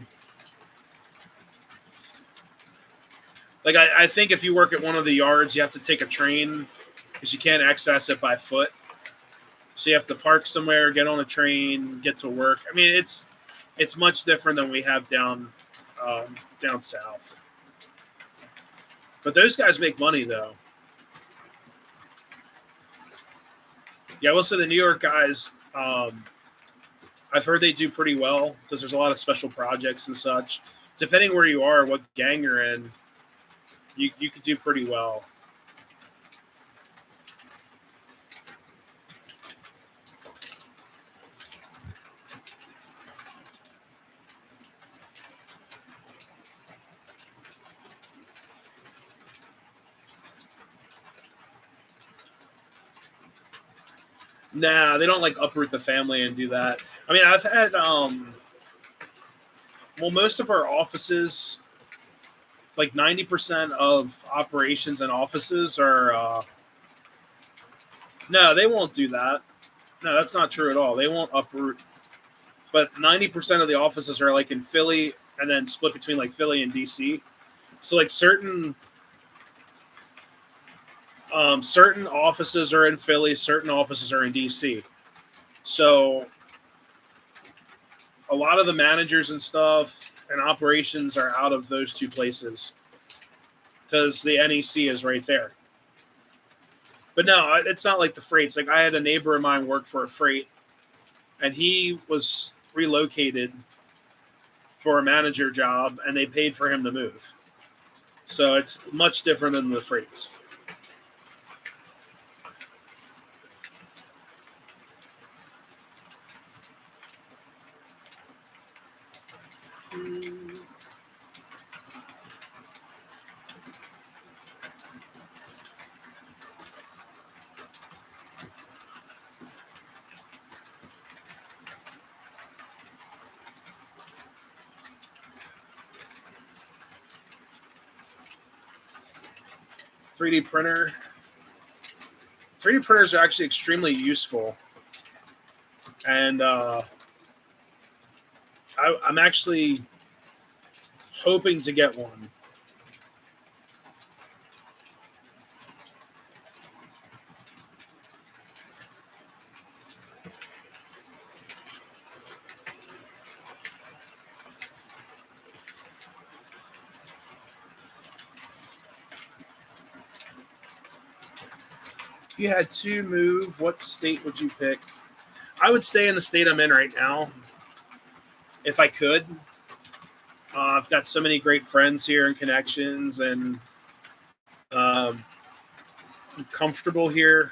[SPEAKER 1] Like I think if you work at one of the yards, you have to take a train because you can't access it by foot. So you have to park somewhere, get on a train, get to work. I mean, it's much different than we have down south. But those guys make money, though. Yeah, I will say the New York guys, I've heard they do pretty well because there's a lot of special projects and such. Depending where you are, what gang you're in, you could do pretty well. Nah, they don't like uproot the family and do that. I mean, I've had well, most of our offices like 90% of operations and offices are. No, they won't do that. No, that's not true at all. They won't uproot. But 90% of the offices are like in Philly, and then split between like Philly and DC. So like certain offices are in Philly, certain offices are in DC. So a lot of the managers and stuff and operations are out of those two places because the NEC is right there. But no, it's not like the freights. Like I had a neighbor of mine work for a freight, and he was relocated for a manager job, and they paid for him to move. So it's much different than the freights. Mm. 3D printer. 3D printers are actually extremely useful, and I'm actually hoping to get one. If you had to move, what state would you pick? I would stay in the state I'm in right now if I could. I've got so many great friends here and connections, and um, I'm comfortable here.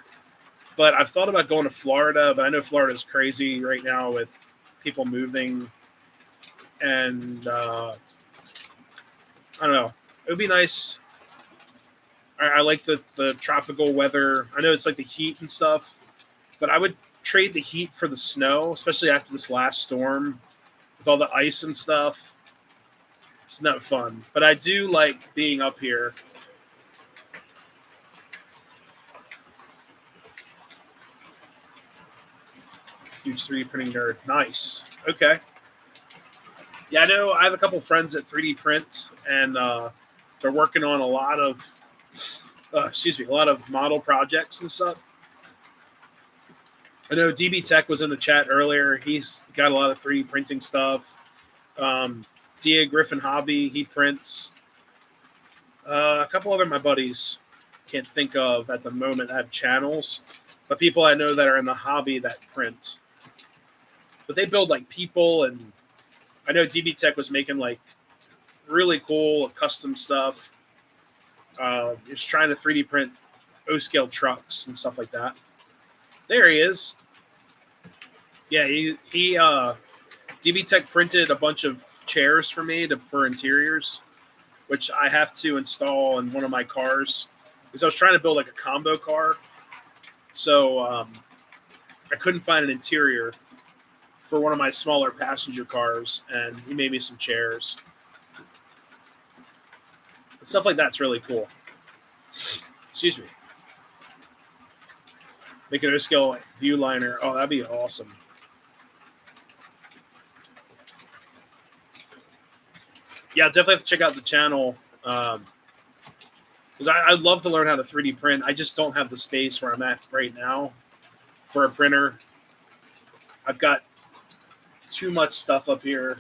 [SPEAKER 1] But I've thought about going to Florida, but I know Florida's crazy right now with people moving, and I don't know. It would be nice. I like the tropical weather. I know it's like the heat and stuff, but I would trade the heat for the snow, especially after this last storm with all the ice and stuff. It's not fun, but I do like being up here. Huge 3D printing nerd. Nice. Okay. Yeah, I know. I have a couple friends at 3D print, and they're working on a lot of, a lot of model projects and stuff. I know DB Tech was in the chat earlier. He's got a lot of 3D printing stuff. Dia Griffin Hobby, he prints. A couple other my buddies can't think of at the moment that have channels, but people I know that are in the hobby that print. But they build like people, and I know DB Tech was making like really cool custom stuff. He's trying to 3D print O-scale trucks and stuff like that. There he is. Yeah, he DB Tech printed a bunch of chairs for me for interiors, which I have to install in one of my cars because I was trying to build like a combo car. So I couldn't find an interior for one of my smaller passenger cars, and he made me some chairs. Stuff like that's really cool. Excuse me. Make an O-scale view liner. Oh, that'd be awesome. Yeah, definitely have to check out the channel because I'd love to learn how to 3D print. I just don't have the space where I'm at right now for a printer. I've got too much stuff up here,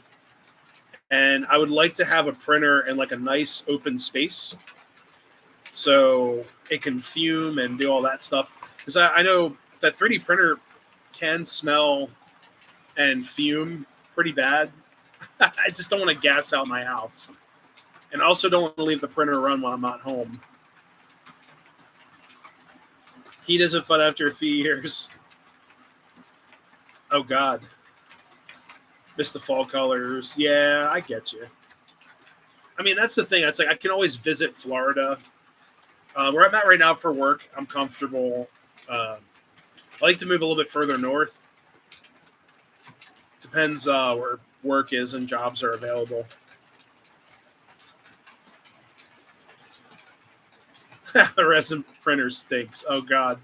[SPEAKER 1] and I would like to have a printer in like a nice open space so it can fume and do all that stuff. Because I know that 3D printer can smell and fume pretty bad. I just don't want to gas out my house. And I also don't want to leave the printer run while I'm not home. Heat isn't fun after a few years. Oh, God. Miss the fall colors. Yeah, I get you. I mean, that's the thing. It's like I can always visit Florida. Where I'm at right now for work, I'm comfortable. I like to move a little bit further north. Depends where work is and jobs are available. The resin printer stinks. Oh God.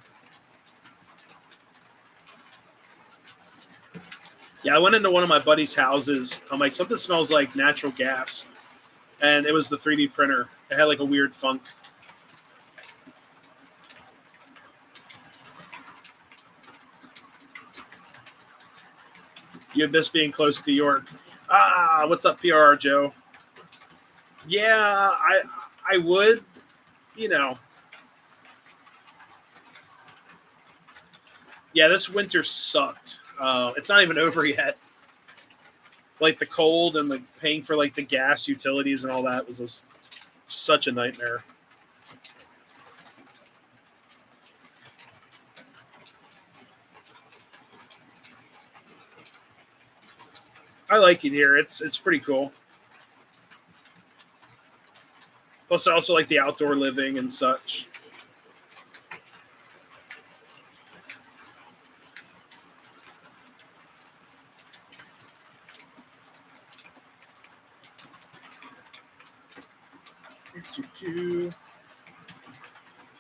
[SPEAKER 1] Yeah, I went into one of my buddy's houses. I'm like, something smells like natural gas, and it was the 3D printer. It had like a weird funk. You'd miss being close to York. What's up, PRR Joe? Yeah, I would, you know. Yeah, this winter sucked. It's not even over yet. Like the cold and the paying for like the gas utilities and all that was just such a nightmare. I like it here. It's pretty cool. Plus, I also like the outdoor living and such.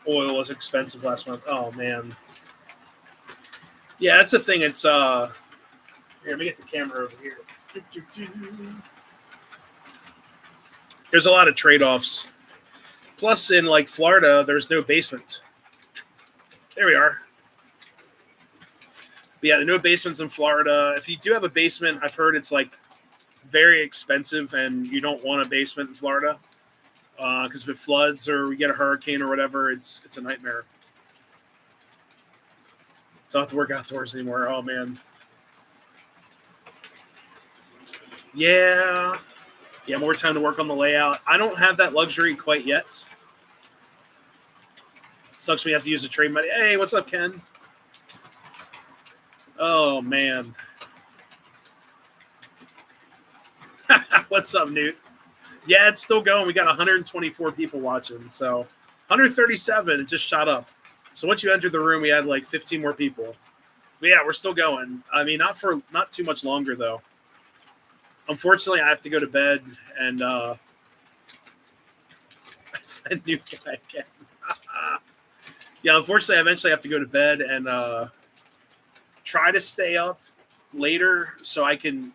[SPEAKER 1] Oil was expensive last month. Oh man. Yeah, that's the thing. It's here, let me get the camera over here. There's a lot of trade-offs. Plus, in like Florida, there's no basement. There we are. But yeah, no basements in Florida. If you do have a basement, I've heard it's like very expensive, and you don't want a basement in Florida because if it floods or we get a hurricane or whatever, it's a nightmare. Don't have to work outdoors anymore. Oh man. Yeah. Yeah, more time to work on the layout. I don't have that luxury quite yet. Sucks we have to use the trade money. Hey, what's up, Ken? Oh man. What's up, Newt? Yeah, it's still going. We got 124 people watching. So 137, it just shot up. So once you entered the room, we had like 15 more people. But yeah, we're still going. I mean, not too much longer though. Unfortunately, I have to go to bed, and it's that new guy again. Yeah, unfortunately, I eventually have to go to bed and try to stay up later so I can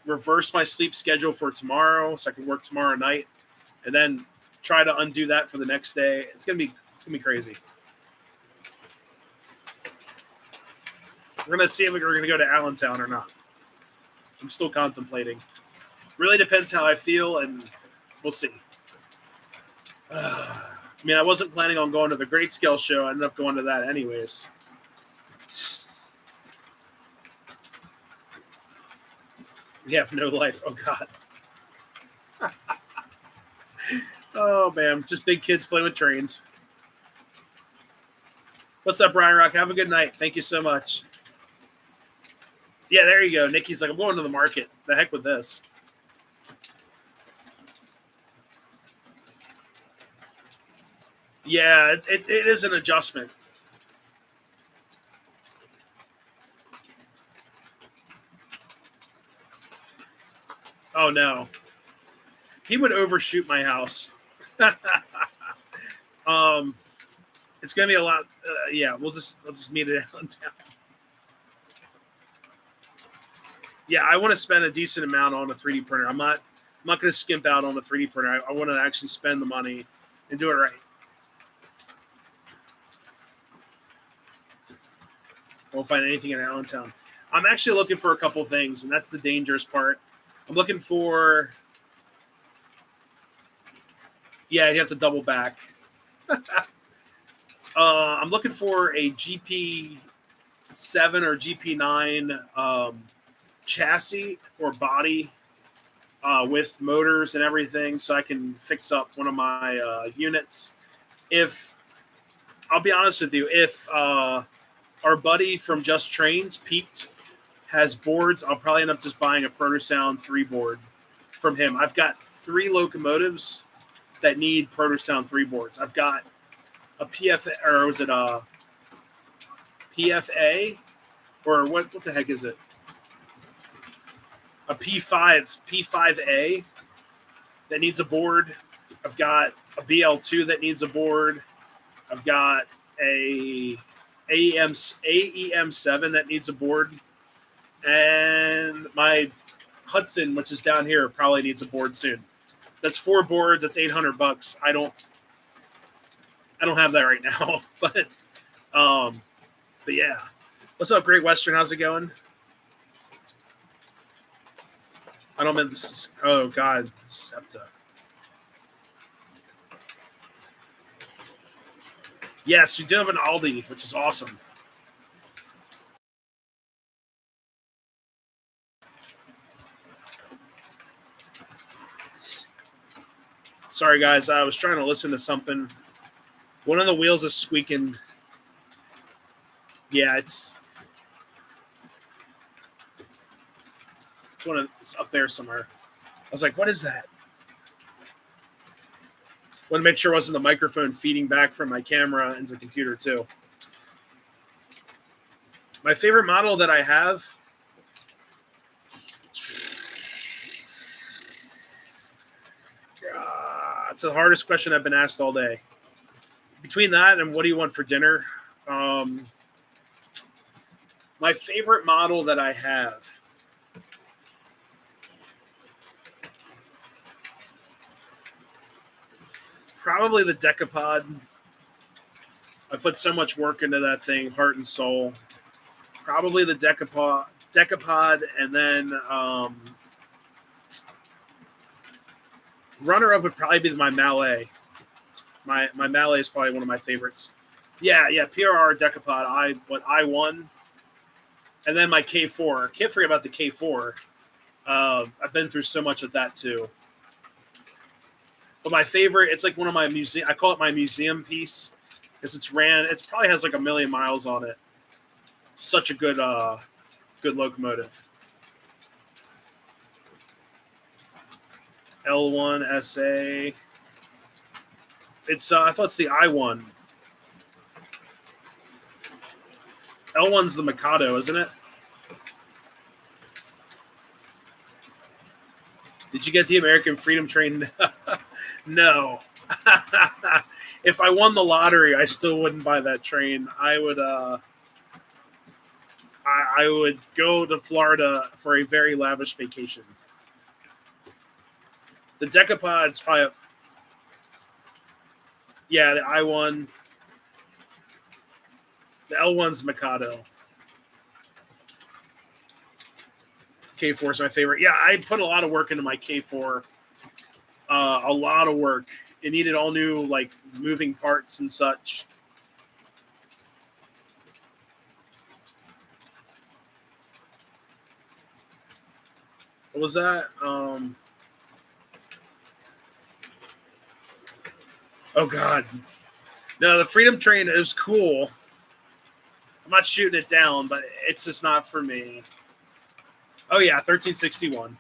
[SPEAKER 1] reverse my sleep schedule for tomorrow, so I can work tomorrow night, and then try to undo that for the next day. It's gonna be crazy. We're gonna see if we're gonna go to Allentown or not. I'm still contemplating. Really depends how I feel, and we'll see. I mean, I wasn't planning on going to the Great Scale show. I ended up going to that anyways. We have no life. Oh, God. Oh, man. Just big kids playing with trains. What's up, Brian Rock? Have a good night. Thank you so much. Yeah, there you go. Nikki's like, I'm going to the market. The heck with this. Yeah, it is an adjustment. Oh, no. He would overshoot my house. It's going to be a lot. Yeah, we'll just meet it out in town. Yeah, I want to spend a decent amount on a 3D printer. I'm not going to skimp out on a 3D printer. I want to actually spend the money and do it right. Won't find anything in Allentown. I'm actually looking for a couple things, and that's the dangerous part. I'm looking for... Yeah, you have to double back. I'm looking for a GP7 or GP9 chassis or body with motors and everything, so I can fix up one of my units. I'll be honest with you, if our buddy from Just Trains, Pete, has boards, I'll probably end up just buying a Protosound 3 board from him. I've got 3 locomotives that need Protosound 3 boards. I've got a PFA, or was it a PFA, or what the heck is it? A P5A that needs a board. I've got a BL2 that needs a board. I've got a AEM7 that needs a board, and my Hudson, which is down here, probably needs a board soon. That's 4 boards. That's $800. I don't have that right now, but yeah. What's up, Great Western? How's it going? I don't mean this. Oh God, Septa. Yes, we do have an Aldi, which is awesome. Sorry, guys. I was trying to listen to something. One of the wheels is squeaking. Yeah, it's it's up there somewhere. I was like, what is that? Want to make sure it wasn't the microphone feeding back from my camera into the computer too. My favorite model that I have. It's the hardest question I've been asked all day. Between that and what do you want for dinner? My favorite model that I have. Probably the Decapod. I put so much work into that thing, heart and soul. Probably the Decapod, and then runner-up would probably be my Mallet. My Mallet is probably one of my favorites. Yeah, PRR Decapod. I won, and then my K4. Can't forget about the K4. I've been through so much of that too. But my favorite, it's like one of my museum. I call it my museum piece because it's probably has like 1 million miles on it. Such a good locomotive. L1 SA. It's I thought it's the I1. L1's the Mikado, isn't it? Did you get the American Freedom Train? No. If I won the lottery, I still wouldn't buy that train. I would I would go to Florida for a very lavish vacation. The Decapod's probably yeah, the I1. The L1's Mikado. K4 is my favorite. Yeah, I put a lot of work into my K4. A lot of work. It needed all new like moving parts and such. What was that? Oh God. No, the Freedom Train is cool. I'm not shooting it down, but it's just not for me. Oh yeah, 1361.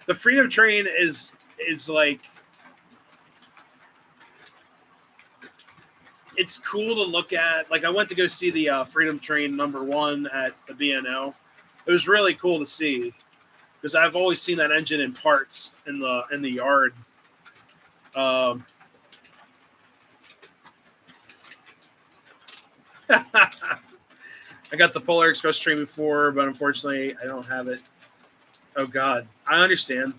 [SPEAKER 1] The Freedom Train is like it's cool to look at. Like I went to go see the Freedom Train #1 at the BNO. It was really cool to see because I've always seen that engine in parts in the yard. I got the Polar Express train before, but unfortunately, I don't have it. Oh God, I understand.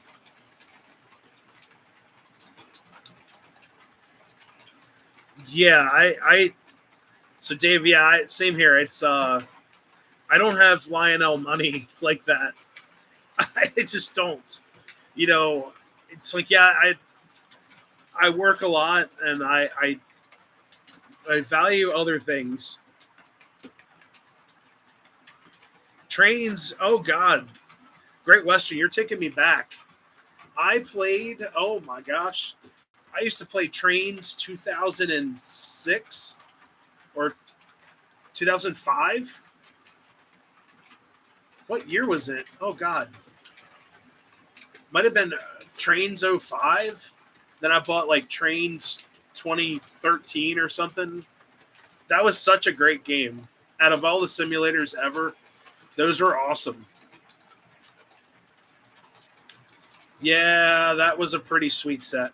[SPEAKER 1] Yeah, So Dave, yeah, same here. It's I don't have Lionel money like that. I just don't. You know, it's like yeah, I work a lot and I value other things. Trains, oh God. Great Western, you're taking me back. I played, oh my gosh. I used to play Trains 2006 or 2005. What year was it? Oh God. Might have been Trains 05. Then I bought like Trains 2013 or something. That was such a great game. Out of all the simulators ever, those were awesome. Yeah, that was a pretty sweet set.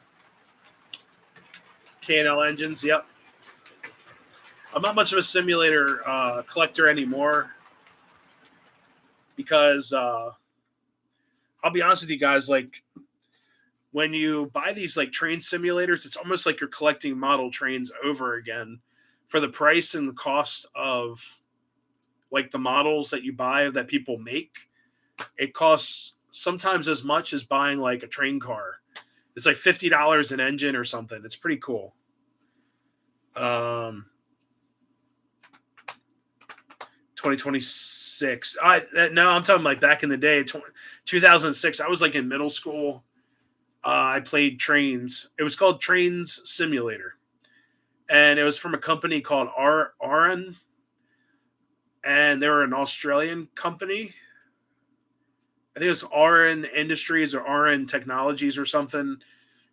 [SPEAKER 1] K&L engines. Yep. I'm not much of a simulator collector anymore because I'll be honest with you guys, like when you buy these like train simulators, it's almost like you're collecting model trains over again for the price and the cost of like the models that you buy that people make. It costs sometimes as much as buying like a train car. It's like $50 an engine or something. It's pretty cool. 2026. No, I'm talking like back in the day, 2006. I was like in middle school. I played Trains. It was called Trains Simulator, and it was from a company called Aran, and they were an Australian company. I think it was Aran Industries or Aran Technologies or something.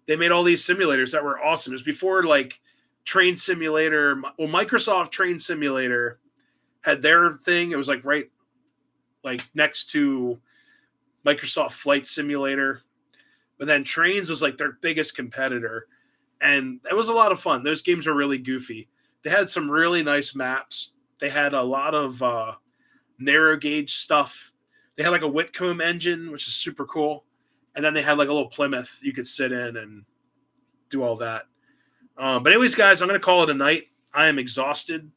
[SPEAKER 1] They made all these simulators that were awesome. It was before like Train Simulator. Well, Microsoft Train Simulator had their thing. It was like right like next to Microsoft Flight Simulator. But then Trains was like their biggest competitor. And it was a lot of fun. Those games were really goofy. They had some really nice maps. They had a lot of narrow gauge stuff. They had like a Whitcomb engine, which is super cool. And then they had like a little Plymouth you could sit in and do all that. But anyways, guys, I'm going to call it a night. I am exhausted.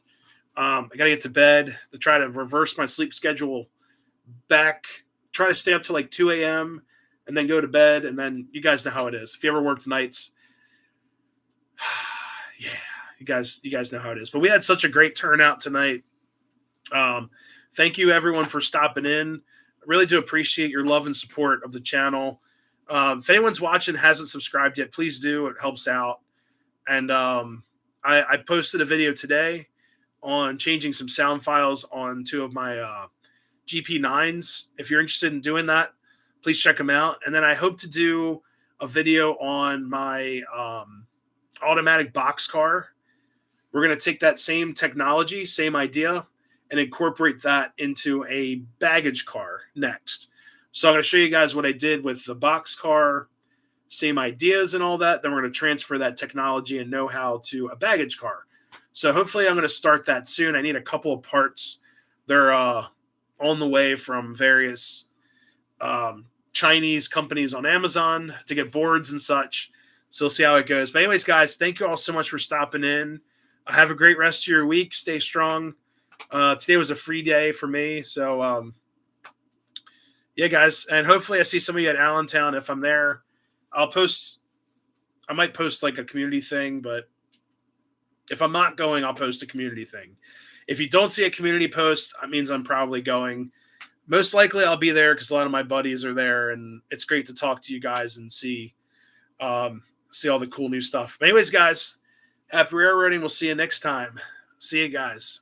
[SPEAKER 1] I got to get to bed to try to reverse my sleep schedule back. Try to stay up till like 2 a.m. and then go to bed. And then you guys know how it is. If you ever worked nights, yeah, you guys know how it is. But we had such a great turnout tonight. Thank you everyone for stopping in. I really do appreciate your love and support of the channel. If anyone's watching and hasn't subscribed yet, please do. It helps out. And I posted a video today on changing some sound files on two of my GP9s. If you're interested in doing that, please check them out. And then I hope to do a video on my automatic boxcar. We're going to take that same technology, same idea, and incorporate that into a baggage car next. So I'm going to show you guys what I did with the boxcar, same ideas and all that. Then we're going to transfer that technology and know-how to a baggage car. So hopefully I'm going to start that soon. I need a couple of parts. They're on the way from various Chinese companies on Amazon to get boards and such. So we'll see how it goes. But anyways, guys, thank you all so much for stopping in. Have a great rest of your week. Stay strong. Today was a free day for me. So, yeah, guys. And hopefully I see some of you at Allentown. If I'm there, I might post like a community thing, but if I'm not going, I'll post a community thing. If you don't see a community post, that means I'm probably going. Most likely I'll be there because a lot of my buddies are there, and it's great to talk to you guys and see all the cool new stuff. But anyways, guys, happy railroading. We'll see you next time. See you guys.